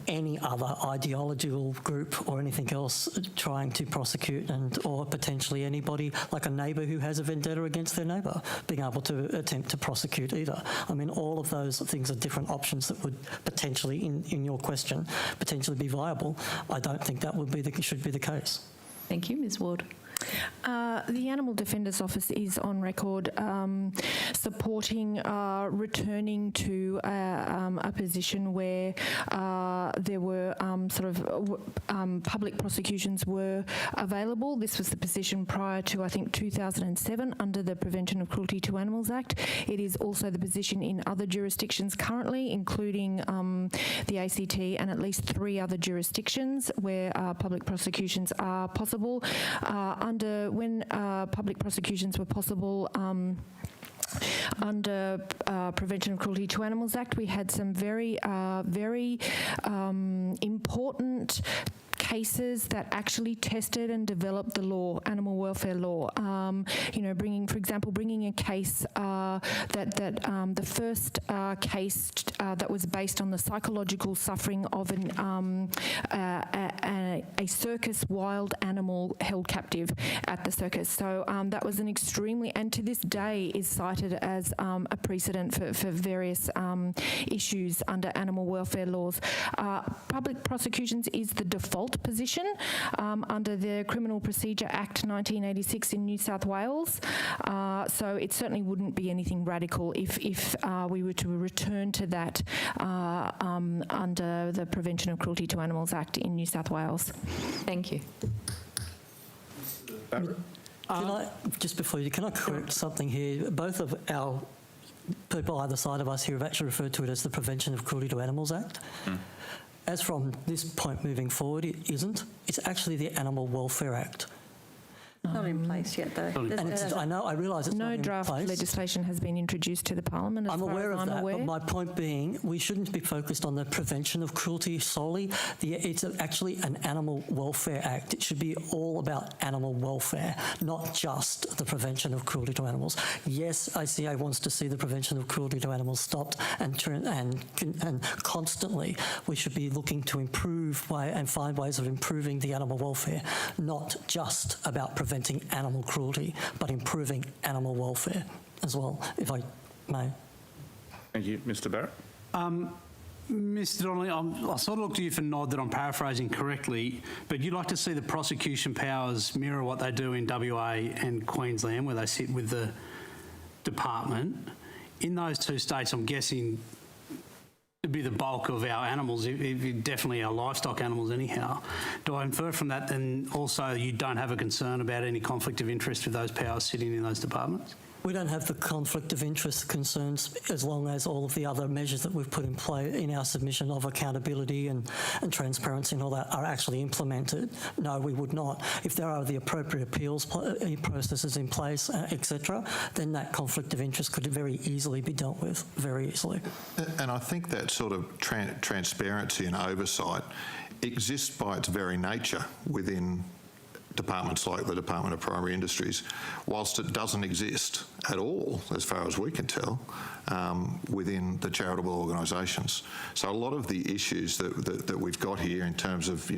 any other ideological group or anything else trying to prosecute, or potentially anybody like a neighbour who has a vendetta against their neighbour being able to attempt to prosecute either. I mean, all of those things are different options that would potentially, in your question, potentially be viable. I don't think that should be the case.
Thank you. Ms. Ward.
The Animal Defenders Office is on record supporting returning to a position where there were public prosecutions were available. This was the position prior to, I think, 2007 under the Prevention of Cruelty to Animals Act. It is also the position in other jurisdictions currently, including the ACT and at least 3 other jurisdictions where public prosecutions are possible. When public prosecutions were possible under Prevention of Cruelty to Animals Act, we had some very important cases that actually tested and developed the law, animal welfare law. For example, bringing a case the first case that was based on the psychological suffering of a circus wild animal held captive at the circus. So that was an extremely, and to this day is cited as a precedent for various issues under animal welfare laws. Public prosecutions is the default position under the Criminal Procedure Act 1986 in New South Wales. So it certainly wouldn't be anything radical if we were to return to that under the Prevention of Cruelty to Animals Act in New South Wales.
Thank you.
Can I correct something here? Both of our people either side of us here have actually referred to it as the Prevention of Cruelty to Animals Act. As from this point moving forward, it isn't. It's actually the Animal Welfare Act.
Not in place yet, though.
I realise it's not in place.
No draft legislation has been introduced to the Parliament, as
I'm
far
aware
as
of
I'm
that,
aware.
but my point being, we shouldn't be focused on the prevention of cruelty solely. It's actually an Animal Welfare Act. It should be all about animal welfare, not just the prevention of cruelty to animals. Yes, ICA wants to see the prevention of cruelty to animals stopped, and constantly we should be looking to improve and find ways of improving the animal welfare, not just about preventing animal cruelty, but improving animal welfare as well, if I may.
Thank you. Mr. Barrett?
Mr. Donnelly, I sort of look to you for nod that I'm paraphrasing correctly, but you'd like to see the prosecution powers mirror what they do in WA and Queensland, where they sit with the department. In those two states, I'm guessing it'd be the bulk of our animals, definitely our livestock animals anyhow. Do I infer from that then also you don't have a concern about any conflict of interest with those powers sitting in those departments?
We don't have the conflict of interest concerns as long as all of the other measures that we've put in play in our submission of accountability and transparency and all that are actually implemented. No, we would not. If there are the appropriate appeals processes in place, etc., then that conflict of interest could very easily be dealt with, very easily.
And I think that sort of transparency and oversight exists by its very nature within departments like the Department of Primary Industries, whilst it doesn't exist at all, as far as we can tell, within the charitable organisations. So a lot of the issues that we've got here in terms of, the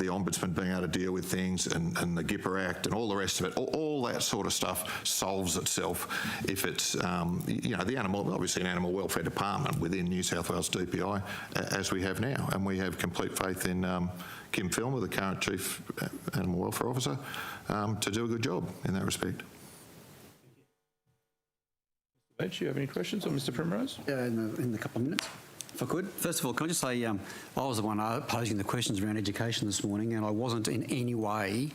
Ombudsman being able to deal with things and the GIPA Act and all the rest of it, all that sort of stuff solves itself if it's, obviously an animal welfare department within New South Wales DPI, as we have now. And we have complete faith in Kim Filmer, the current Chief Animal Welfare Officer, to do a good job in that respect.
Do you have any questions on Mr. Primrose?
In a couple of minutes, if I could. First of all, can I just say I was the one posing the questions around education this morning, and I wasn't in any way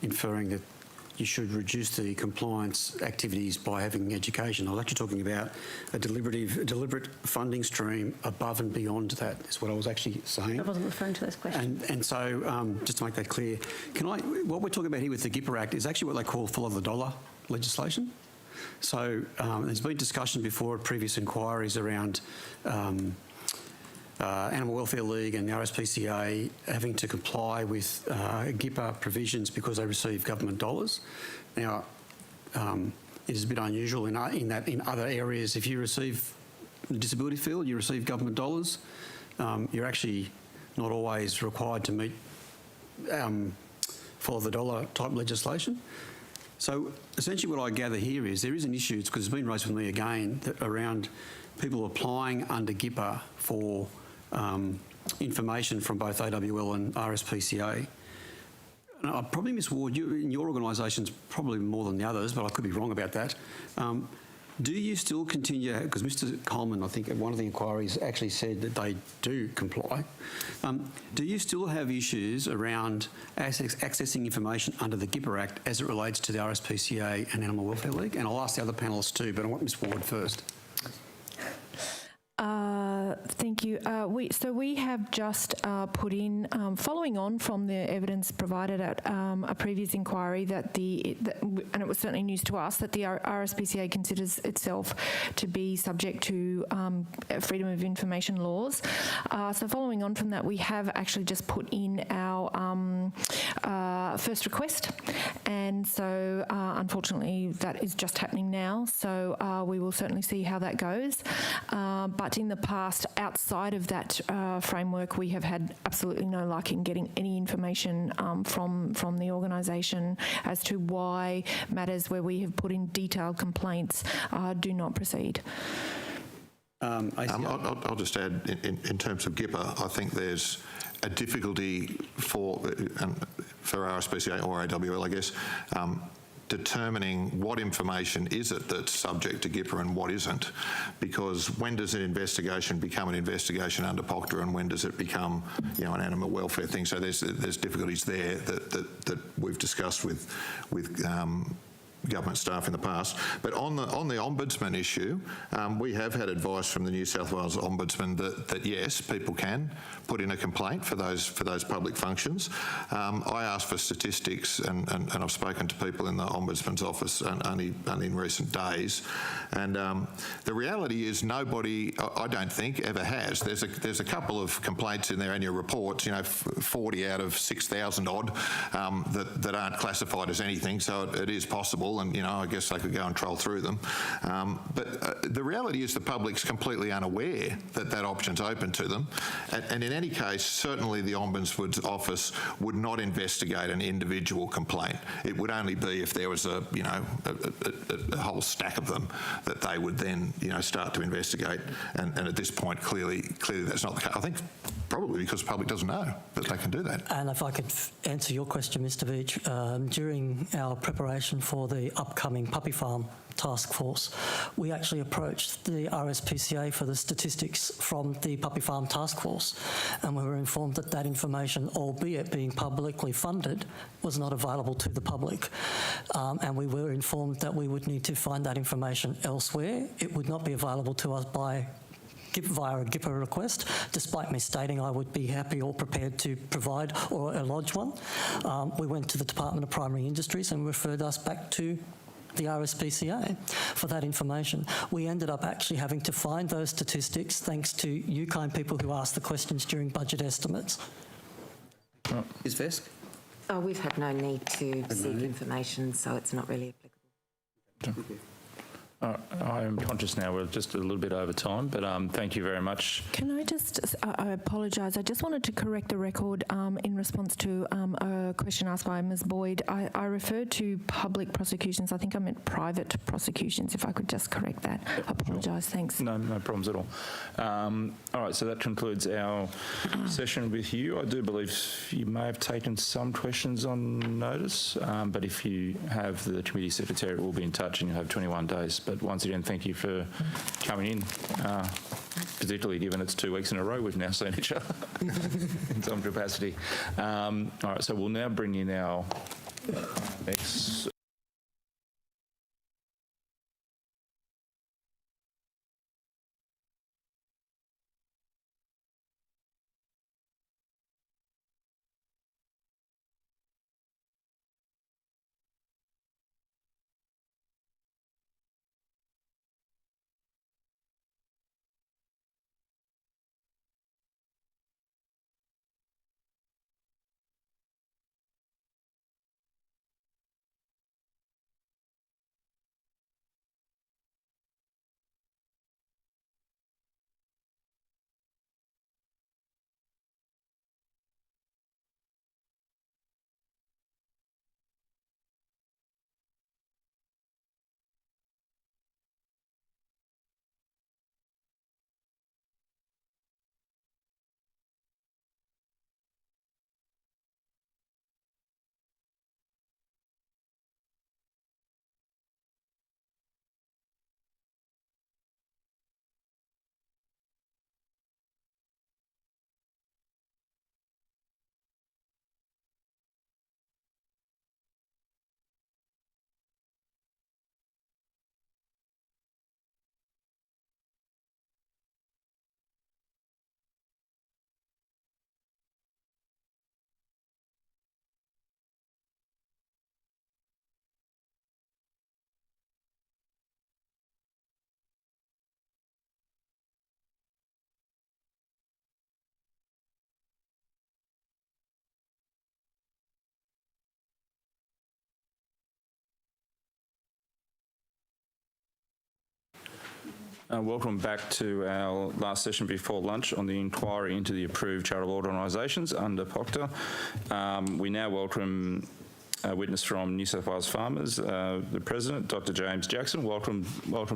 inferring that you should reduce the compliance activities by having education. I was actually talking about a deliberate funding stream above and beyond that, is what I was actually saying.
I wasn't referring to those questions.
And so, just to make that clear, what we're talking about here with the GIPA Act is actually what they call follow the dollar legislation. So there's been discussion before at previous inquiries around Animal Welfare League and the Rspca having to comply with GIPA provisions because they receive government dollars. Now, it is a bit unusual in that in other areas, if you receive in the disability field, you receive government dollars, you're actually not always required to meet follow the dollar type legislation. So essentially what I gather here is there is an issue, because it's been raised with me again, around people applying under GIPA for information from both AWL and Rspca. And I probably Ms Ward, in your organisation's probably more than the others, but I could be wrong about that. Do you still continue, because Mr Coleman, I think at one of the inquiries actually said that they do comply. Do you still have issues around accessing information under the GIPA Act as it relates to the Rspca and Animal Welfare League? And I'll ask the other panellists too, but I want Ms Ward first.
Thank Thank you. We have just put in, following on from the evidence provided at a previous inquiry, and it was certainly news to us, that the RSPCA considers itself to be subject to freedom of information laws. So following on from that, we have actually just put in our first request, and so unfortunately that is just happening now. So we will certainly see how that goes. But in the past, outside of that framework, we have had absolutely no luck in getting any information from the organisation as to why matters where we have put in detailed complaints do not proceed.
I'll just add, in terms of GIPA, I think there's a difficulty for RSPCA or AWL, I guess, determining what information is it that's subject to GIPA and what isn't, because when does an investigation become an investigation under POCTA and when does it become, an animal welfare thing? So there's difficulties there that we've discussed with government staff in the past. But on the Ombudsman issue, we have had advice from the New South Wales Ombudsman that yes, people can put in a complaint for those public functions. I asked for statistics, and I've spoken to people in the Ombudsman's office only in recent days, and the reality is nobody, I don't think, ever has. There's a couple of complaints in their annual reports, 40 out of 6,000 odd that aren't classified as anything, so it is possible, and I guess they could go and troll through them. But the reality is the public's completely unaware that option's open to them, and in any case, certainly the Ombudsman's office would not investigate an individual complaint. It would only be if there was a whole stack of them that they would then start to investigate, and at this point clearly that's not the case. I think probably because the public doesn't know that they can do that.
And if I could answer your question, Mr. Veach, during our preparation for the upcoming puppy farm task force, we actually approached the RSPCA for the statistics from the puppy farm task force, and we were informed that information, albeit being publicly funded, was not available to the public, and we were informed that we would need to find that information elsewhere. It would not be available to us via a GIPA request, despite me stating I would be happy or prepared to provide or lodge one. We went to the Department of Primary Industries and referred us back to the RSPCA for that information. We ended up actually having to find those statistics thanks to you kind people who asked the questions during budget estimates.
Ms. Vesk?
Oh, we've had no need to seek information, so it's not really applicable.
I'm conscious now we're just a little bit over time, but thank you very much.
Can I just, I apologise, I just wanted to correct the record in response to a question asked by Ms Boyd. I referred to public prosecutions. I think I meant private prosecutions, if I could just correct that. I apologise, thanks.
No problems at all. All right, so that concludes our session with you. I do believe you may have taken some questions on notice, but if you have, the Committee Secretariat will be in touch and you'll have 21 days. But once again, thank you for coming in, particularly given it's 2 weeks in a row we've now seen each other in some capacity. All right, so we'll now bring in our next Welcome back to our last session before lunch on the inquiry into the approved charitable organisations under POCTA. We now welcome a witness from New South Wales Farmers, the President, Dr. James Jackson. Welcome,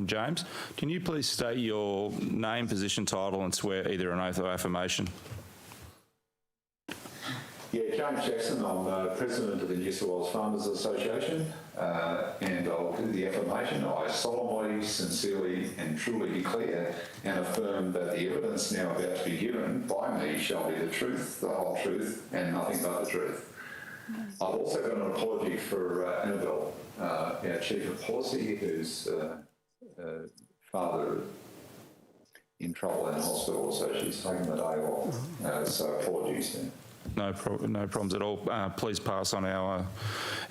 James. Can you please state your name, position, title and swear either an oath or affirmation?
Yeah, James Jackson. I'm President of the New South Wales Farmers Association, and I'll do the affirmation. I solemnly, sincerely and truly declare and affirm that the evidence now about to be given by me shall be the truth, the whole truth, and nothing but the truth. I've also got an apology for Annabelle, our Chief of Policy, whose father in trouble in hospital, so she's taken the day off. So apologies then.
No problems at all. Please pass on our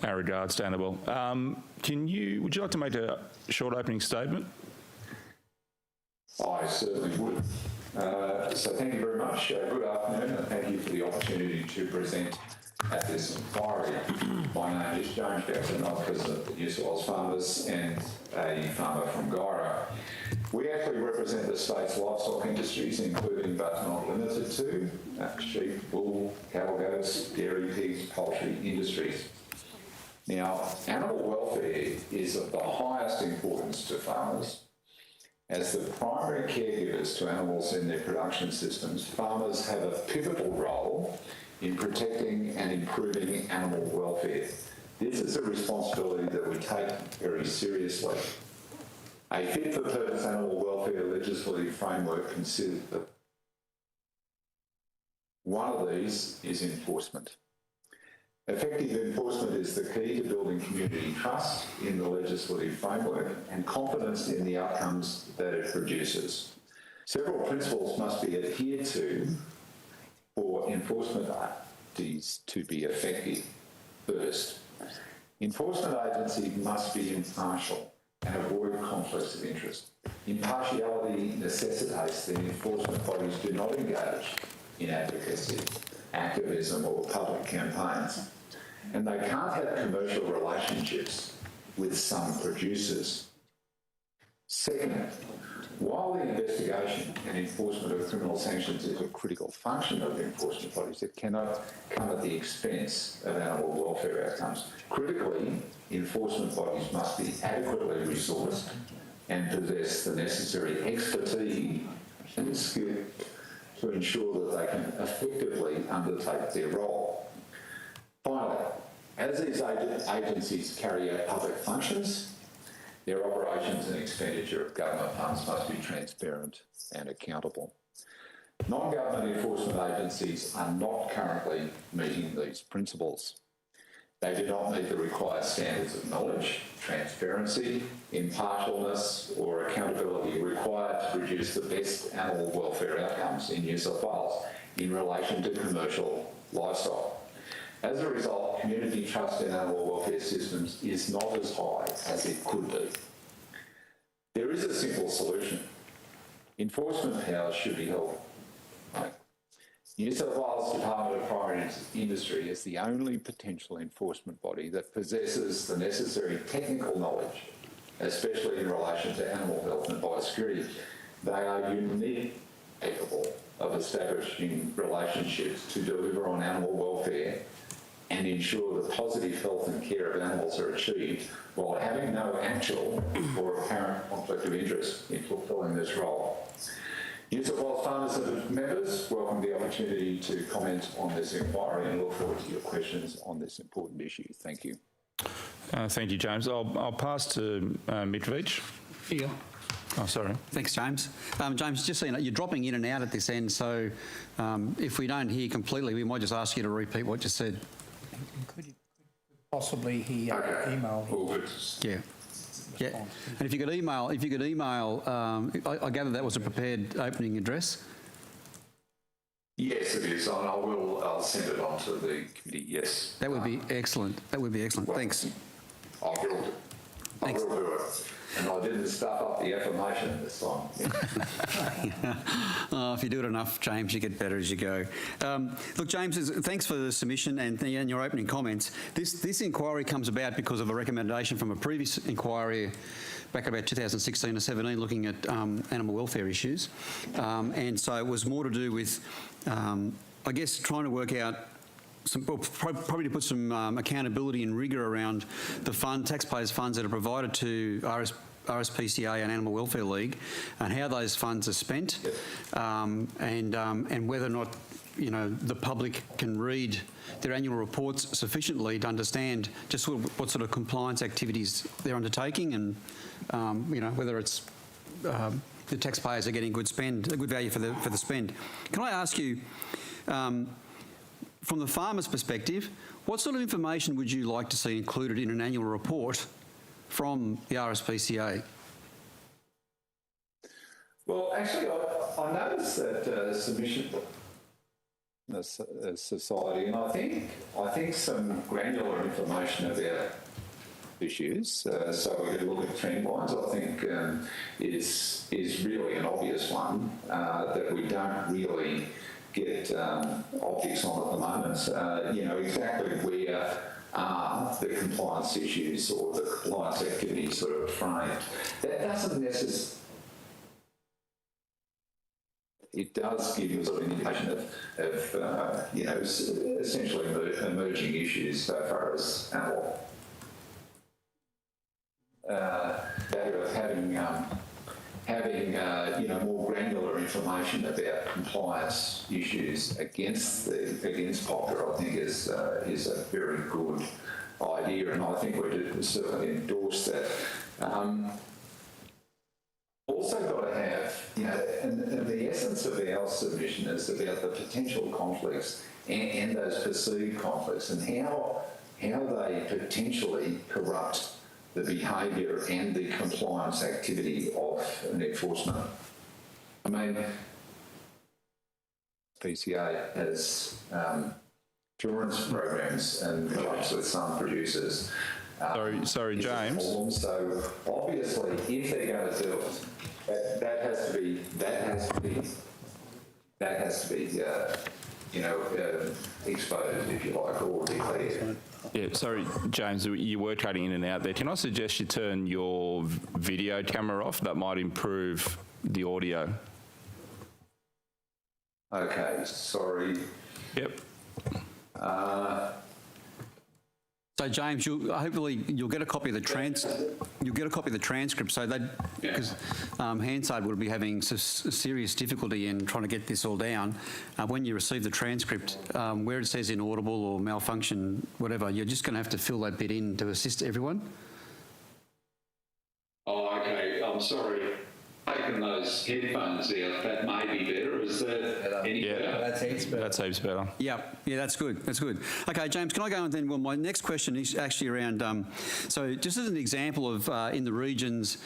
regards to Annabelle. Would you like to make a short opening statement?
I certainly would. So thank you very much. Good afternoon, and thank you for the opportunity to present at this inquiry. My name is James Jackson. I'm President of the New South Wales Farmers and a farmer from Guyra. We actually represent the state's livestock industries, including but not limited to sheep, wool, cattle, goats, dairy, pigs, poultry industries. Now, animal welfare is of the highest importance to farmers. As the primary caregivers to animals in their production systems, farmers have a pivotal role in protecting and improving animal welfare. This is a responsibility that we take very seriously. A fit-for-purpose animal welfare legislative framework considers that one of these is enforcement. Effective enforcement is the key to building community trust in the legislative framework and confidence in the outcomes that it produces. Several principles must be adhered to for enforcement activities to be effective. First, enforcement agencies must be impartial and avoid conflicts of interest. Impartiality necessitates that enforcement bodies do not engage in advocacy, activism or public campaigns, and they can't have commercial relationships with some producers. Second, while the investigation and enforcement of criminal sanctions is a critical function of enforcement bodies, it cannot come at the expense of animal welfare outcomes. Critically, enforcement bodies must be adequately resourced and possess the necessary expertise and skill to ensure that they can effectively undertake their role. Finally, as these agencies carry out public functions, their operations and expenditure of government funds must be transparent and accountable. Non-government enforcement agencies are not currently meeting these principles. They do not meet the required standards of knowledge, transparency, impartialness or accountability required to produce the best animal welfare outcomes in New South Wales in relation to commercial livestock. As a result, community trust in animal welfare systems is not as high as it could be. There is a simple solution. Enforcement powers should be held. New South Wales Department of Primary Industry is the only potential enforcement body that possesses the necessary technical knowledge, especially in relation to animal health and biosecurity. They are uniquely capable of establishing relationships to deliver on animal welfare and ensure the positive health and care of animals are achieved while having no actual or apparent conflict of interest in fulfilling this role. New South Wales Farmers and members welcome the opportunity to comment on this inquiry and look forward to your questions on this important issue. Thank you.
Thank you, James. I'll pass to Mitrovic.
Yeah.
Oh, sorry.
Thanks, James. James, just so you know, you're dropping in and out at this end, so if we don't hear completely, we might just ask you to repeat what you said.
Could you possibly email him?
All good.
Yeah. Yeah, and if you could email, I gather that was a prepared opening address.
Yes, it is. I'll send it on to the committee. Yes.
That would be excellent. That would be excellent. Thanks.
I will do it. And I didn't stuff up the affirmation this time.
If you do it enough, James, you get better as you go. Look, James, thanks for the submission and your opening comments. This inquiry comes about because of a recommendation from a previous inquiry back about 2016 or 17 looking at animal welfare issues. And so it was more to do with, I guess, trying to work out probably to put some accountability and rigour around the taxpayers' funds that are provided to RSPCA and Animal Welfare League, and how those funds are spent, and whether or not the public can read their annual reports sufficiently to understand just what sort of compliance activities they're undertaking, and whether it's the taxpayers are getting good value for the spend. Can I ask you? From the farmer's perspective, what sort of information would you like to see included in an annual report from the RSPCA?
Well, actually, I noticed that submission society, and I think some granular information about issues, so we could look at trend lines, I think is really an obvious one that we don't really get optics on at the moment. Exactly where are the compliance issues or the compliance activities sort of framed. That doesn't necessarily. It does give you sort of an indication of essentially emerging issues so far as animal having more granular information about compliance issues against POCTA, I think is a very good idea, and I think we certainly endorse that. Also got to have, and the essence of our submission is about the potential conflicts and those perceived conflicts, and how they potentially corrupt the behaviour and the compliance activity of an enforcement. I mean, PCA has insurance programs and jobs with some producers.
Sorry, James.
So obviously, if they're going to do it, that has to be exposed, if you like, or declared.
Yeah, sorry, James, you were cutting in and out there. Can I suggest you turn your video camera off? That might improve the audio.
Okay, sorry.
Yep.
So James, hopefully you'll get a copy of the transcript. So that because Hansard will be having serious difficulty in trying to get this all down. When you receive the transcript, where it says inaudible or malfunction, whatever, you're just going to have to fill that bit in to assist everyone.
Oh, okay. I'm sorry. Taking those headphones out, that may be better. Is that any better?
That's heaps better.
Yeah, that's good. That's good. Okay, James, can I go on then? Well, my next question is actually around, so just as an example of in the regions,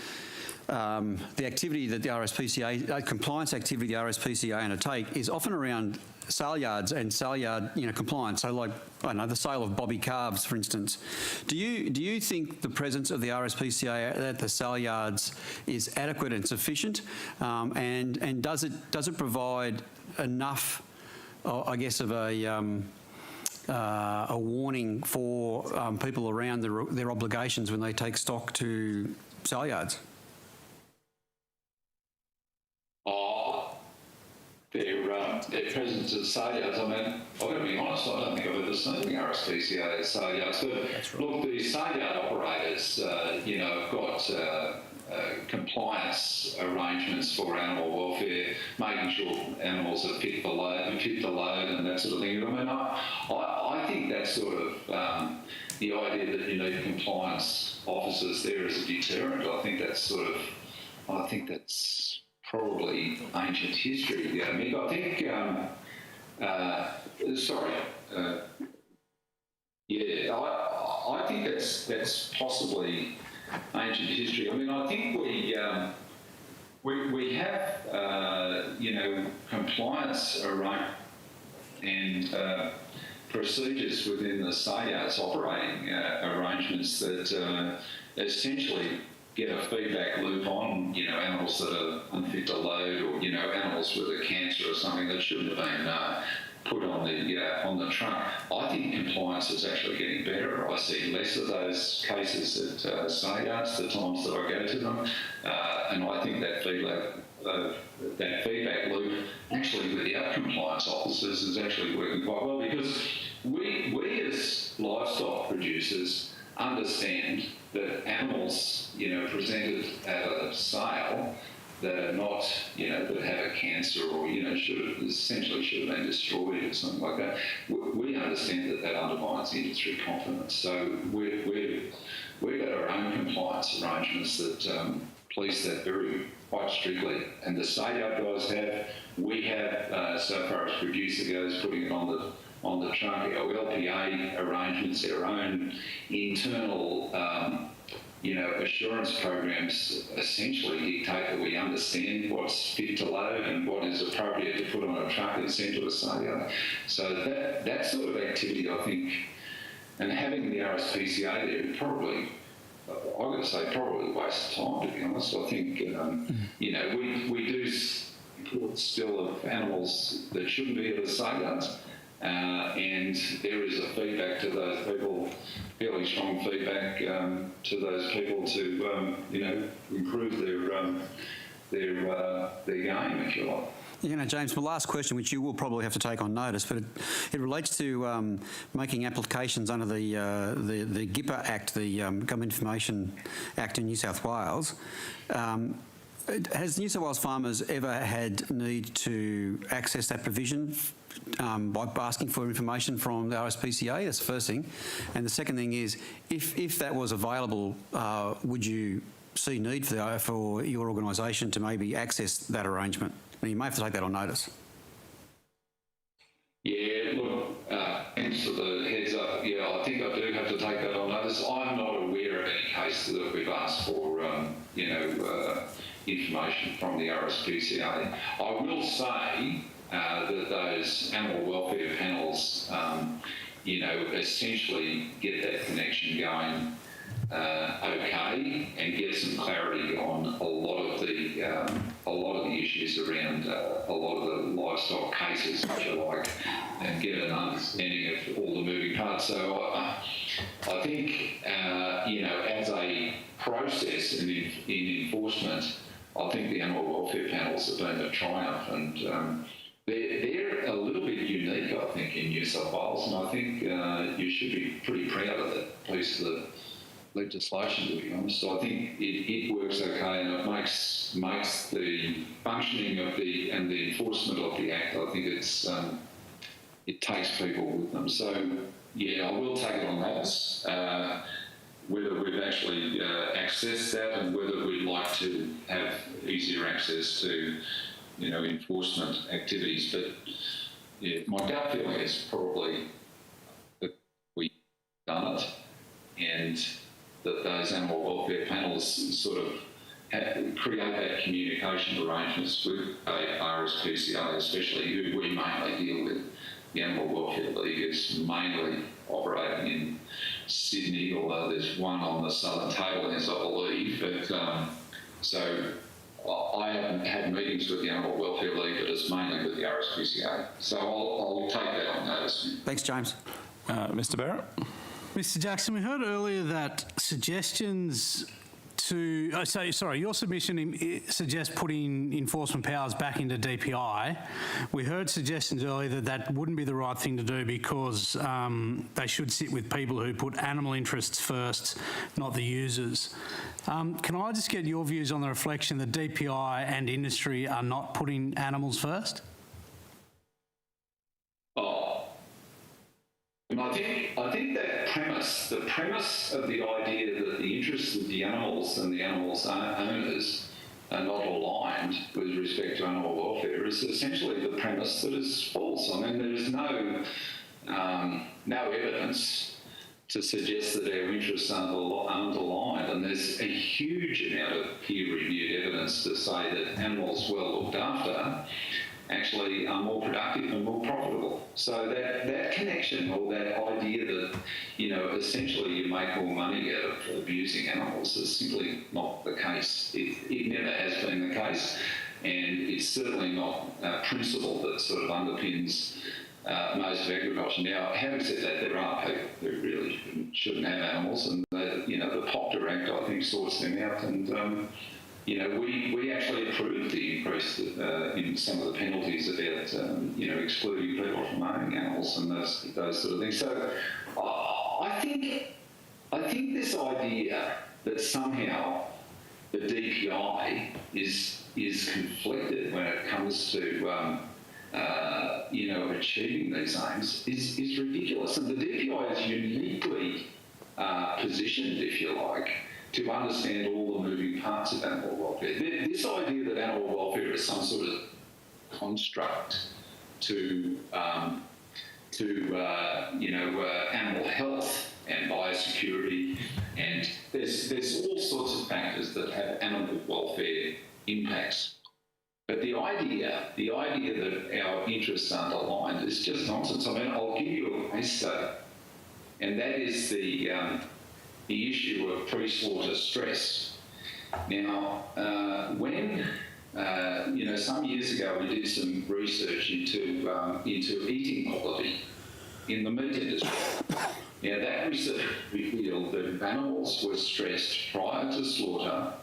the activity that the RSPCA, compliance activity the RSPCA undertake is often around sale yards and sale yard compliance. So like, I don't know, the sale of bobby calves, for instance. Do you think the presence of the RSPCA at the sale yards is adequate and sufficient? And does it provide enough, I guess, of a warning for people around their obligations when they take stock to sale yards?
Their presence at sale yards, I mean, I've got to be honest, I don't think I've ever seen the RSPCA at sale yards. But look, the sale yard operators, have got compliance arrangements for animal welfare, making sure animals are fit to load and that sort of thing. I mean, I think that's sort of the idea that you need compliance officers there as a deterrent. I think that's probably ancient history, Mick. I think, I think that's possibly ancient history. I mean, I think we have, compliance and procedures within the sale yards operating arrangements that essentially get a feedback loop on, animals that are unfit to load, or, animals with a cancer or something that shouldn't have been put on the truck. I think compliance is actually getting better. I see less of those cases at sale yards the times that I go to them, and I think that feedback loop actually with the compliance officers is actually working quite well, because we as livestock producers understand that animals, presented at a sale that are not, that have a cancer or, should have been destroyed or something like that, we understand that undermines industry confidence. So we've got our own compliance arrangements that police that quite strictly. And the sale yard guys have, we have, so far as producer goes, putting it on the truck, our LPA arrangements, our own internal assurance programs essentially dictate that we understand what's fit to load and what is appropriate to put on a truck and send to a sale yard. So that sort of activity, I think, and having the Rspca there, probably, I've got to say, probably a waste of time, to be honest. I think, we do import still of animals that shouldn't be at the sale yards, and there is a feedback to those people, fairly strong feedback to those people to, improve their game, if you like.
James, my last question, which you will probably have to take on notice, but it relates to making applications under the GIPA Act, the Government Information Act in New South Wales. Has New South Wales farmers ever had need to access that provision by asking for information from the Rspca? That's the first thing. And the second thing is, if that was available, would you see need for your organisation to maybe access that arrangement? And you may have to take that on notice.
Yeah, look, thanks for the heads up. Yeah, I think I do have to take that on notice. I'm not aware of any case that we've asked for, information from the Rspca. I will say that those animal welfare panels, essentially get that connection going okay, and get some clarity on a lot of the issues around a lot of the livestock cases, if you like, and get an understanding of all the moving parts. So I think, as a process in enforcement, I think the animal welfare panels have been a triumph, and they're a little bit unique, I think, in New South Wales, and I think you should be pretty proud of that piece of the legislation, to be honest. I think it works okay, and it makes the functioning of the enforcement of the Act, I think it takes people with them. So, yeah, I will take it on notice. Whether we've actually accessed that and whether we'd like to have easier access to, enforcement activities. But, yeah, my gut feeling is probably that we've done it, and that those animal welfare panels sort of create that communication arrangements with Rspca, especially, who we mainly deal with. The Animal Welfare League is mainly operating in Sydney, although there's one on the Southern Tablelands, I believe. But so I haven't had meetings with the Animal Welfare League, but it's mainly with the Rspca. So I'll take that on notice.
Thanks, James.
Mr. Barrett?
Mr. Jackson, we heard earlier that suggestions to, your submission suggests putting enforcement powers back into DPI. We heard suggestions earlier that wouldn't be the right thing to do because they should sit with people who put animal interests first, not the users. Can I just get your views on the reflection that DPI and industry are not putting animals first?
And I think that the premise of the idea that the interests of the animals and the animals' owners are not aligned with respect to animal welfare is essentially the premise that is false. I mean, there's no evidence to suggest that our interests aren't aligned, and there's a huge amount of peer-reviewed evidence to say that animals well looked after actually are more productive and more profitable. So that connection, or that idea that, you know, essentially you make more money out of abusing animals is simply not the case. It never has been the case, and it's certainly not a principle that sort of underpins most of agriculture. Now, having said that, there are people who really shouldn't have animals, and you know, the POCTA Act, I think, sorts them out. And you know, we actually approved the increase in some of the penalties about you know, excluding people from owning animals and those sort of things. So I think this idea that somehow the DPI is conflicted when it comes to you know, achieving these aims is ridiculous. And the DPI is uniquely positioned, if you like, to understand all the moving parts of animal welfare. This idea that animal welfare is some sort of construct to you know, animal health and biosecurity, and there's all sorts of factors that have animal welfare impacts. But the idea that our interests aren't aligned is just nonsense. I mean, I'll give you a case study, and that is the issue of pre-slaughter stress. Now, when you know, some years ago we did some research into eating quality in the meat industry. Now, that research revealed that if animals were stressed prior to slaughter,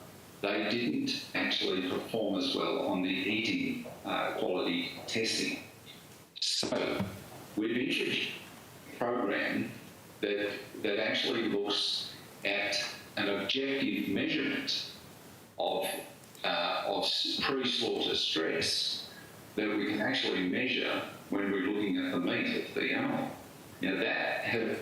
they didn't actually perform as well on the eating quality testing. So we've introduced a program that actually looks at an objective measurement of pre-slaughter stress that we can actually measure when we're looking at the meat of the animal. Now, that has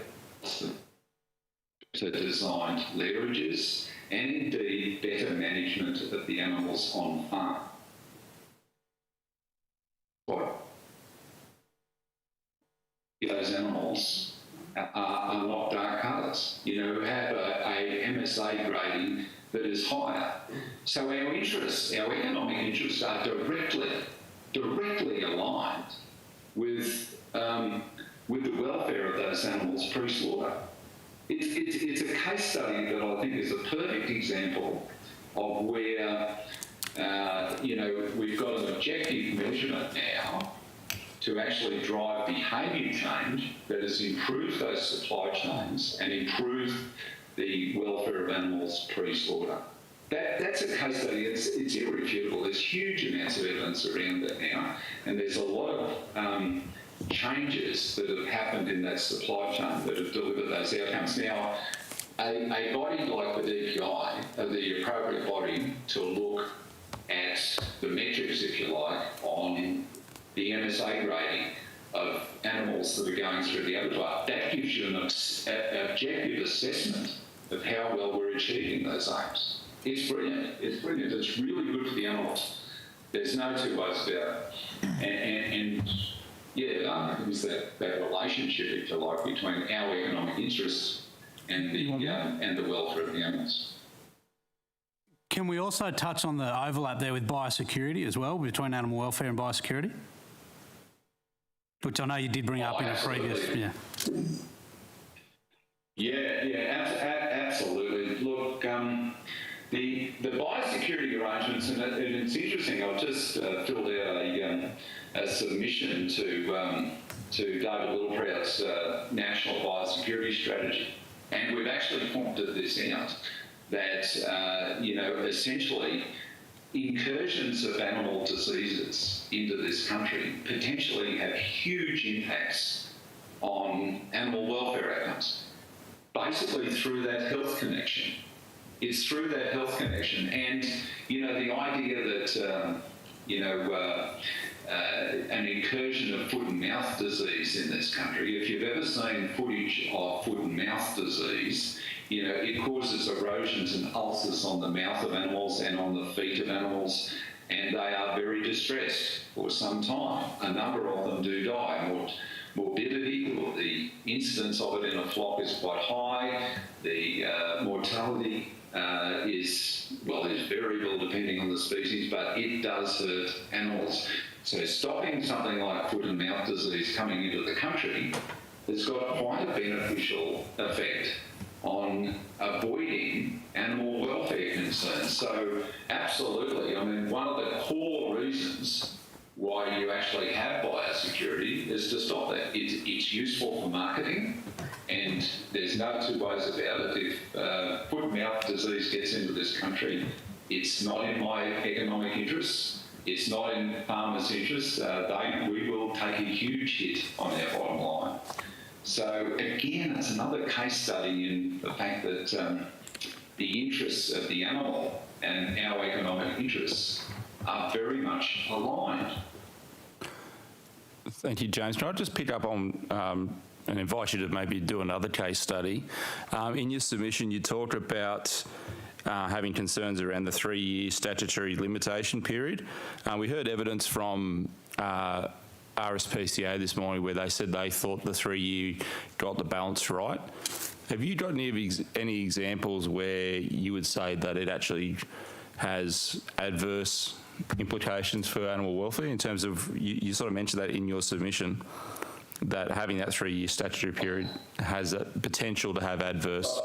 designed leverages and indeed better management of the animals on farm. Those animals are not dark colours, you know, have a MSA grading that is higher. So our interests, our economic interests, are directly aligned with the welfare of those animals pre-slaughter. It's a case study that I think is a perfect example of where, you know, we've got an objective measurement now to actually drive behaviour change that has improved those supply chains and improved the welfare of animals pre-slaughter. That's a case study. It's irrefutable. There's huge amounts of evidence around that now, and there's a lot of changes that have happened in that supply chain that have delivered those outcomes. Now, a body like the DPI are the appropriate body to look at the metrics, if you like, on the MSA grading of animals that are going through the abattoir. That gives you an objective assessment of how well we're achieving those aims. It's brilliant. It's brilliant. It's really good for the animals. There's no two ways about it. And yeah, there's that relationship, if you like, between our economic interests and the welfare of the animals.
Can we also touch on the overlap there with biosecurity as well, between animal welfare and biosecurity? Which I know you did bring up in a previous,
Absolutely. Look, the biosecurity arrangements, and it's interesting. I've just filled out a submission to David Littleproud's National Biosecurity Strategy, and we've actually pointed this out that you know, essentially, incursions of animal diseases into this country potentially have huge impacts on animal welfare outcomes, basically through that health connection. It's through that health connection. And, you know, the idea that, you know, an incursion of foot and mouth disease in this country, if you've ever seen footage of foot and mouth disease, you know, it causes erosions and ulcers on the mouth of animals and on the feet of animals, and they are very distressed for some time. A number of them do die. Morbidity, or the incidence of it in a flock, is quite high. The mortality is variable depending on the species, but it does hurt animals. So stopping something like foot and mouth disease coming into the country has got quite a beneficial effect on avoiding animal welfare concerns. So absolutely, I mean, one of the core reasons why you actually have biosecurity is to stop that. It's useful for marketing, and there's no two ways about it. If foot and mouth disease gets into this country, it's not in my economic interests. It's not in farmers' interests. We will take a huge hit on our bottom line. So again, it's another case study in the fact that the interests of the animal and our economic interests are very much aligned.
Thank you, James. Can I just pick up on and invite you to maybe do another case study? In your submission, you talked about having concerns around the 3-year statutory limitation period. We heard evidence from Rspca this morning where they said they thought the 3-year got the balance right. Have you got any examples where you would say that it actually has adverse implications for animal welfare in terms of, you sort of mentioned that in your submission, that having that 3-year statutory period has a potential to have adverse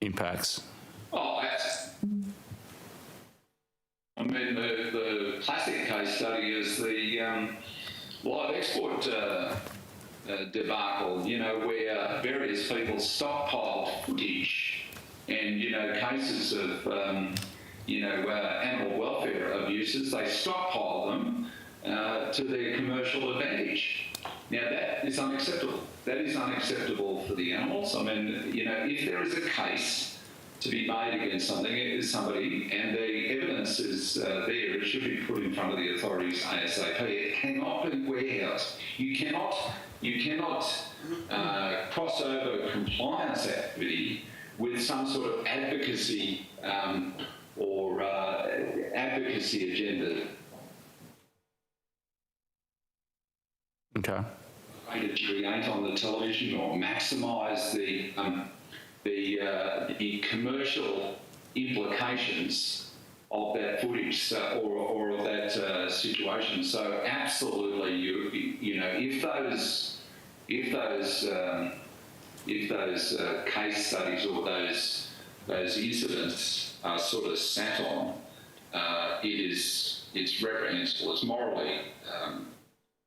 impacts?
Oh, I mean, the classic case study is the live export debacle, you know, where various people stockpiled footage and, you know, cases of, animal welfare abuses, they stockpile them to their commercial advantage. Now, that is unacceptable. That is unacceptable for the animals. I mean, you know, if there is a case to be made against somebody, and the evidence is there, it should be put in front of the authorities ASAP. It cannot be warehoused. You cannot cross over compliance activity with some sort of advocacy or advocacy agenda.
Okay.
To create on the television or maximise the commercial implications of that footage or of that situation. So absolutely, you know, if those case studies or those incidents are sort of sat on, it's reprehensible. It's morally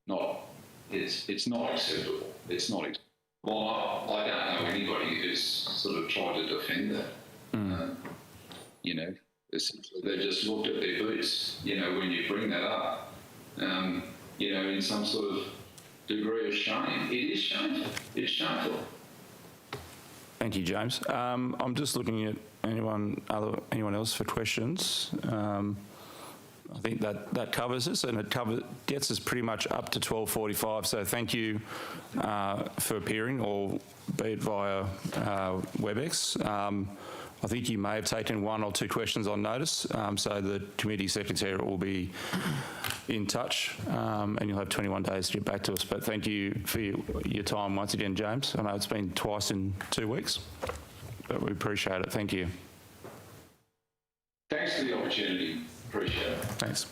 not. It's not acceptable. It's not acceptable. Well, I don't know anybody who's sort of tried to defend that. You know, essentially they just looked at their boots, you know, when you bring that up, you know, in some sort of degree of shame. It is shameful. It's shameful.
Thank you, James. I'm just looking at anyone else for questions. I think that covers us, and it gets us pretty much up to 12:45. So thank you for appearing, or be it via WebEx. I think you may have taken 1 or 2 questions on notice, so the committee secretariat will be in touch, and you'll have 21 days to get back to us. But thank you for your time once again, James. I know it's been twice in 2 weeks, but we appreciate it. Thank you.
Thanks for the opportunity. Appreciate it.
Thanks.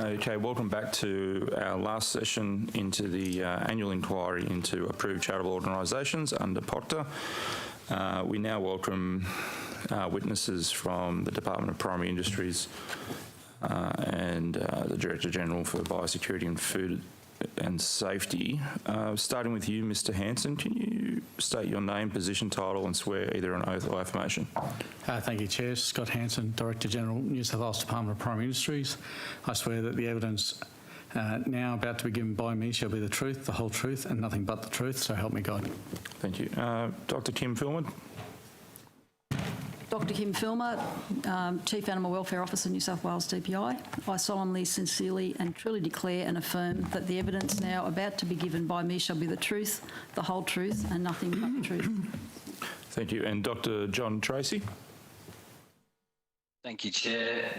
Okay, welcome back to our last session into the annual inquiry into approved charitable organisations under POCTA. We now welcome witnesses from the Department of Primary Industries and the Director General for Biosecurity and Food and Safety. Starting with you, Mr. Hanson, can you state your name, position, title and swear either an oath or affirmation?
Thank you, Chair. Scott Hanson, Director General, New South Wales Department of Primary Industries. I swear that the evidence now about to be given by me shall be the truth, the whole truth and nothing but the truth, so help me God.
Thank you. Dr. Kim Filmer.
Dr. Kim Filmer, Chief Animal Welfare Officer, New South Wales DPI. I solemnly, sincerely and truly declare and affirm that the evidence now about to be given by me shall be the truth, the whole truth and nothing but the truth.
Thank you. And Dr. John Tracy.
Thank you, Chair.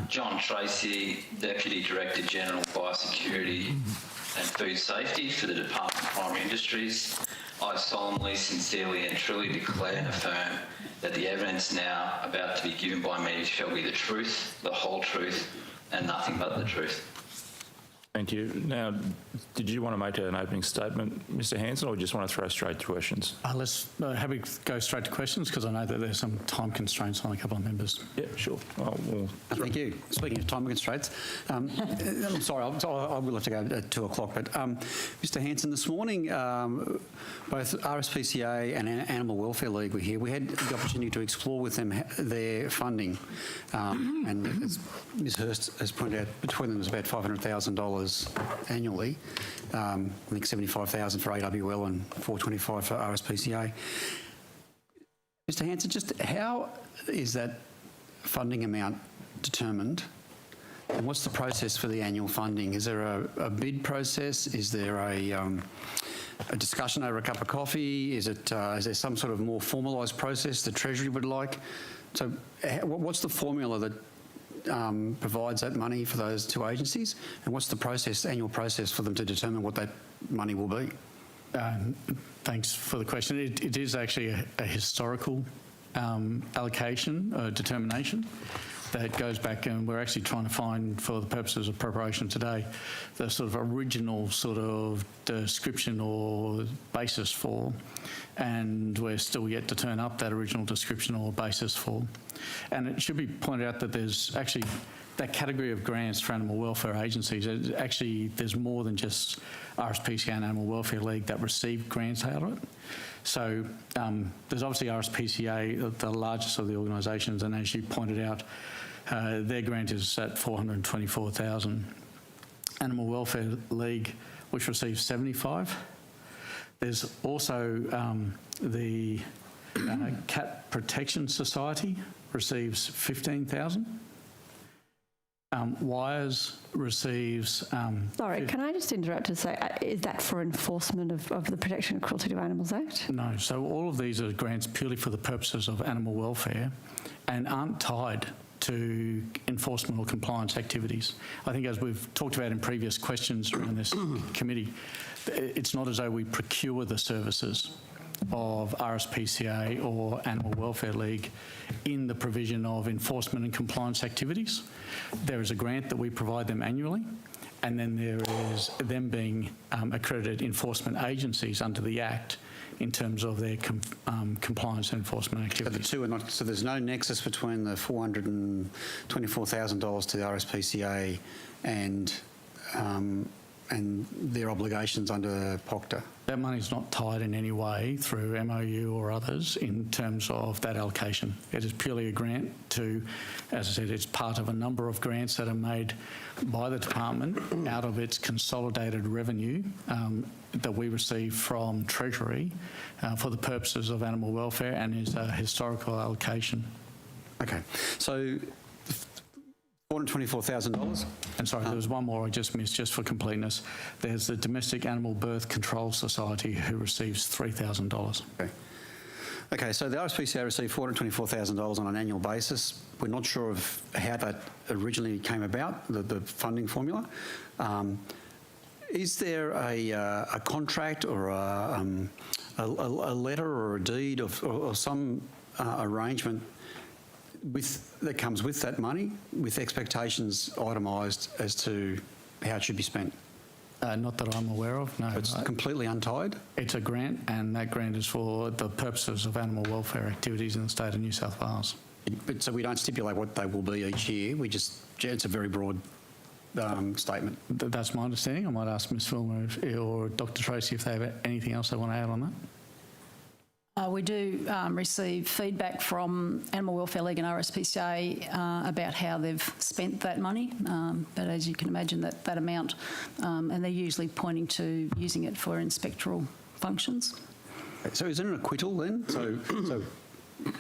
John Tracy, Deputy Director General, Biosecurity and Food Safety for the Department of Primary Industries. I solemnly, sincerely and truly declare and affirm that the evidence now about to be given by me shall be the truth, the whole truth and nothing but the truth.
Thank you. Now, did you want to make an opening statement, Mr. Hanson, or just want to throw straight to questions?
Let's have we go straight to questions because I know that there's some time constraints on a couple of members.
Yeah, sure.
Thank you. Speaking of time constraints, I'm sorry, I will have to go at 2 o'clock, but Mr. Hanson, this morning, both Rspca and Animal Welfare League were here. We had the opportunity to explore with them their funding, and as Ms Hurst has pointed out, between them is about $500,000 annually. I think $75,000 for AWL and $425 for Rspca. Mr. Hanson, just how is that funding amount determined? And what's the process for the annual funding? Is there a bid process? Is there a discussion over a cup of coffee? Is there some sort of more formalised process the Treasury would like? So what's the formula that provides that money for those two agencies, and what's the annual process for them to determine what that money will be?
Thanks for the question. It is actually a historical allocation, determination that goes back, and we're actually trying to find, for the purposes of preparation today, the sort of original sort of description or basis for, and we're still yet to turn up that original description or basis for. And it should be pointed out that there's actually that category of grants for animal welfare agencies. Actually, there's more than just Rspca and Animal Welfare League that receive grants out of it. So there's obviously Rspca, the largest of the organisations, and as you pointed out, their grant is at $424,000. Animal Welfare League, which receives $75,000. There's also the Cat Protection Society receives $15,000. Wires receives...
Sorry, can I just interrupt to say, is that for enforcement of the Prevention of Cruelty to Animals Act?
No, so all of these are grants purely for the purposes of animal welfare and aren't tied to enforcement or compliance activities. I think as we've talked about in previous questions around this committee, it's not as though we procure the services of Rspca or Animal Welfare League in the provision of enforcement and compliance activities. There is a grant that we provide them annually, and then there is them being accredited enforcement agencies under the Act in terms of their compliance and enforcement activities.
So the two are not, so there's no nexus between the $424,000 to the Rspca and their obligations under POCTA?
That money's not tied in any way through MOU or others in terms of that allocation. It is purely a grant to, as I said, it's part of a number of grants that are made by the department out of its consolidated revenue that we receive from Treasury for the purposes of animal welfare, and is a historical allocation.
Okay, so $424,000.
And sorry, there was one more I just missed, just for completeness. There's the Domestic Animal Birth Control Society, who receives $3,000.
Okay. Okay, so the Rspca received $424,000 on an annual basis. We're not sure of how that originally came about, the funding formula. Is there a contract or a letter or a deed or some arrangement that comes with that money, with expectations itemised as to how it should be spent?
Not that I'm aware of, no.
It's completely untied?
It's a grant, and that grant is for the purposes of animal welfare activities in the state of New South Wales.
But so we don't stipulate what they will be each year. It's a very broad statement.
That's my understanding. I might ask Ms. Filmer or Dr. Tracy if they have anything else they want to add on that.
We do receive feedback from Animal Welfare League and Rspca about how they've spent that money, but as you can imagine, that amount, and they're usually pointing to using it for inspectoral functions.
So is there an acquittal then? So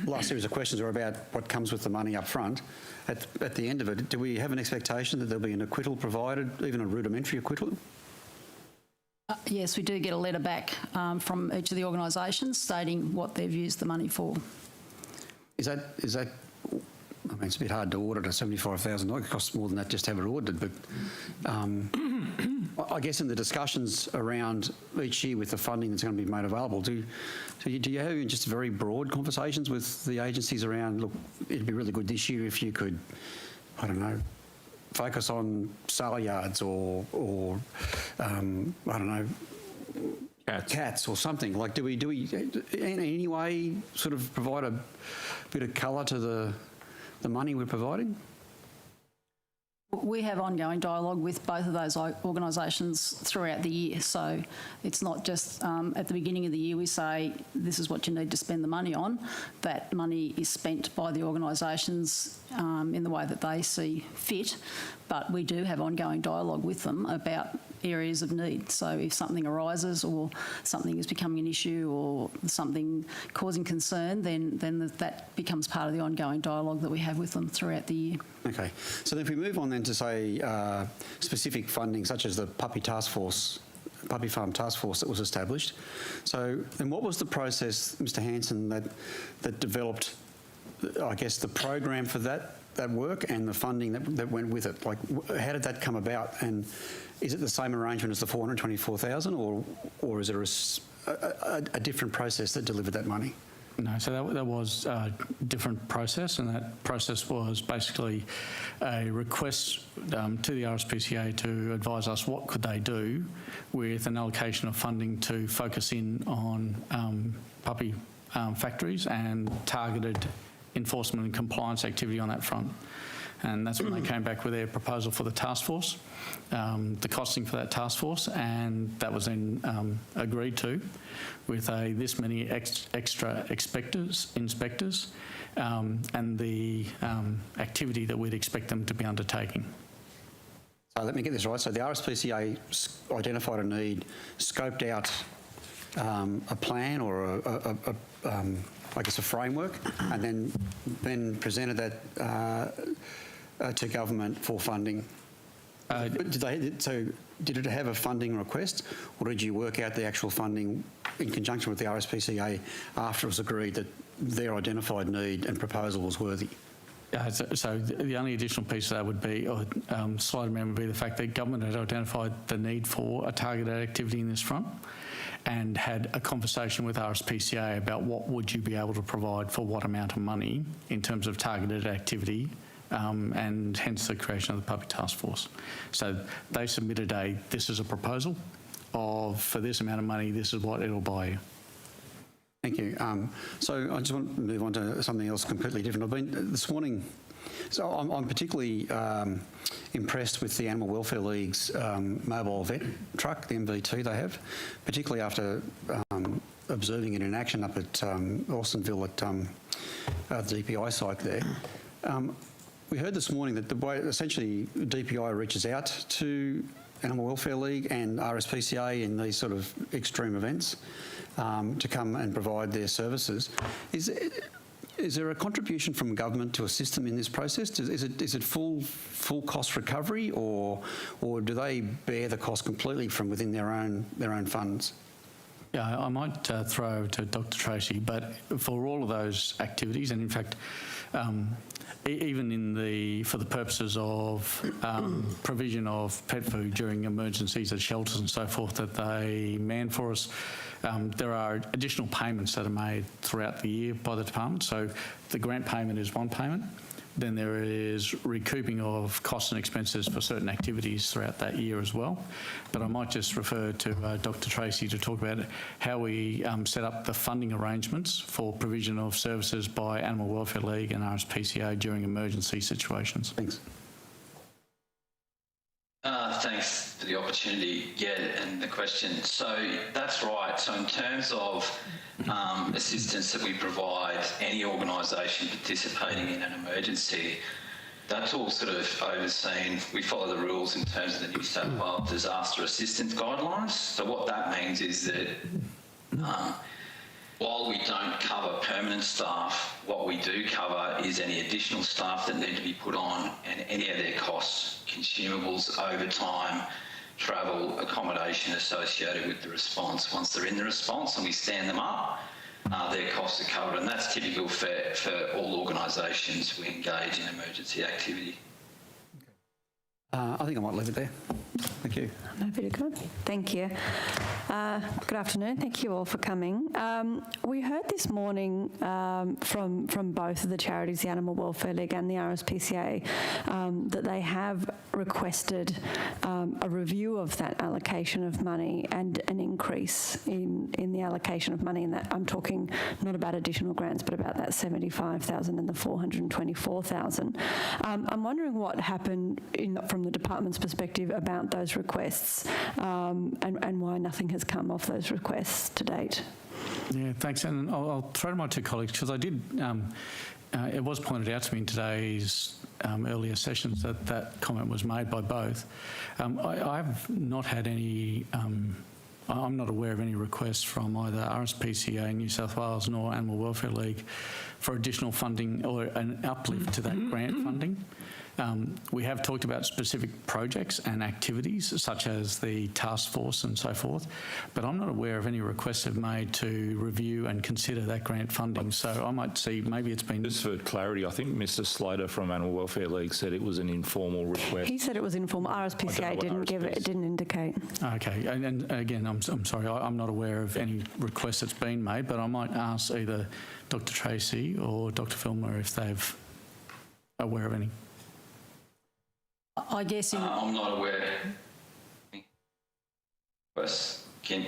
last series of questions are about what comes with the money up front. At the end of it, do we have an expectation that there'll be an acquittal provided, even a rudimentary acquittal?
Yes, we do get a letter back from each of the organisations stating what they've used the money for.
Is that? I mean, it's a bit hard to audit a $75,000. It costs more than that just to have it audited. But I guess in the discussions around each year with the funding that's going to be made available, do you have just very broad conversations with the agencies around? Look, it'd be really good this year if you could, I don't know, focus on sale yards or I don't know, cats or something. Like, do we in any way sort of provide a bit of colour to the money we're providing?
We have ongoing dialogue with both of those organisations throughout the year. So it's not just at the beginning of the year we say, this is what you need to spend the money on. That money is spent by the organisations in the way that they see fit. But we do have ongoing dialogue with them about areas of need. So if something arises or something is becoming an issue or something causing concern, then that becomes part of the ongoing dialogue that we have with them throughout the year.
Okay. So then if we move on then to say specific funding such as the puppy farm task force that was established. So then what was the process, Mr. Hanson, that developed, I guess, the program for that work and the funding that went with it? Like, how did that come about? And is it the same arrangement as the $424,000 or is there a different process that delivered that money?
No, so that was a different process, and that process was basically a request to the Rspca to advise us what could they do with an allocation of funding to focus in on puppy factories and targeted enforcement and compliance activity on that front. And that's when they came back with their proposal for the task force, the costing for that task force, and that was then agreed to with this many extra inspectors, and the activity that we'd expect them to be undertaking.
So let me get this right. So the Rspca identified a need, scoped out a plan or I guess a framework, and then presented that to government for funding. Did it have a funding request, or did you work out the actual funding in conjunction with the Rspca after it was agreed that their identified need and proposal was worthy?
So the only additional piece of that would be, slight amendment would be the fact that government had identified the need for a targeted activity in this front and had a conversation with Rspca about what would you be able to provide for what amount of money in terms of targeted activity, and hence the creation of the Puppy Task Force. So they submitted this is a proposal for this amount of money, this is what it'll buy you.
Thank you. So I just want to move on to something else completely different. I've been this morning, so I'm particularly impressed with the Animal Welfare League's mobile vet truck, the MV2 they have, particularly after observing it in action up at Alstonville at the DPI site there. We heard this morning that the way essentially DPI reaches out to Animal Welfare League and Rspca in these sort of extreme events to come and provide their services. Is there a contribution from government to assist them in this process? Is it full cost recovery, or do they bear the cost completely from within their own funds?
Yeah, I might throw to Dr. Tracy, but for all of those activities, and in fact, even for the purposes of provision of pet food during emergencies at shelters and so forth that they man for us, there are additional payments that are made throughout the year by the department. So the grant payment is one payment. Then there is recouping of costs and expenses for certain activities throughout that year as well. But I might just refer to Dr. Tracy to talk about how we set up the funding arrangements for provision of services by Animal Welfare League and Rspca during emergency situations. Thanks.
Thanks for the opportunity, and the question. So that's right. So in terms of assistance that we provide any organisation participating in an emergency, that's all sort of overseen. We follow the rules in terms of the New South Wales Disaster Assistance Guidelines. So what that means is that while we don't cover permanent staff, what we do cover is any additional staff that need to be put on and any of their costs, consumables, overtime, travel, accommodation associated with the response. Once they're in the response and we stand them up, their costs are covered, and that's typical for all organisations who engage in emergency activity.
I think I might leave it there. Thank you.
I'm happy to go. Thank you. Good afternoon. Thank you all for coming. We heard this morning from both of the charities, the Animal Welfare League and the Rspca, that they have requested a review of that allocation of money and an increase in the allocation of money. And that I'm talking not about additional grants, but about that 75,000 and the 424,000. I'm wondering what happened from the department's perspective about those requests and why nothing has come off those requests to date.
Yeah, thanks. And I'll throw to my two colleagues because I did, it was pointed out to me in today's earlier sessions that comment was made by both. I've not had any, I'm not aware of any requests from either Rspca, New South Wales, nor Animal Welfare League for additional funding or an uplift to that grant funding. We have talked about specific projects and activities such as the task force and so forth, but I'm not aware of any requests have made to review and consider that grant funding. So I might see maybe it's been...
Just for clarity, I think Mr Slater from Animal Welfare League said it was an informal request.
He said it was informal. Rspca didn't give it, didn't indicate.
Okay, and again, I'm sorry, I'm not aware of any requests that's been made, but I might ask either Dr Tracy or Dr Filmer if they've aware of any.
I guess
I'm not aware. Yes, Kim.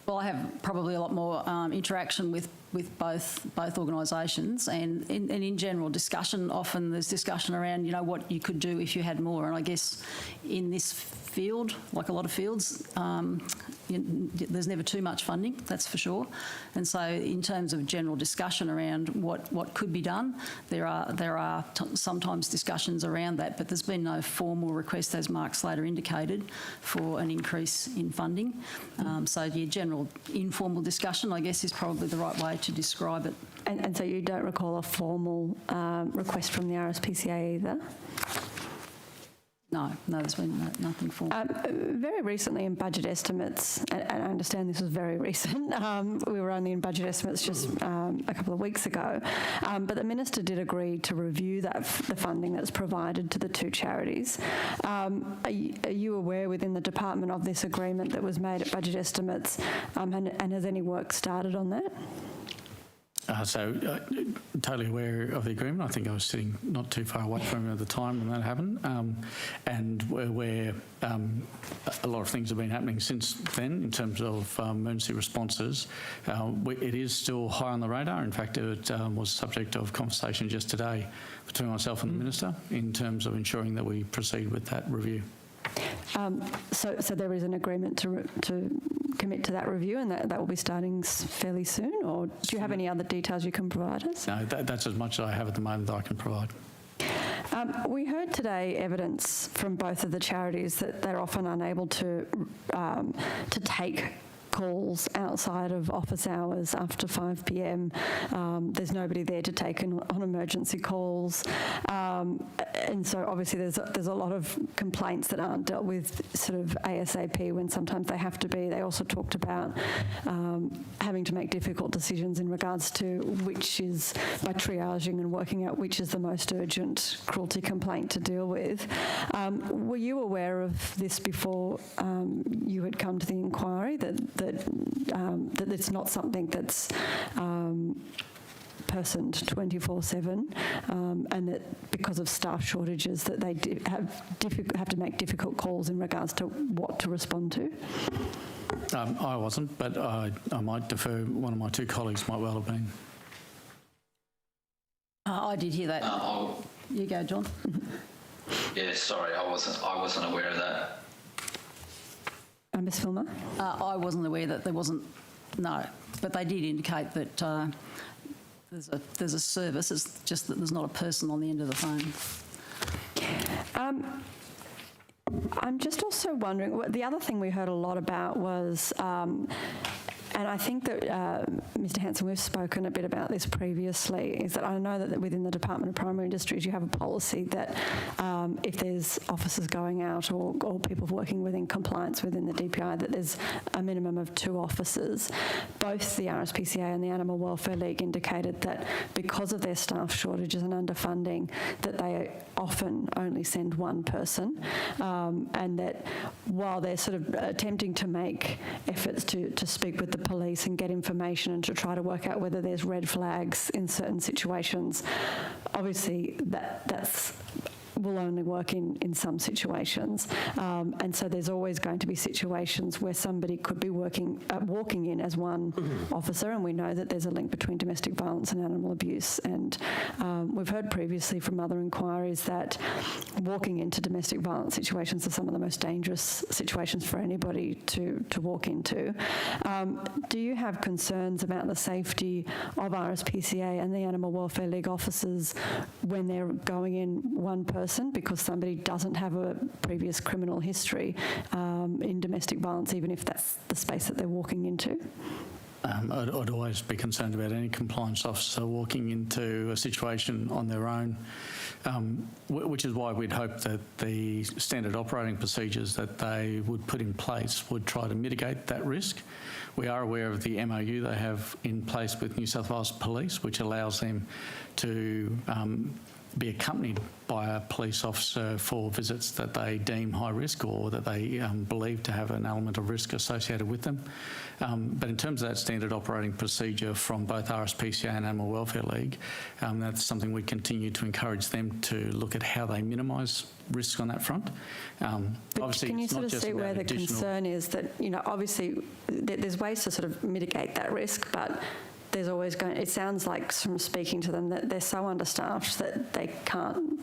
Well, I have probably a lot more interaction with both organisations, and in general discussion. Often there's discussion around what you could do if you had more, and I guess in this field, like a lot of fields, there's never too much funding, that's for sure. And so in terms of general discussion around what could be done, there are sometimes discussions around that, but there's been no formal request, as Mark Slater indicated, for an increase in funding. So yeah, general informal discussion, I guess, is probably the right way to describe it.
And so you don't recall a formal request from the Rspca either?
No, there's been nothing formal.
Very recently in budget estimates, and I understand this was very recent, we were only in budget estimates just a couple of weeks ago, but the Minister did agree to review the funding that's provided to the two charities. Are you aware within the department of this agreement that was made at budget estimates, and has any work started on that?
Totally aware of the agreement. I think I was sitting not too far away from him at the time when that happened, and where a lot of things have been happening since then in terms of emergency responses. It is still high on the radar. In fact, it was subject of conversation just today between myself and the Minister in terms of ensuring that we proceed with that review.
So there is an agreement to commit to that review, and that will be starting fairly soon, or do you have any other details you can provide us?
No, that's as much as I have at the moment that I can provide.
We heard today evidence from both of the charities that they're often unable to take calls outside of office hours after 5 p.m. There's nobody there to take on emergency calls. And so obviously there's a lot of complaints that aren't dealt with sort of ASAP when sometimes they have to be. They also talked about having to make difficult decisions in regards to which is, by triaging and working out which is the most urgent cruelty complaint to deal with. Were you aware of this before you had come to the inquiry, that it's not something that's personed 24/7, and that because of staff shortages that they have to make difficult calls in regards to what to respond to?
I wasn't, but I might defer. One of my two colleagues might well have been.
I did hear that. You go, John.
Yeah, sorry, I wasn't aware of that.
Ms. Filmer?
I wasn't aware that there wasn't, no, but they did indicate that there's a service, it's just that there's not a person on the end of the phone.
I'm just also wondering, the other thing we heard a lot about was, and I think that, Mr. Hanson, we've spoken a bit about this previously, is that I know that within the Department of Primary Industries you have a policy that if there's officers going out or people working within compliance within the DPI, that there's a minimum of 2 officers. Both the Rspca and the Animal Welfare League indicated that because of their staff shortages and underfunding, that they often only send 1 person, and that while they're sort of attempting to make efforts to speak with the police and get information and to try to work out whether there's red flags in certain situations, obviously that's will only work in some situations. And so there's always going to be situations where somebody could be walking in as one officer, and we know that there's a link between domestic violence and animal abuse. And we've heard previously from other inquiries that walking into domestic violence situations are some of the most dangerous situations for anybody to walk into. Do you have concerns about the safety of Rspca and the Animal Welfare League officers when they're going in one person because somebody doesn't have a previous criminal history in domestic violence, even if that's the space that they're walking into?
I'd always be concerned about any compliance officer walking into a situation on their own, which is why we'd hope that the standard operating procedures that they would put in place would try to mitigate that risk. We are aware of the MOU they have in place with New South Wales Police, which allows them to be accompanied by a police officer for visits that they deem high risk or that they believe to have an element of risk associated with them. But in terms of that standard operating procedure from both Rspca and Animal Welfare League, that's something we continue to encourage them to look at how they minimise risks on that front.
But can you sort of see where the concern is that, obviously there's ways to sort of mitigate that risk, but there's always going, it sounds like from speaking to them that they're so understaffed that they can't,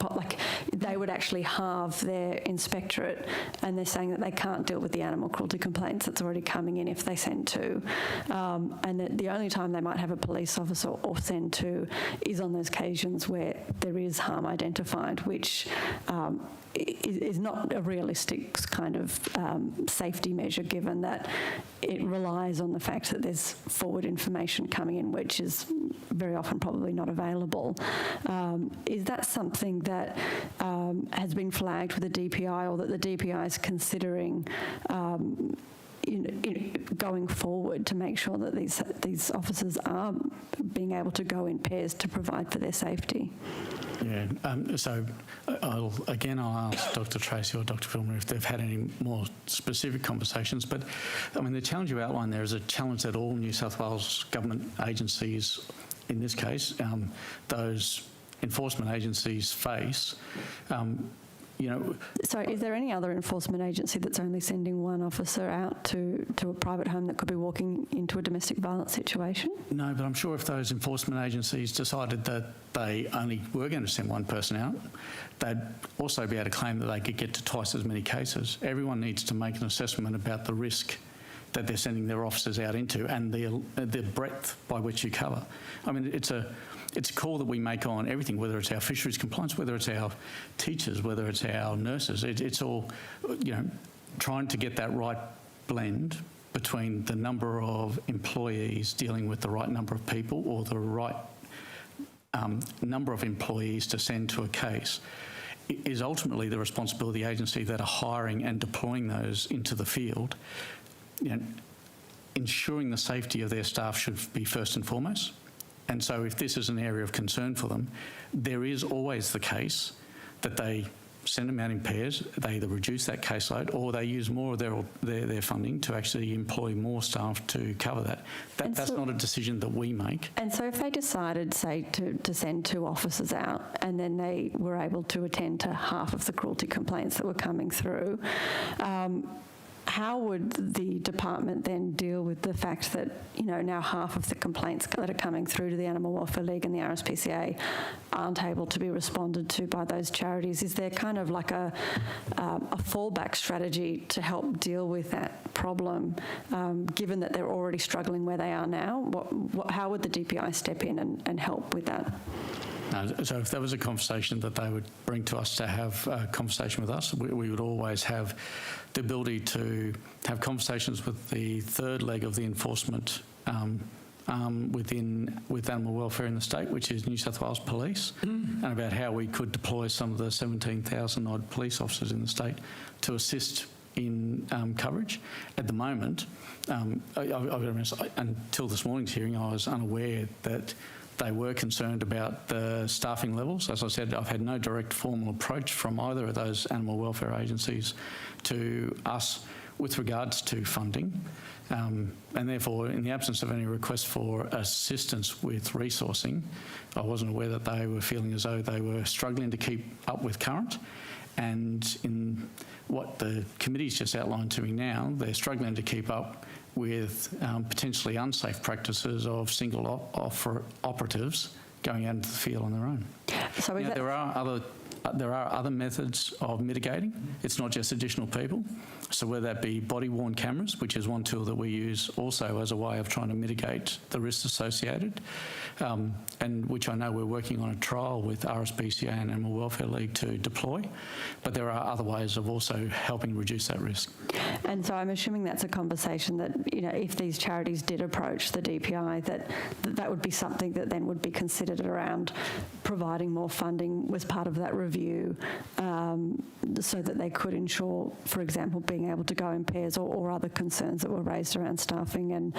they would actually halve their inspectorate, and they're saying that they can't deal with the animal cruelty complaints that's already coming in if they send 2. And that the only time they might have a police officer or send 2 is on those occasions where there is harm identified, which is not a realistic kind of safety measure, given that it relies on the fact that there's forward information coming in, which is very often probably not available. Is that something that has been flagged with the DPI, or that the DPI is considering going forward to make sure that these officers are being able to go in pairs to provide for their safety?
Yeah, so I'll ask Dr. Tracy or Dr. Filmer if they've had any more specific conversations. But I mean, the challenge you outlined there is a challenge that all New South Wales government agencies, in this case, those enforcement agencies face.
Sorry, is there any other enforcement agency that's only sending 1 officer out to a private home that could be walking into a domestic violence situation?
No, but I'm sure if those enforcement agencies decided that they only were going to send 1 person out, they'd also be able to claim that they could get to twice as many cases. Everyone needs to make an assessment about the risk that they're sending their officers out into and the breadth by which you cover. I mean, it's a call that we make on everything, whether it's our fisheries compliance, whether it's our teachers, whether it's our nurses. It's all, trying to get that right blend between the number of employees dealing with the right number of people or the right number of employees to send to a case is ultimately the responsibility of the agency that are hiring and deploying those into the field. Ensuring the safety of their staff should be first and foremost. And so if this is an area of concern for them, there is always the case that they send them out in pairs, they either reduce that caseload or they use more of their funding to actually employ more staff to cover that. That's not a decision that we make.
And so if they decided, say, to send 2 officers out and then they were able to attend to half of the cruelty complaints that were coming through, how would the department then deal with the fact that, now half of the complaints that are coming through to the Animal Welfare League and the RSPCA aren't able to be responded to by those charities? Is there kind of like a fallback strategy to help deal with that problem, given that they're already struggling where they are now? How would the DPI step in and help with that?
So if there was a conversation that they would bring to us to have a conversation with us, we would always have the ability to have conversations with the third leg of the enforcement with animal welfare in the state, which is New South Wales Police, and about how we could deploy some of the 17,000 odd police officers in the state to assist in coverage. At the moment, I've got to be honest, until this morning's hearing, I was unaware that they were concerned about the staffing levels. As I said, I've had no direct formal approach from either of those animal welfare agencies to us with regards to funding. And therefore, in the absence of any request for assistance with resourcing, I wasn't aware that they were feeling as though they were struggling to keep up with current. And in what the committee's just outlined to me now, they're struggling to keep up with potentially unsafe practices of single operatives going out into the field on their own. So there are other methods of mitigating. It's not just additional people. So whether that be body-worn cameras, which is one tool that we use also as a way of trying to mitigate the risks associated, and which I know we're working on a trial with Rspca and Animal Welfare League to deploy, but there are other ways of also helping reduce that risk.
And so I'm assuming that's a conversation that, if these charities did approach the DPI, that would be something that then would be considered around providing more funding was part of that review, so that they could ensure, for example, being able to go in pairs or other concerns that were raised around staffing and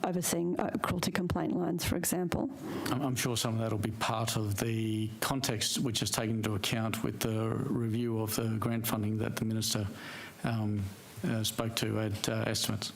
overseeing cruelty complaint lines, for example.
I'm sure some of that will be part of the context which is taken into account with the review of the grant funding that the Minister spoke to at estimates.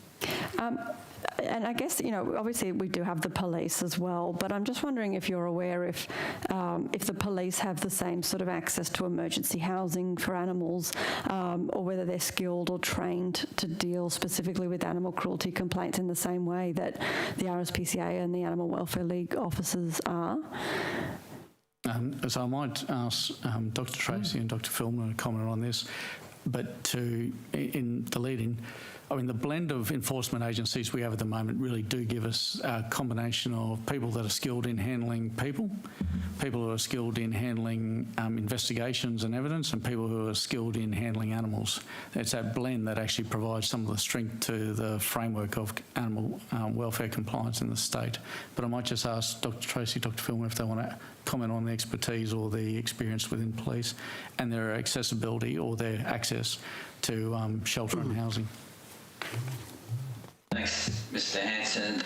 And I guess, obviously we do have the police as well, but I'm just wondering if you're aware if the police have the same sort of access to emergency housing for animals, or whether they're skilled or trained to deal specifically with animal cruelty complaints in the same way that the RSPCA and the Animal Welfare League officers are.
So I might ask Dr. Tracy and Dr. Filmer to comment on this, but in the lead-in, the blend of enforcement agencies we have at the moment really do give us a combination of people that are skilled in handling people who are skilled in handling investigations and evidence, and people who are skilled in handling animals. It's that blend that actually provides some of the strength to the framework of animal welfare compliance in the state. But I might just ask Dr. Tracy, Dr. Filmer, if they want to comment on the expertise or the experience within police and their accessibility or their access to shelter and housing.
Thanks, Mr. Hanson.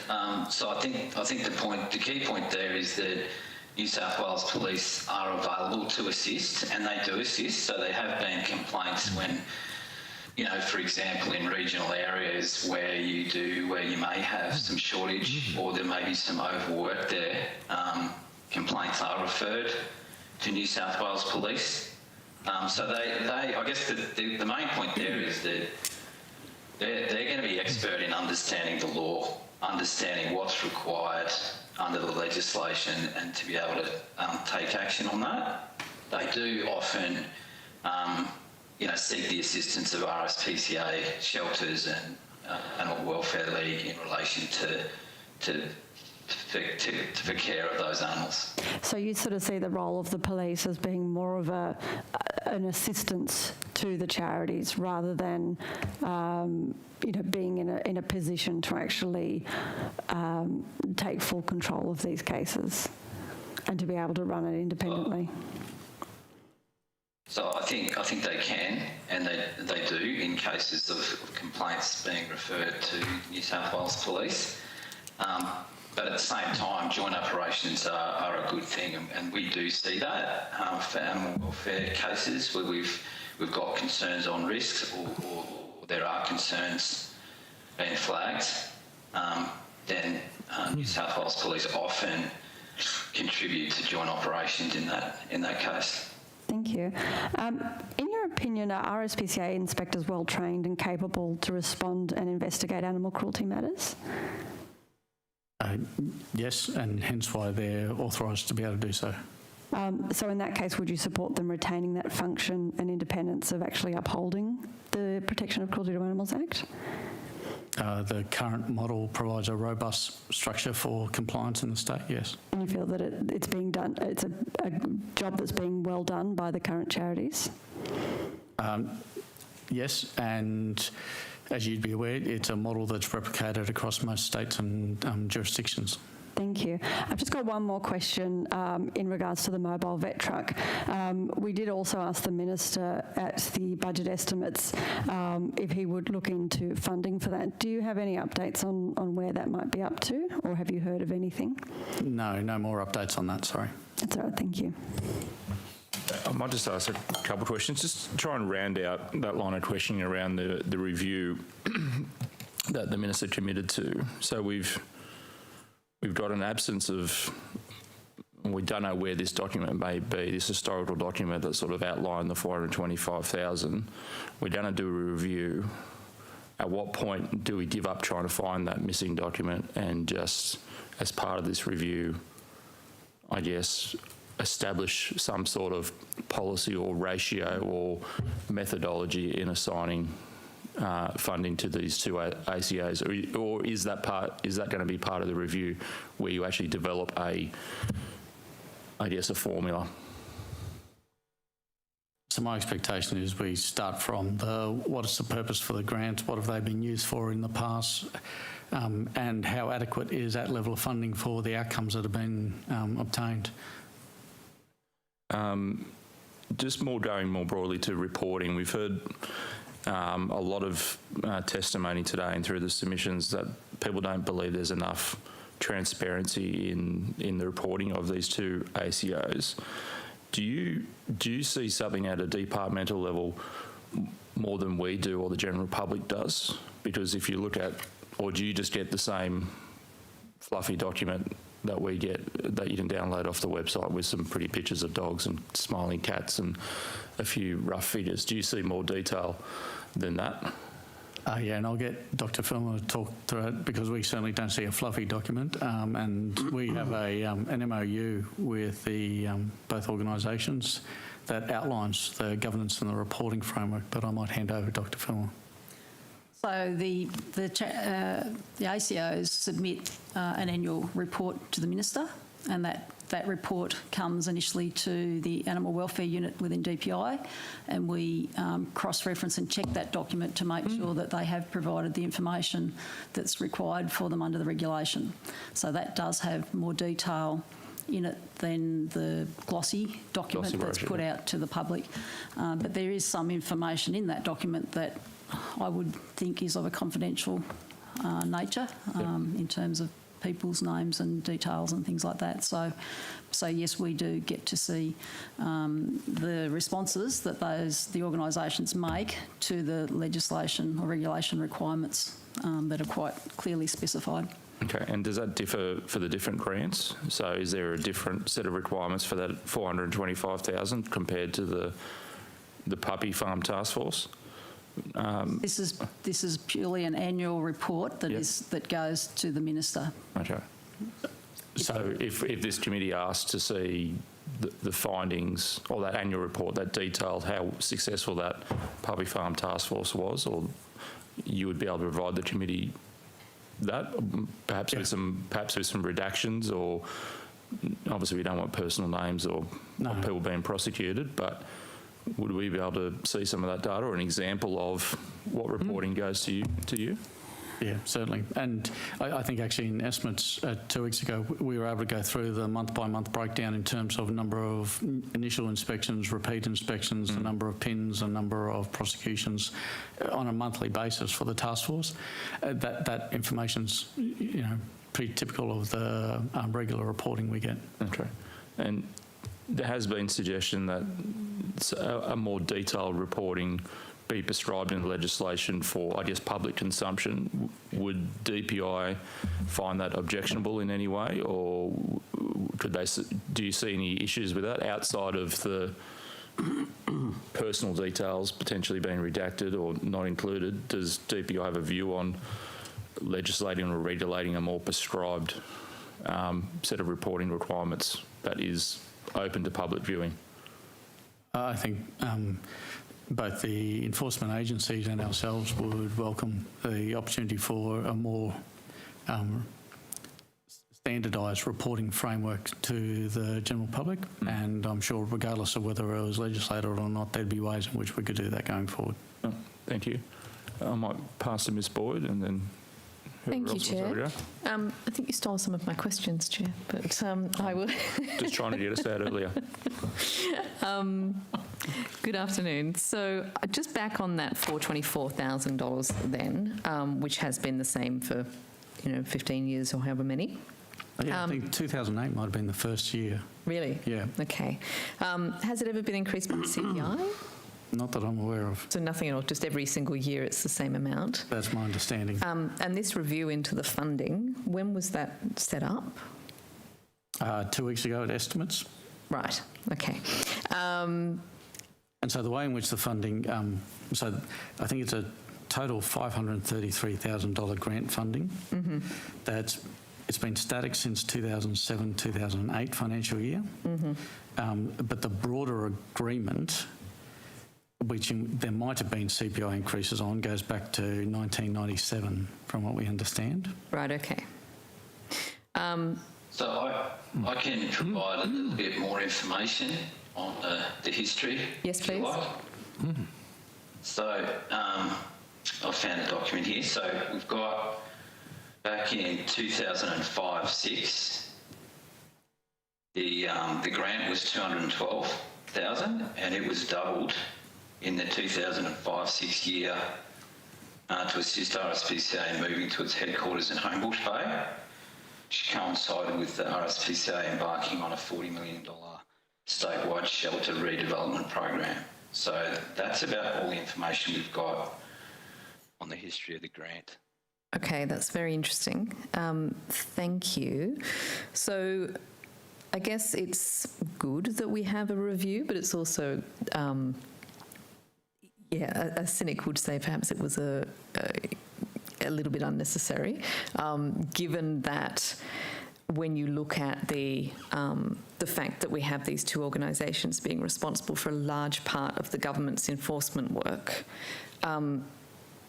So I think the key point there is that New South Wales Police are available to assist, and they do assist. So there have been complaints when, for example, in regional areas where you may have some shortage or there may be some overwork there, complaints are referred to New South Wales Police. So I guess the main point there is that they're going to be expert in understanding the law, understanding what's required under the legislation, and to be able to take action on that. They do often, seek the assistance of RSPCA shelters and Animal Welfare League in relation for care of those animals.
So you sort of see the role of the police as being more of an assistance to the charities rather than, being in a position to actually take full control of these cases and to be able to run it independently?
So I think they can, and they do in cases of complaints being referred to New South Wales Police. But at the same time, joint operations are a good thing, and we do see that for animal welfare cases where we've got concerns on risks or there are concerns being flagged. Then New South Wales Police often contribute to joint operations in that case.
Thank you. In your opinion, are RSPCA inspectors well trained and capable to respond and investigate animal cruelty matters?
Yes, and hence why they're authorised to be able to do so.
So in that case, would you support them retaining that function and independence of actually upholding the Prevention of Cruelty to Animals Act?
The current model provides a robust structure for compliance in the state, yes.
And you feel that it's being done, it's a job that's being well done by the current charities?
Yes, and as you'd be aware, it's a model that's replicated across most states and jurisdictions.
Thank you. I've just got one more question in regards to the mobile vet truck. We did also ask the Minister at the budget estimates if he would look into funding for that. Do you have any updates on where that might be up to, or have you heard of anything?
No more updates on that, sorry.
That's all right, thank you.
I might just ask a couple of questions, just try and round out that line of questioning around the review that the Minister committed to. So we've got an absence of, we don't know where this document may be, this historical document that sort of outlined the 425,000. We're going to do a review. At what point do we give up trying to find that missing document and just, as part of this review, I guess, establish some sort of policy or ratio or methodology in assigning funding to these two ACAs, or is that going to be part of the review where you actually develop a formula?
So my expectation is we start from what is the purpose for the grants, what have they been used for in the past, and how adequate is that level of funding for the outcomes that have been obtained.
Just going more broadly to reporting, we've heard a lot of testimony today and through the submissions that people don't believe there's enough transparency in the reporting of these two ACOs. Do you see something at a departmental level more than we do or the general public does? Because if you look at, or do you just get the same fluffy document that we get, that you can download off the website with some pretty pictures of dogs and smiling cats and a few rough figures? Do you see more detail than that?
Yeah, and I'll get Dr. Filmer to talk through it because we certainly don't see a fluffy document, and we have an MOU with both organisations that outlines the governance and the reporting framework, but I might hand over to Dr. Filmer.
So the ACOs submit an annual report to the Minister, and that report comes initially to the Animal Welfare Unit within DPI, and we cross-reference and check that document to make sure that they have provided the information that's required for them under the regulation. So that does have more detail in it than the glossy document that's put out to the public. But there is some information in that document that I would think is of a confidential nature in terms of people's names and details and things like that. So yes, we do get to see the responses that the organisations make to the legislation or regulation requirements that are quite clearly specified.
Okay, and does that differ for the different grants? So is there a different set of requirements for that 425,000 compared to the puppy farm task force?
This is purely an annual report that goes to the Minister.
Okay. So if this committee asked to see the findings or that annual report that detailed how successful that puppy farm task force was, or you would be able to provide the committee that, perhaps with some redactions, or obviously we don't want personal names or people being prosecuted, but would we be able to see some of that data or an example of what reporting goes to you?
Yeah, certainly. And I think actually in estimates 2 weeks ago, we were able to go through the month-by-month breakdown in terms of number of initial inspections, repeat inspections, the number of PINs, the number of prosecutions on a monthly basis for the task force. That information's, pretty typical of the regular reporting we get.
Okay. And there has been suggestion that a more detailed reporting be prescribed in the legislation for, I guess, public consumption. Would DPI find that objectionable in any way, or do you see any issues with that outside of the personal details potentially being redacted or not included? Does DPI have a view on legislating or regulating a more prescribed set of reporting requirements that is open to public viewing?
I think both the enforcement agencies and ourselves would welcome the opportunity for a more standardised reporting framework to the general public, and I'm sure regardless of whether it was legislated or not, there'd be ways in which we could do that going forward.
Oh, thank you. I might pass to Ms Boyd and then...
Thank you, Chair. I think you stole some of my questions, Chair, but I will...
Just trying to get us out earlier.
Good afternoon. So just back on that $424,000 then, which has been the same for, 15 years or however many.
Yeah, I think 2008 might have been the first year.
Really?
Yeah.
Okay. Has it ever been increased by CPI?
Not that I'm aware of.
So nothing at all, just every single year it's the same amount?
That's my understanding.
And this review into the funding, when was that set up?
2 weeks ago at estimates.
Right, okay.
And so the way in which the funding, so I think it's a total $533,000 grant funding.
Mm-hmm.
It's been static since 2007-2008 financial year.
Mm-hmm.
But the broader agreement, which there might have been CPI increases on, goes back to 1997, from what we understand.
Right, okay.
So I can provide a little bit more information on the history.
Yes, please.
So I found a document here. So we've got back in 2005-06, the grant was $212,000, and it was doubled in the 2005-06 year to assist RSPCA in moving to its headquarters in Homebush Bay, which coincided with the RSPCA embarking on a $40 million statewide shelter redevelopment program. So that's about all the information we've got on the history of the grant.
Okay, that's very interesting. Thank you. So I guess it's good that we have a review, but it's also, a cynic would say perhaps it was a little bit unnecessary, given that when you look at the fact that we have these two organisations being responsible for a large part of the government's enforcement work,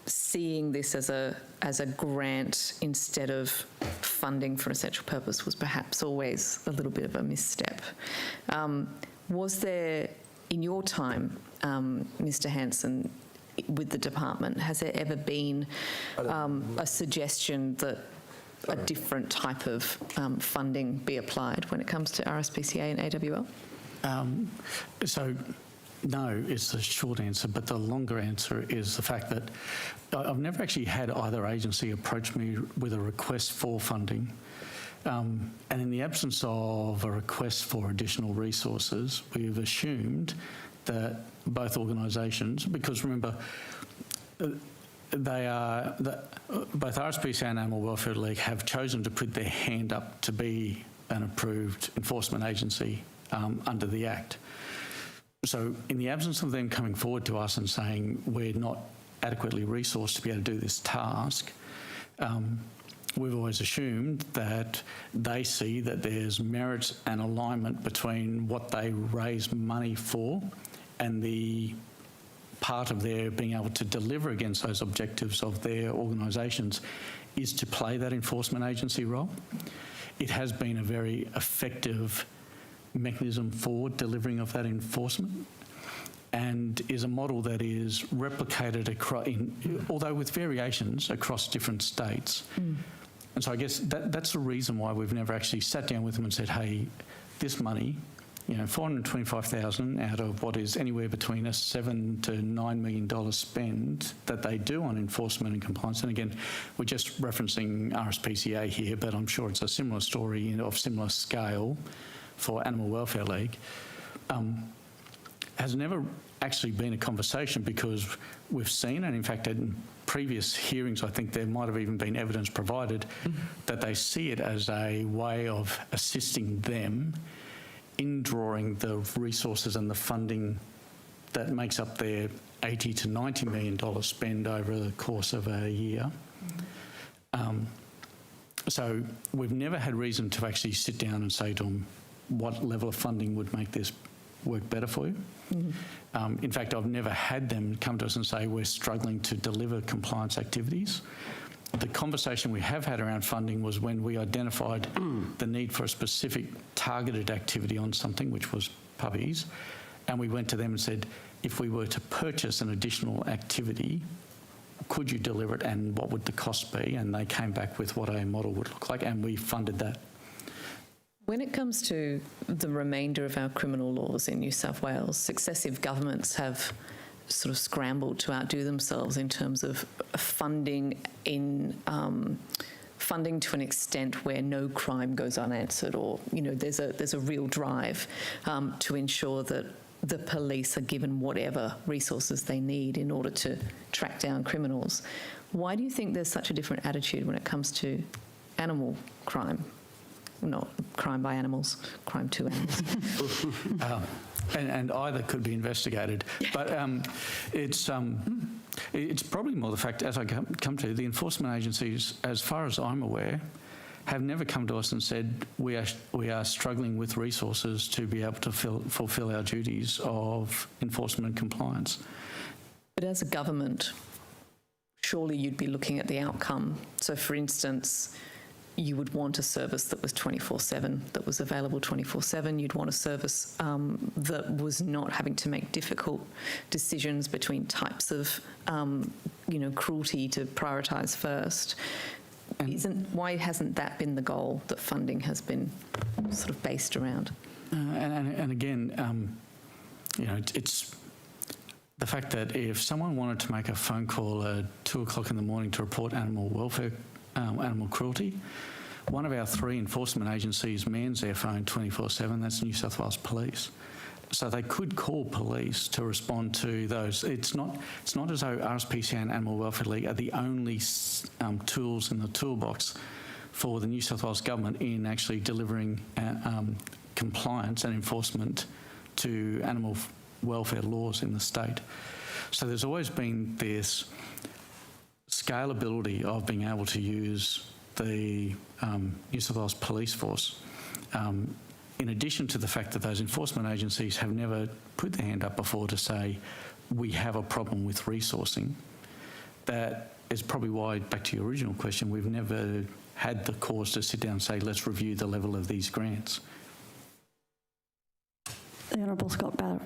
seeing this as a grant instead of funding for an essential purpose was perhaps always a little bit of a misstep. Was there, in your time, Mr. Hanson, with the department, has there ever been a suggestion that a different type of funding be applied when it comes to RSPCA and AWL?
So no is the short answer, but the longer answer is the fact that I've never actually had either agency approach me with a request for funding. And in the absence of a request for additional resources, we've assumed that both organisations, because remember, both RSPCA and Animal Welfare League have chosen to put their hand up to be an approved enforcement agency under the Act. So in the absence of them coming forward to us and saying we're not adequately resourced to be able to do this task, we've always assumed that they see that there's merit and alignment between what they raise money for and the part of their being able to deliver against those objectives of their organisations is to play that enforcement agency role. It has been a very effective mechanism for delivering of that enforcement. and is a model that is replicated although with variations across different states. And so I guess that's the reason why we've never actually sat down with them and said, hey, this money, $425,000 out of what is anywhere between a $7 to $9 million spend that they do on enforcement and compliance. And again, we're just referencing Rspca here, but I'm sure it's a similar story of similar scale for Animal Welfare League. Has never actually been a conversation, because we've seen, and in fact in previous hearings I think there might have even been evidence provided, that they see it as a way of assisting them in drawing the resources and the funding that makes up their $80 to $90 million spend over the course of a year. So we've never had reason to actually sit down and say to them what level of funding would make this work better for you. In fact, I've never had them come to us and say we're struggling to deliver compliance activities. The conversation we have had around funding was when we identified the need for a specific targeted activity on something, which was puppies, and we went to them and said, if we were to purchase an additional activity, could you deliver it and what would the cost be? And they came back with what a model would look like, and we funded that.
When it comes to the remainder of our criminal laws in New South Wales, successive governments have sort of scrambled to outdo themselves in terms of funding funding to an extent where no crime goes unanswered, or there's a real drive to ensure that the police are given whatever resources they need in order to track down criminals. Why do you think there's such a different attitude when it comes to animal crime? Not crime by animals, crime to animals.
And either could be investigated. But it's probably more the fact, as I come to, the enforcement agencies, as far as I'm aware, have never come to us and said we are struggling with resources to be able to fulfil our duties of enforcement and compliance.
But as a government, surely you'd be looking at the outcome. So, for instance, you would want a service that was 24/7, that was available 24/7. You'd want a service that was not having to make difficult decisions between types of, cruelty to prioritise first. Why hasn't that been the goal that funding has been sort of based around?
And again, it's the fact that if someone wanted to make a phone call at 2 o'clock in the morning to report animal welfare, animal cruelty, one of our 3 enforcement agencies mans their phone 24/7. That's New South Wales Police. So they could call police to respond to those. It's not as though Rspca and Animal Welfare League are the only tools in the toolbox for the New South Wales government in actually delivering compliance and enforcement to animal welfare laws in the state. So there's always been this scalability of being able to use the New South Wales Police Force, in addition to the fact that those enforcement agencies have never put their hand up before to say, we have a problem with resourcing. That is probably why, back to your original question, we've never had the cause to sit down and say, let's review the level of these grants.
The Honourable Scott Barrett.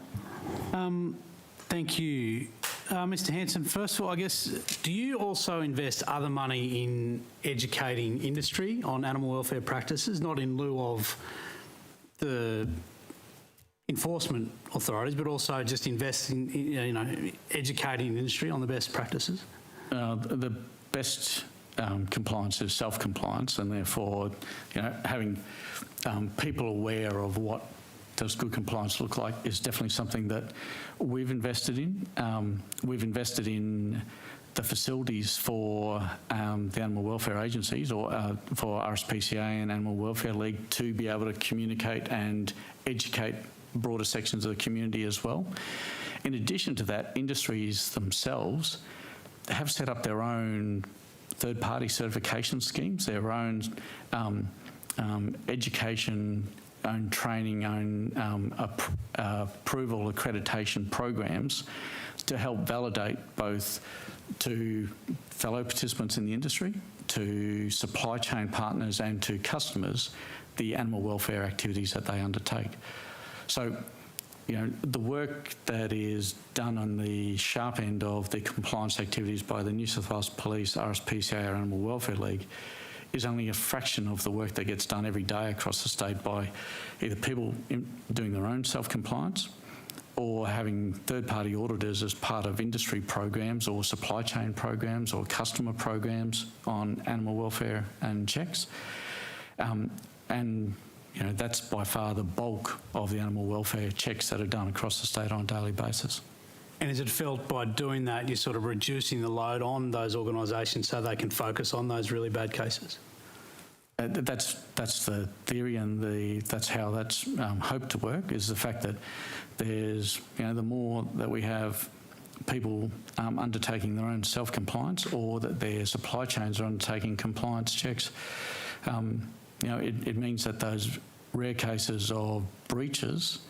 Thank you. Mr Hanson, first of all, I guess, do you also invest other money in educating industry on animal welfare practices, not in lieu of the enforcement authorities, but also just invest in, educating industry on the best practices?
The best compliance is self-compliance, and therefore, having people aware of what does good compliance look like is definitely something that we've invested in. We've invested in the facilities for the animal welfare agencies, or for Rspca and Animal Welfare League, to be able to communicate and educate broader sections of the community as well. In addition to that, industries themselves have set up their own third-party certification schemes, their own education, own training, own approval accreditation programs to help validate both to fellow participants in the industry, to supply chain partners and to customers, the animal welfare activities that they undertake. So the work that is done on the sharp end of the compliance activities by the New South Wales Police, Rspca, or Animal Welfare League is only a fraction of the work that gets done every day across the state by either people doing their own self-compliance or having third-party auditors as part of industry programs or supply chain programs or customer programs on animal welfare and checks. That's by far the bulk of the animal welfare checks that are done across the state on a daily basis.
And is it felt by doing that you're sort of reducing the load on those organisations so they can focus on those really bad cases?
That's the theory, and that's how that's hoped to work, is the fact that there's, the more that we have people undertaking their own self-compliance or that their supply chains are undertaking compliance checks, it means that those rare cases of breaches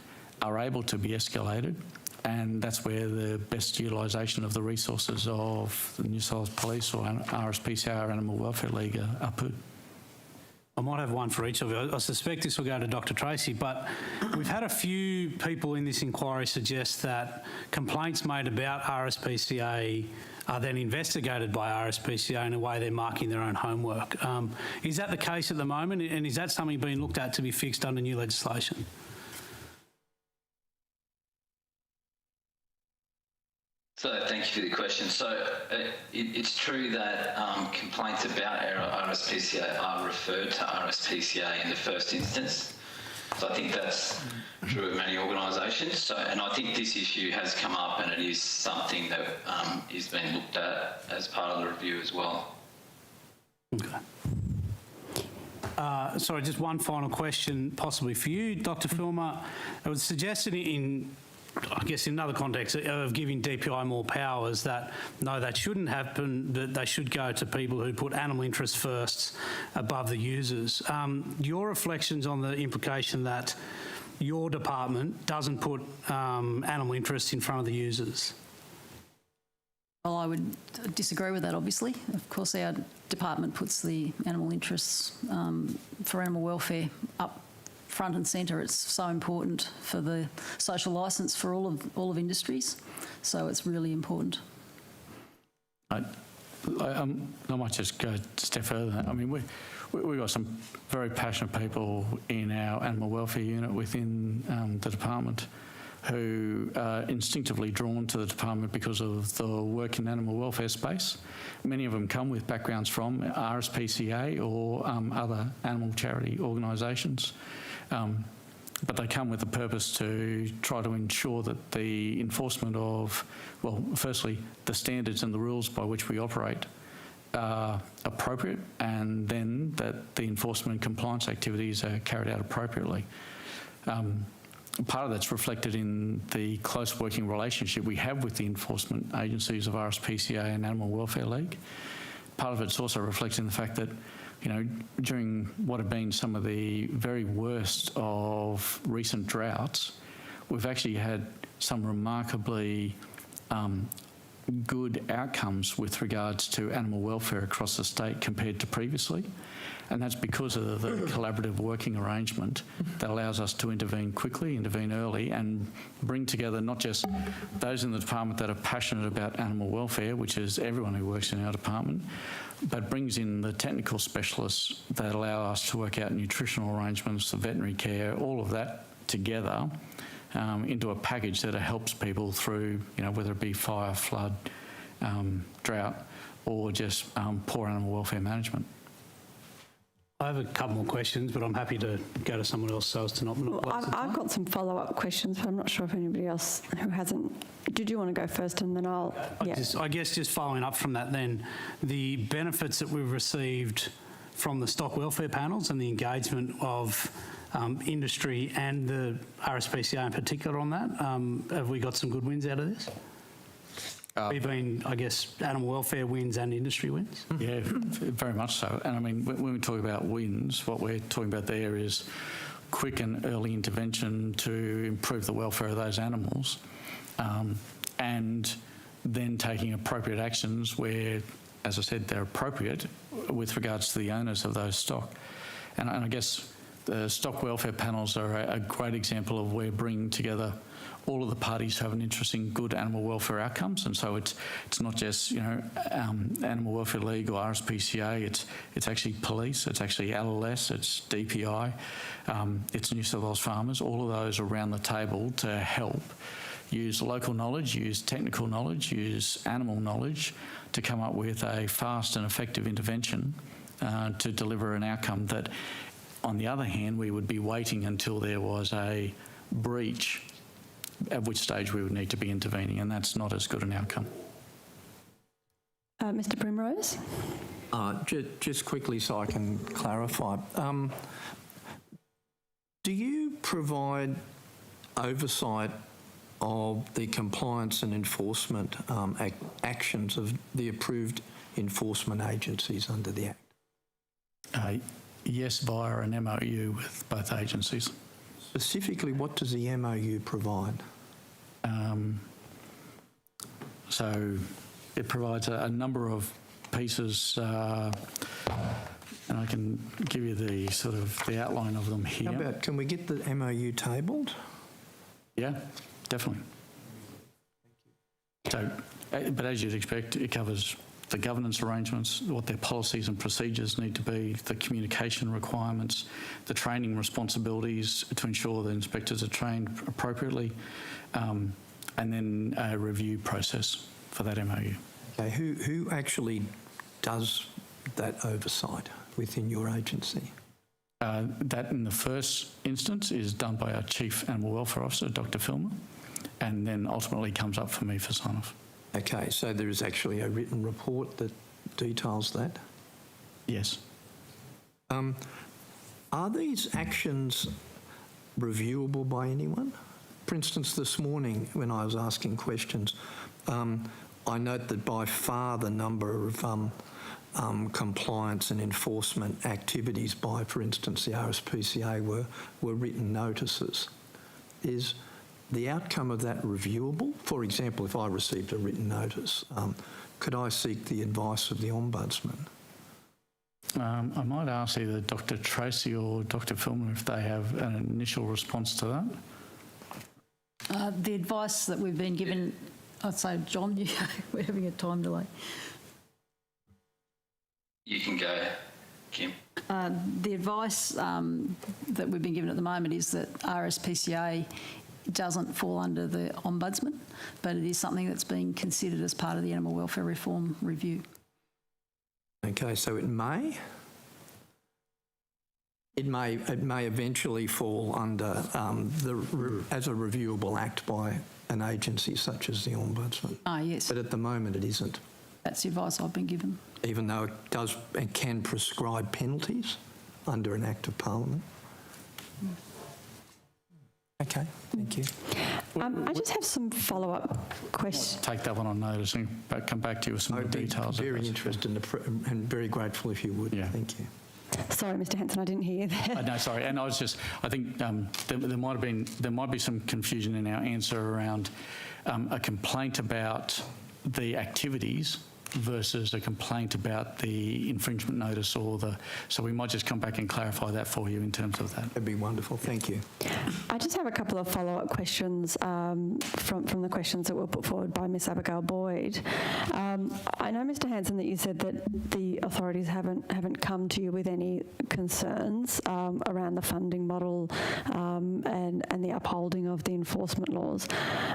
are able to be escalated, and that's where the best utilisation of the resources of the New South Wales Police or Rspca or Animal Welfare League are put.
I might have one for each of you. I suspect this will go to Dr. Tracy, but we've had a few people in this inquiry suggest that complaints made about RSPCA are then investigated by RSPCA in a way they're marking their own homework. Is that the case at the moment, and is that something being looked at to be fixed under new legislation?
So thank you for the question. So it's true that complaints about RSPCA are referred to RSPCA in the first instance. So I think that's true of many organisations. And I think this issue has come up, and it is something that is being looked at as part of the review as well.
Okay. Sorry, just one final question, possibly for you, Dr. Filmer. It was suggested in another context of giving DPI more powers that, no, that shouldn't happen, that they should go to people who put animal interests first above the users. Your reflections on the implication that your department doesn't put animal interests in front of the users?
Well, I would disagree with that, obviously. Of course, our department puts the animal interests for animal welfare up front and centre. It's so important for the social licence for all of industries, so it's really important.
I might just go a step further. I mean, we've got some very passionate people in our animal welfare unit within the department who are instinctively drawn to the department because of the work in animal welfare space. Many of them come with backgrounds from RSPCA or other animal charity organisations. But they come with the purpose to try to ensure that the enforcement of, well, firstly, the standards and the rules by which we operate are appropriate, and then that the enforcement and compliance activities are carried out appropriately. Part of that's reflected in the close working relationship we have with the enforcement agencies of RSPCA and Animal Welfare League. Part of it's also reflected in the fact that, during what have been some of the very worst of recent droughts, we've actually had some remarkably good outcomes with regards to animal welfare across the state compared to previously. And that's because of the collaborative working arrangement that allows us to intervene quickly, intervene early, and bring together not just those in the department that are passionate about animal welfare, which is everyone who works in our department, but brings in the technical specialists that allow us to work out nutritional arrangements, the veterinary care, all of that together into a package that helps people through, whether it be fire, flood, drought, or just poor animal welfare management.
I have a couple more questions, but I'm happy to go to someone else so as to not...
I've got some follow-up questions, but I'm not sure if anybody else who hasn't... Did you want to go first and then I'll...
I guess just following up from that then, the benefits that we've received from the stock welfare panels and the engagement of industry and the RSPCA in particular on that, have we got some good wins out of this? We've been, I guess, animal welfare wins and industry wins?
Yeah, very much so. And I mean, when we talk about wins, what we're talking about there is quick and early intervention to improve the welfare of those animals, and then taking appropriate actions where, as I said, they're appropriate with regards to the owners of those stock. And I guess the stock welfare panels are a great example of where bringing together all of the parties who have an interest in good animal welfare outcomes, and so it's not just Animal Welfare League or RSPCA. It's actually police, it's actually LLS, it's DPI, it's New South Wales Farmers. All of those around the table to help use local knowledge, use technical knowledge, use animal knowledge to come up with a fast and effective intervention to deliver an outcome that, on the other hand, we would be waiting until there was a breach, at which stage we would need to be intervening, and that's not as good an outcome.
Mr Primrose?
Just quickly so I can clarify. Do you provide oversight of the compliance and enforcement actions of the approved enforcement agencies under the Act?
Yes, via an MOU with both agencies.
Specifically, what does the MOU provide?
So it provides a number of pieces, and I can give you the sort of the outline of them here.
How about, can we get the MOU tabled?
Yeah, definitely. So, but as you'd expect, it covers the governance arrangements, what their policies and procedures need to be, the communication requirements, the training responsibilities to ensure that inspectors are trained appropriately, and then a review process for that MOU.
Okay, who actually does that oversight within your agency?
That in the first instance is done by our Chief Animal Welfare Officer, Dr. Filmer, and then ultimately comes up for me for sign-off.
Okay, so there is actually a written report that details that?
Yes.
Are these actions reviewable by anyone? For instance, this morning when I was asking questions, I note that by far the number of compliance and enforcement activities by, for instance, the RSPCA were written notices. Is the outcome of that reviewable? For example, if I received a written notice, could I seek the advice of the Ombudsman?
I might ask either Dr. Tracy or Dr. Filmer if they have an initial response to that.
The advice that we've been given, I'd say, John, we're having a time delay.
You can go, Kim.
The advice that we've been given at the moment is that RSPCA doesn't fall under the Ombudsman, but it is something that's being considered as part of the Animal Welfare Reform Review.
Okay, so it may eventually fall under as a reviewable act by an agency such as the Ombudsman.
Yes.
But at the moment it isn't.
That's the advice I've been given.
Even though it does and can prescribe penalties under an Act of Parliament. Okay, thank you.
I just have some follow-up questions.
Take that one on notice and come back to you with some more details.
I'd be very interested and very grateful if you would. Yeah. Thank you.
Sorry, Mr. Hanson, I didn't hear you there.
No, sorry. And I think there might be some confusion in our answer around a complaint about the activities versus a complaint about the infringement notice so we might just come back and clarify that for you in terms of that.
That'd be wonderful. Thank you.
I just have a couple of follow-up questions from the questions that were put forward by Ms. Abigail Boyd. I know, Mr. Hanson, that you said that the authorities haven't come to you with any concerns around the funding model and the upholding of the enforcement laws.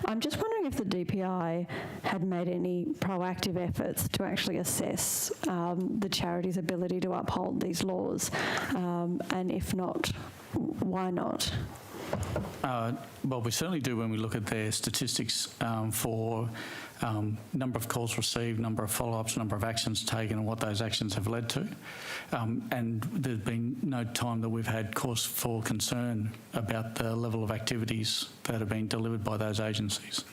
I'm just wondering if the DPI had made any proactive efforts to actually assess the charity's ability to uphold these laws, and if not, why not?
Well, we certainly do when we look at their statistics for number of calls received, number of follow-ups, number of actions taken and what those actions have led to. And there's been no time that we've had cause for concern about the level of activities that have been delivered by those agencies.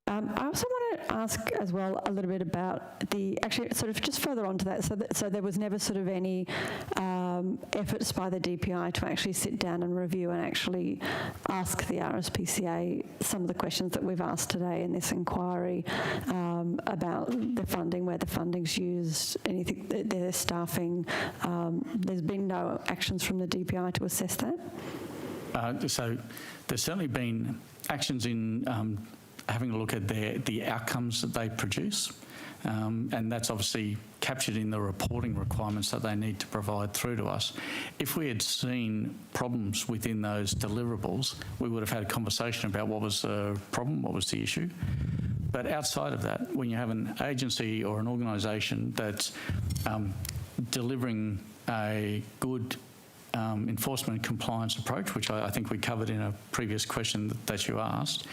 I also want ask as well a little bit about actually sort of just further on to that, so there was never sort of any efforts by the DPI to actually sit down and review and actually ask the RSPCA some of the questions that we've asked today in this inquiry about the funding, where the funding's used, anything, their staffing. There's been no actions from the DPI to assess that?
So there's certainly been actions in having a look at the outcomes that they produce, and that's obviously captured in the reporting requirements that they need to provide through to us. If we had seen problems within those deliverables, we would have had a conversation about what was the problem, what was the issue. But outside of that, when you have an agency or an organisation that's delivering a good enforcement and compliance approach, which I think we covered in a previous question that you asked,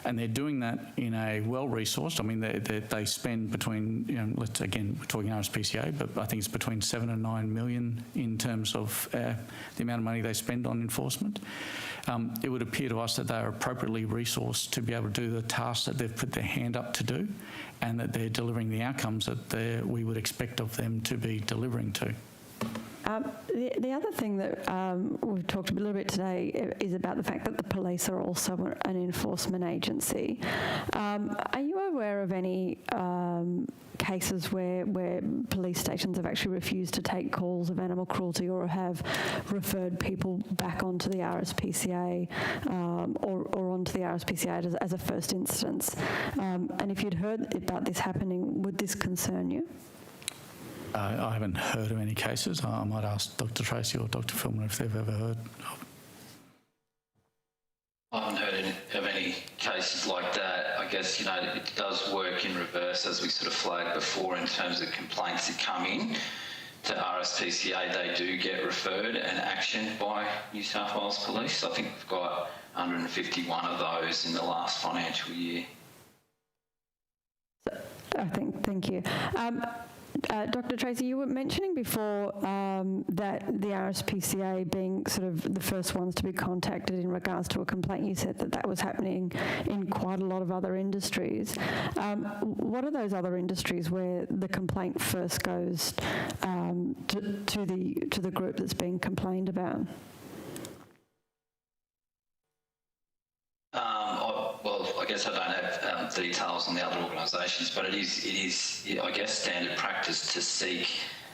and they're doing that in a well-resourced, I mean, they spend between, we're talking RSPCA, but I think it's between 7 and 9 million in terms of the amount of money they spend on enforcement. It would appear to us that they are appropriately resourced to be able to do the tasks that they've put their hand up to do, and that they're delivering the outcomes that we would expect of them to be delivering to.
The other thing that we've talked a little bit today is about the fact that the police are also an enforcement agency. Are you aware of any cases where police stations have actually refused to take calls of animal cruelty or have referred people back onto the RSPCA or onto the RSPCA as a first instance? And if you'd heard about this happening, would this concern you?
I haven't heard of any cases. I might ask Dr. Tracy or Dr. Filmer if they've ever heard of.
I haven't heard of any cases like that. I guess, it does work in reverse, as we sort of flagged before, in terms of complaints that come in to RSPCA. They do get referred and actioned by New South Wales Police. I think we've got 151 of those in the last financial year.
Thank you. Dr. Tracy, you were mentioning before that the RSPCA being sort of the first ones to be contacted in regards to a complaint. You said that was happening in quite a lot of other industries. What are those other industries where the complaint first goes to the group that's being complained about?
Well, I guess I don't have details on the other organisations, but it is, I guess, standard practice to seek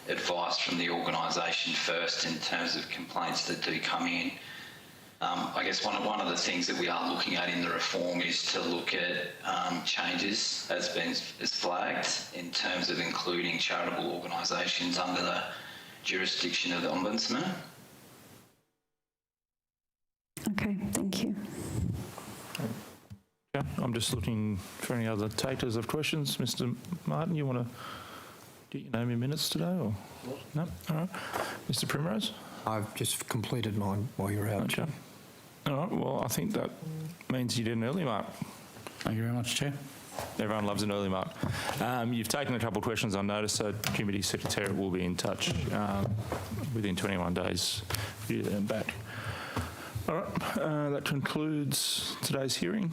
advice from the organisation first in terms of complaints that do come in. I guess one of the things that we are looking at in the reform is to look at changes as flagged in terms of including charitable organisations under the jurisdiction of the Ombudsman.
Okay, thank you.
Yeah, I'm just looking for any other takers of questions. Mr. Martin, you want to get your name in minutes today, or no? All right. Mr. Primrose?
I've just completed mine while you're out.
Okay. All right, well, I think that means you did an early mark.
Thank you very much, Chair.
Everyone loves an early mark. You've taken a couple of questions on notice, so Committee Secretariat will be in touch within 21 days for you to them back. All right, that concludes today's hearing.